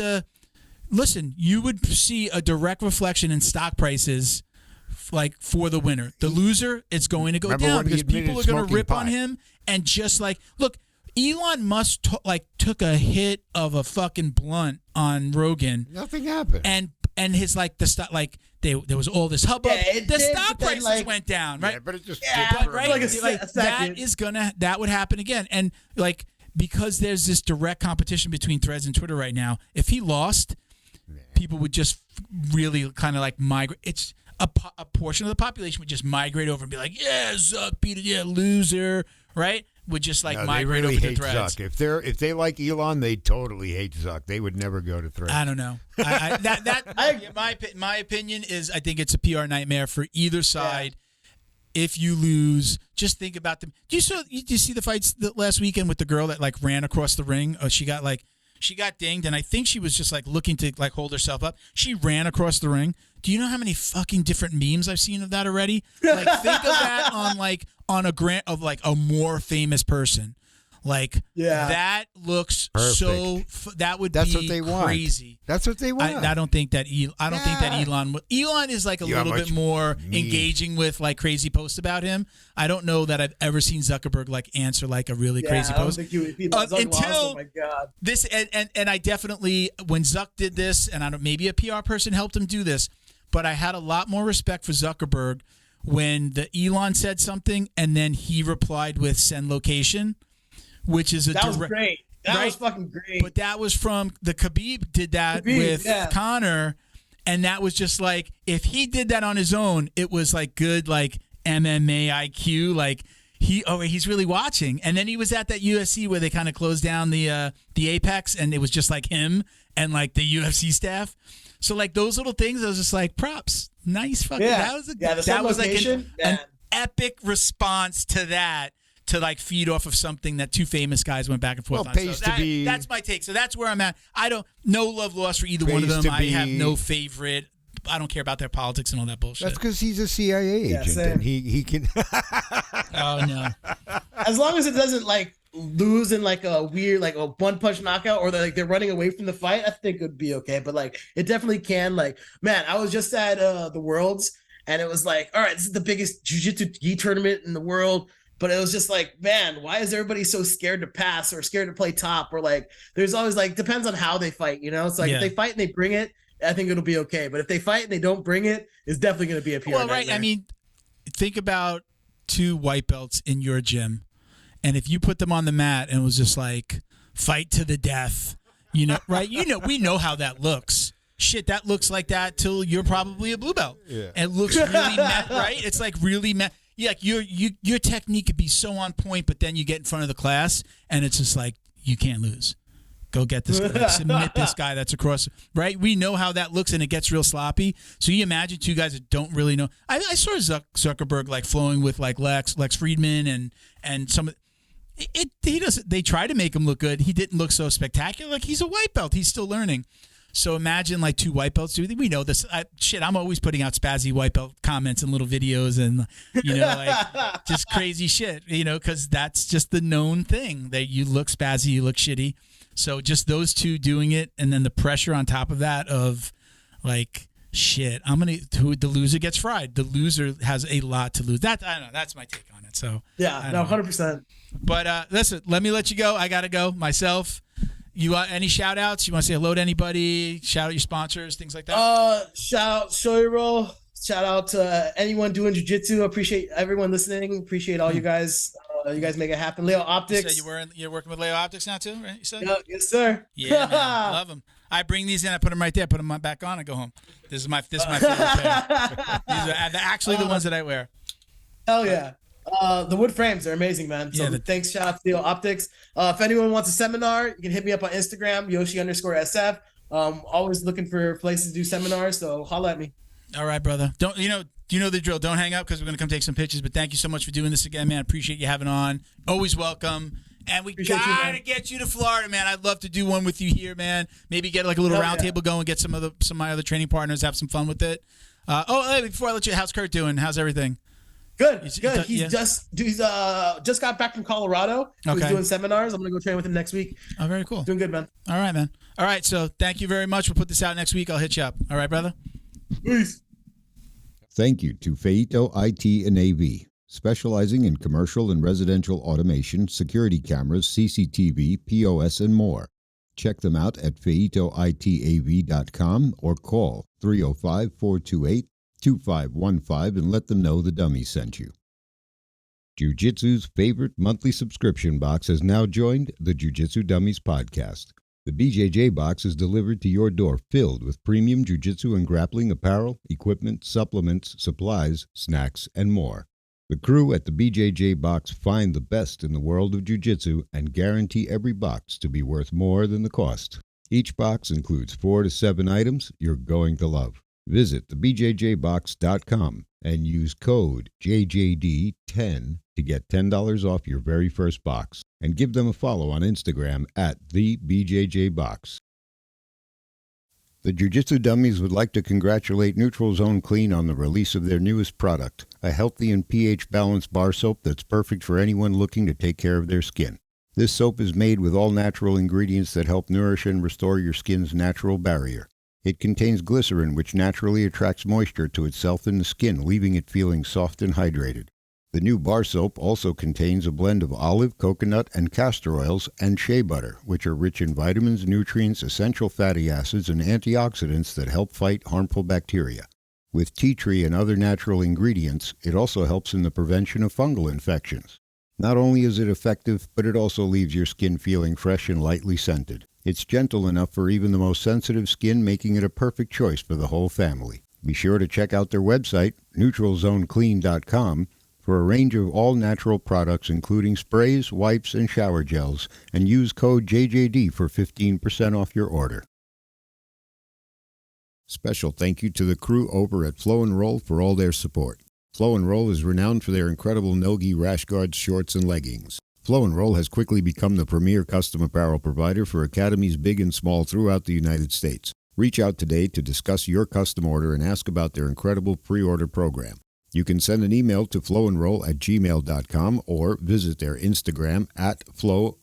listen, you would see a direct reflection in stock prices like for the winner. The loser, it's going to go down because people are going to rip on him and just like, look, Elon Musk took a hit of a fucking blunt on Rogan. Nothing happened. And his the stock there was all this hubbub. Yeah, the stock prices went down, right? Yeah, but it just right? Like a second. That would happen again. And because there's this direct competition between Threads and Twitter right now, if he lost, people would just really kind of migrate. It's a portion of the population would just migrate over and be like, yeah, Zuck beat it, yeah, loser, right? Would just migrate over to Threads. Zuck. If they like Elon, they totally hate Zuck. They would never go to Threads. I don't know. My opinion is I think it's a PR nightmare for either side. Yeah. If you lose, just think about them. Did you see the fights last weekend with the girl that ran across the ring? Oh, she got dinged, and I think she was just looking to hold herself up. She ran across the ring. Do you know how many fucking different memes I've seen of that already? Think of that on a grant of a more famous person. Like, Yeah. that looks Perfect. that would That's be what they want. crazy. That's what they want. I don't think that Elon is like a You know little how bit much more me- engaging with like crazy posts about him. I don't know that I've ever seen Zuckerberg like answer like a really crazy I don't post. think he lost. Until Oh my God. this and I definitely, when Zuck did this, and I don't, maybe a PR person helped him do this, but I had a lot more respect for Zuckerberg when the Elon said something and then he replied with send location, which is That was great. That was fucking great. But that was from the Khabib did that with Connor, and that was just like, if he did that on his own, it was like good like MMA IQ, like he's really watching. And then he was at that UFC where they kind of closed down the Apex, and it was just like him and like the UFC staff. So like those little things, I was just like, props, nice fucking. Yeah. That was like an man. epic response to that, to like feed off of something that two famous guys went back and forth Well, on. pays So to be- that's my take. So that's where I'm at. No love lost for either one of Pays them. to I have be- no favorite. I don't care about their politics and all that bullshit. That's because he's a CIA agent, same. and he can. Oh no. As long as it doesn't like lose in like a weird like a one punch knockout, or they're running away from the fight, I think it would be okay. But like it definitely can. Like, man, I was just at the Worlds, and it was like, all right, this is the biggest jiu-jitsu gi tournament in the world. But it was just like, man, why is everybody so scared to pass or scared to play top? Or like, there's always like, depends on how they fight, you know? It's like, if they fight and they bring it, I think it'll be okay. But if they fight and they don't bring it, it's definitely going to be a PR Well, right. nightmare. I mean, think about two white belts in your gym, and if you put them on the mat and it was just like fight to the death, you know, right? We know how that looks. Shit, that looks like that till you're probably a blue belt. Yeah. It looks really mad, right? It's like really mad. Yeah, like your technique could be so on point, but then you get in front of the class and it's just like, you can't lose. Go get this guy, like, submit this guy that's across, right? We know how that looks, and it gets real sloppy. So you imagine two guys that don't really know. I saw Zuckerberg like flowing with like Lex Friedman and some. He doesn't. They try to make him look good. He didn't look so spectacular. Like, he's a white belt. He's still learning. So imagine like two white belts do. We know this. I'm always putting out spazzy white belt comments and little videos and, you know, like just crazy shit, you know, because that's just the known thing, that you look spazzy, you look shitty. So just those two doing it, and then the pressure on top of that of like, shit, the loser gets fried. The loser has a lot to lose. That, I don't know. That's my take on it. So yeah, no, 100%. But listen, let me let you go. I gotta go myself. You any shout outs? You want to say hello to anybody? Shout out your sponsors, things like that? Shout out Shoyro. Shout out to anyone doing jiu-jitsu. Appreciate everyone listening. Appreciate all you guys. You guys make it happen. Leo Optics. You said you're working with Leo Optics now too, right? You said? Yes, sir. Yeah, man. I love them. I bring these in. I put them right there. Put them back on. I go home. This is my favorite pair. These are actually the ones that I wear. Hell yeah. The wood frames are amazing, man. So thanks, shout out to Leo Optics. If anyone wants a seminar, you can hit me up on Instagram, Yoshi_SF. Always looking for places to do seminars, so holla at me. All right, brother. Do you know the drill? Don't hang up, because we're gonna come take some pictures. But thank you so much for doing this again, man. Appreciate you having on. Always welcome. And we gotta get you to Florida, man. I'd love to do one with you here, man. Maybe get like a little round table going, get some of my other training partners, have some fun with it. Before I let you, how's Kurt doing? How's everything? Good. He's just got back from Colorado. Okay. He's doing seminars. I'm gonna go train with him next week. Oh, very cool. Doing good, man. All right, man. All right, so thank you very much. We'll put this out next week. I'll hit you up. All right, brother? Peace. Thank you to Feito IT and AV, specializing in commercial and residential automation, security cameras, CCTV, POS, and more. Check them out at feitoitav.com or call 305-428-2515 and let them know the dummy sent you. Jiu-Jitsu's favorite monthly subscription box has now joined the Jiu-Jitsu Dummies podcast. The BJJ box is delivered to your door filled with premium jiu-jitsu and grappling apparel, equipment, supplements, supplies, snacks, and more. The crew at the BJJ box find the best in the world of jiu-jitsu and guarantee every box to be worth more than the cost. Each box includes 4 to 7 items you're going to love. Visit thebjjbox.com and use code JJD10 to get $10 off your very first box. And give them a follow on Instagram at TheBJJBox. The Jiu-Jitsu Dummies would like to congratulate Neutral Zone Clean on the release of their newest product, a healthy and pH-balanced bar soap that's perfect for anyone looking to take care of their skin. This soap is made with all natural ingredients that help nourish and restore your skin's natural barrier. It contains glycerin, which naturally attracts moisture to itself in the skin, leaving it feeling soft and hydrated. The new bar soap also contains a blend of olive, coconut, and castor oils and shea butter, which are rich in vitamins, nutrients, essential fatty acids, and antioxidants that help fight harmful bacteria. With tea tree and other natural ingredients, it also helps in the prevention of fungal infections. Not only is it effective, but it also leaves your skin feeling fresh and lightly scented. It's gentle enough for even the most sensitive skin, making it a perfect choice for the whole family. Be sure to check out their website, neutralzoneclean.com, for a range of all-natural products including sprays, wipes, and shower gels, and use code JJD for 15% off your order. Special thank you to the crew over at Flow and Roll for all their support. Flow and Roll is renowned for their incredible no-gi rash guards, shorts, and leggings. Flow and Roll has quickly become the premier custom apparel provider for academies big and small throughout the United States. Reach out today to discuss your custom order and ask about their incredible pre-order program. You can send an email to flowandroll@gmail.com or visit their Instagram at flow_n_roll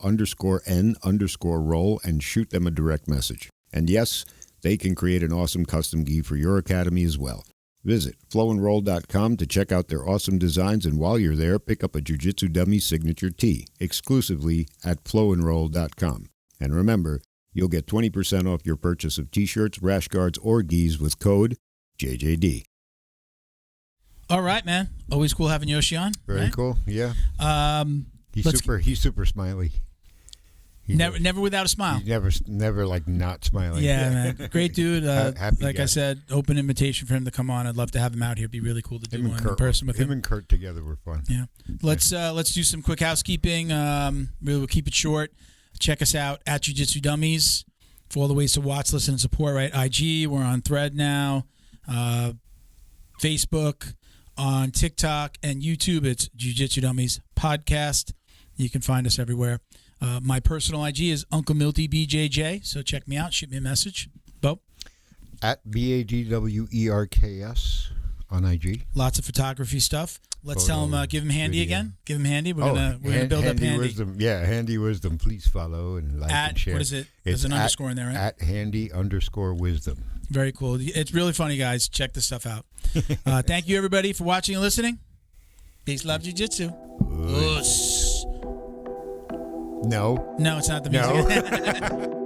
and shoot them a direct message. And yes, they can create an awesome custom gi for your academy as well. Visit flowandroll.com to check out their awesome designs, and while you're there, pick up a Jiu-Jitsu Dummy signature tee exclusively at flowandroll.com. And remember, you'll get 20% off your purchase of t-shirts, rash guards, or gis with code JJD. All right, man. Always cool having Yoshi on. Very right? cool. Yeah. He's super smiley. Never without a smile. He's never like not smiling. Yeah, man. Great dude. Happy like guy. I said, open invitation for him to come on. I'd love to have him out here. It'd be really cool to do one in person with him. Him and Kurt together were fun. Yeah. Let's do some quick housekeeping. We'll keep it short. Check us out at Jiu-Jitsu Dummies for all the ways to watch, listen, and support. Right, IG. We're on Thread now. Facebook, on TikTok and YouTube. It's Jiu-Jitsu Dummies Podcast. You can find us everywhere. My personal IG is Uncle Milty BJJ, so check me out. Shoot me a message. Bo? At BAGWERKS on IG. Lots of photography stuff. Let's tell him, give him Handy video. again. Give him Handy. We're gonna build up Handy. Wisdom. Yeah, Handy Wisdom. Please follow and like and share. What is it? There's an underscore in there, right? At Handy_Wisdom. Very cool. It's really funny, guys. Check this stuff out. Thank you, everybody, for watching and listening. Peace, love, Jiu-Jitsu. No. No, it's not the music. No.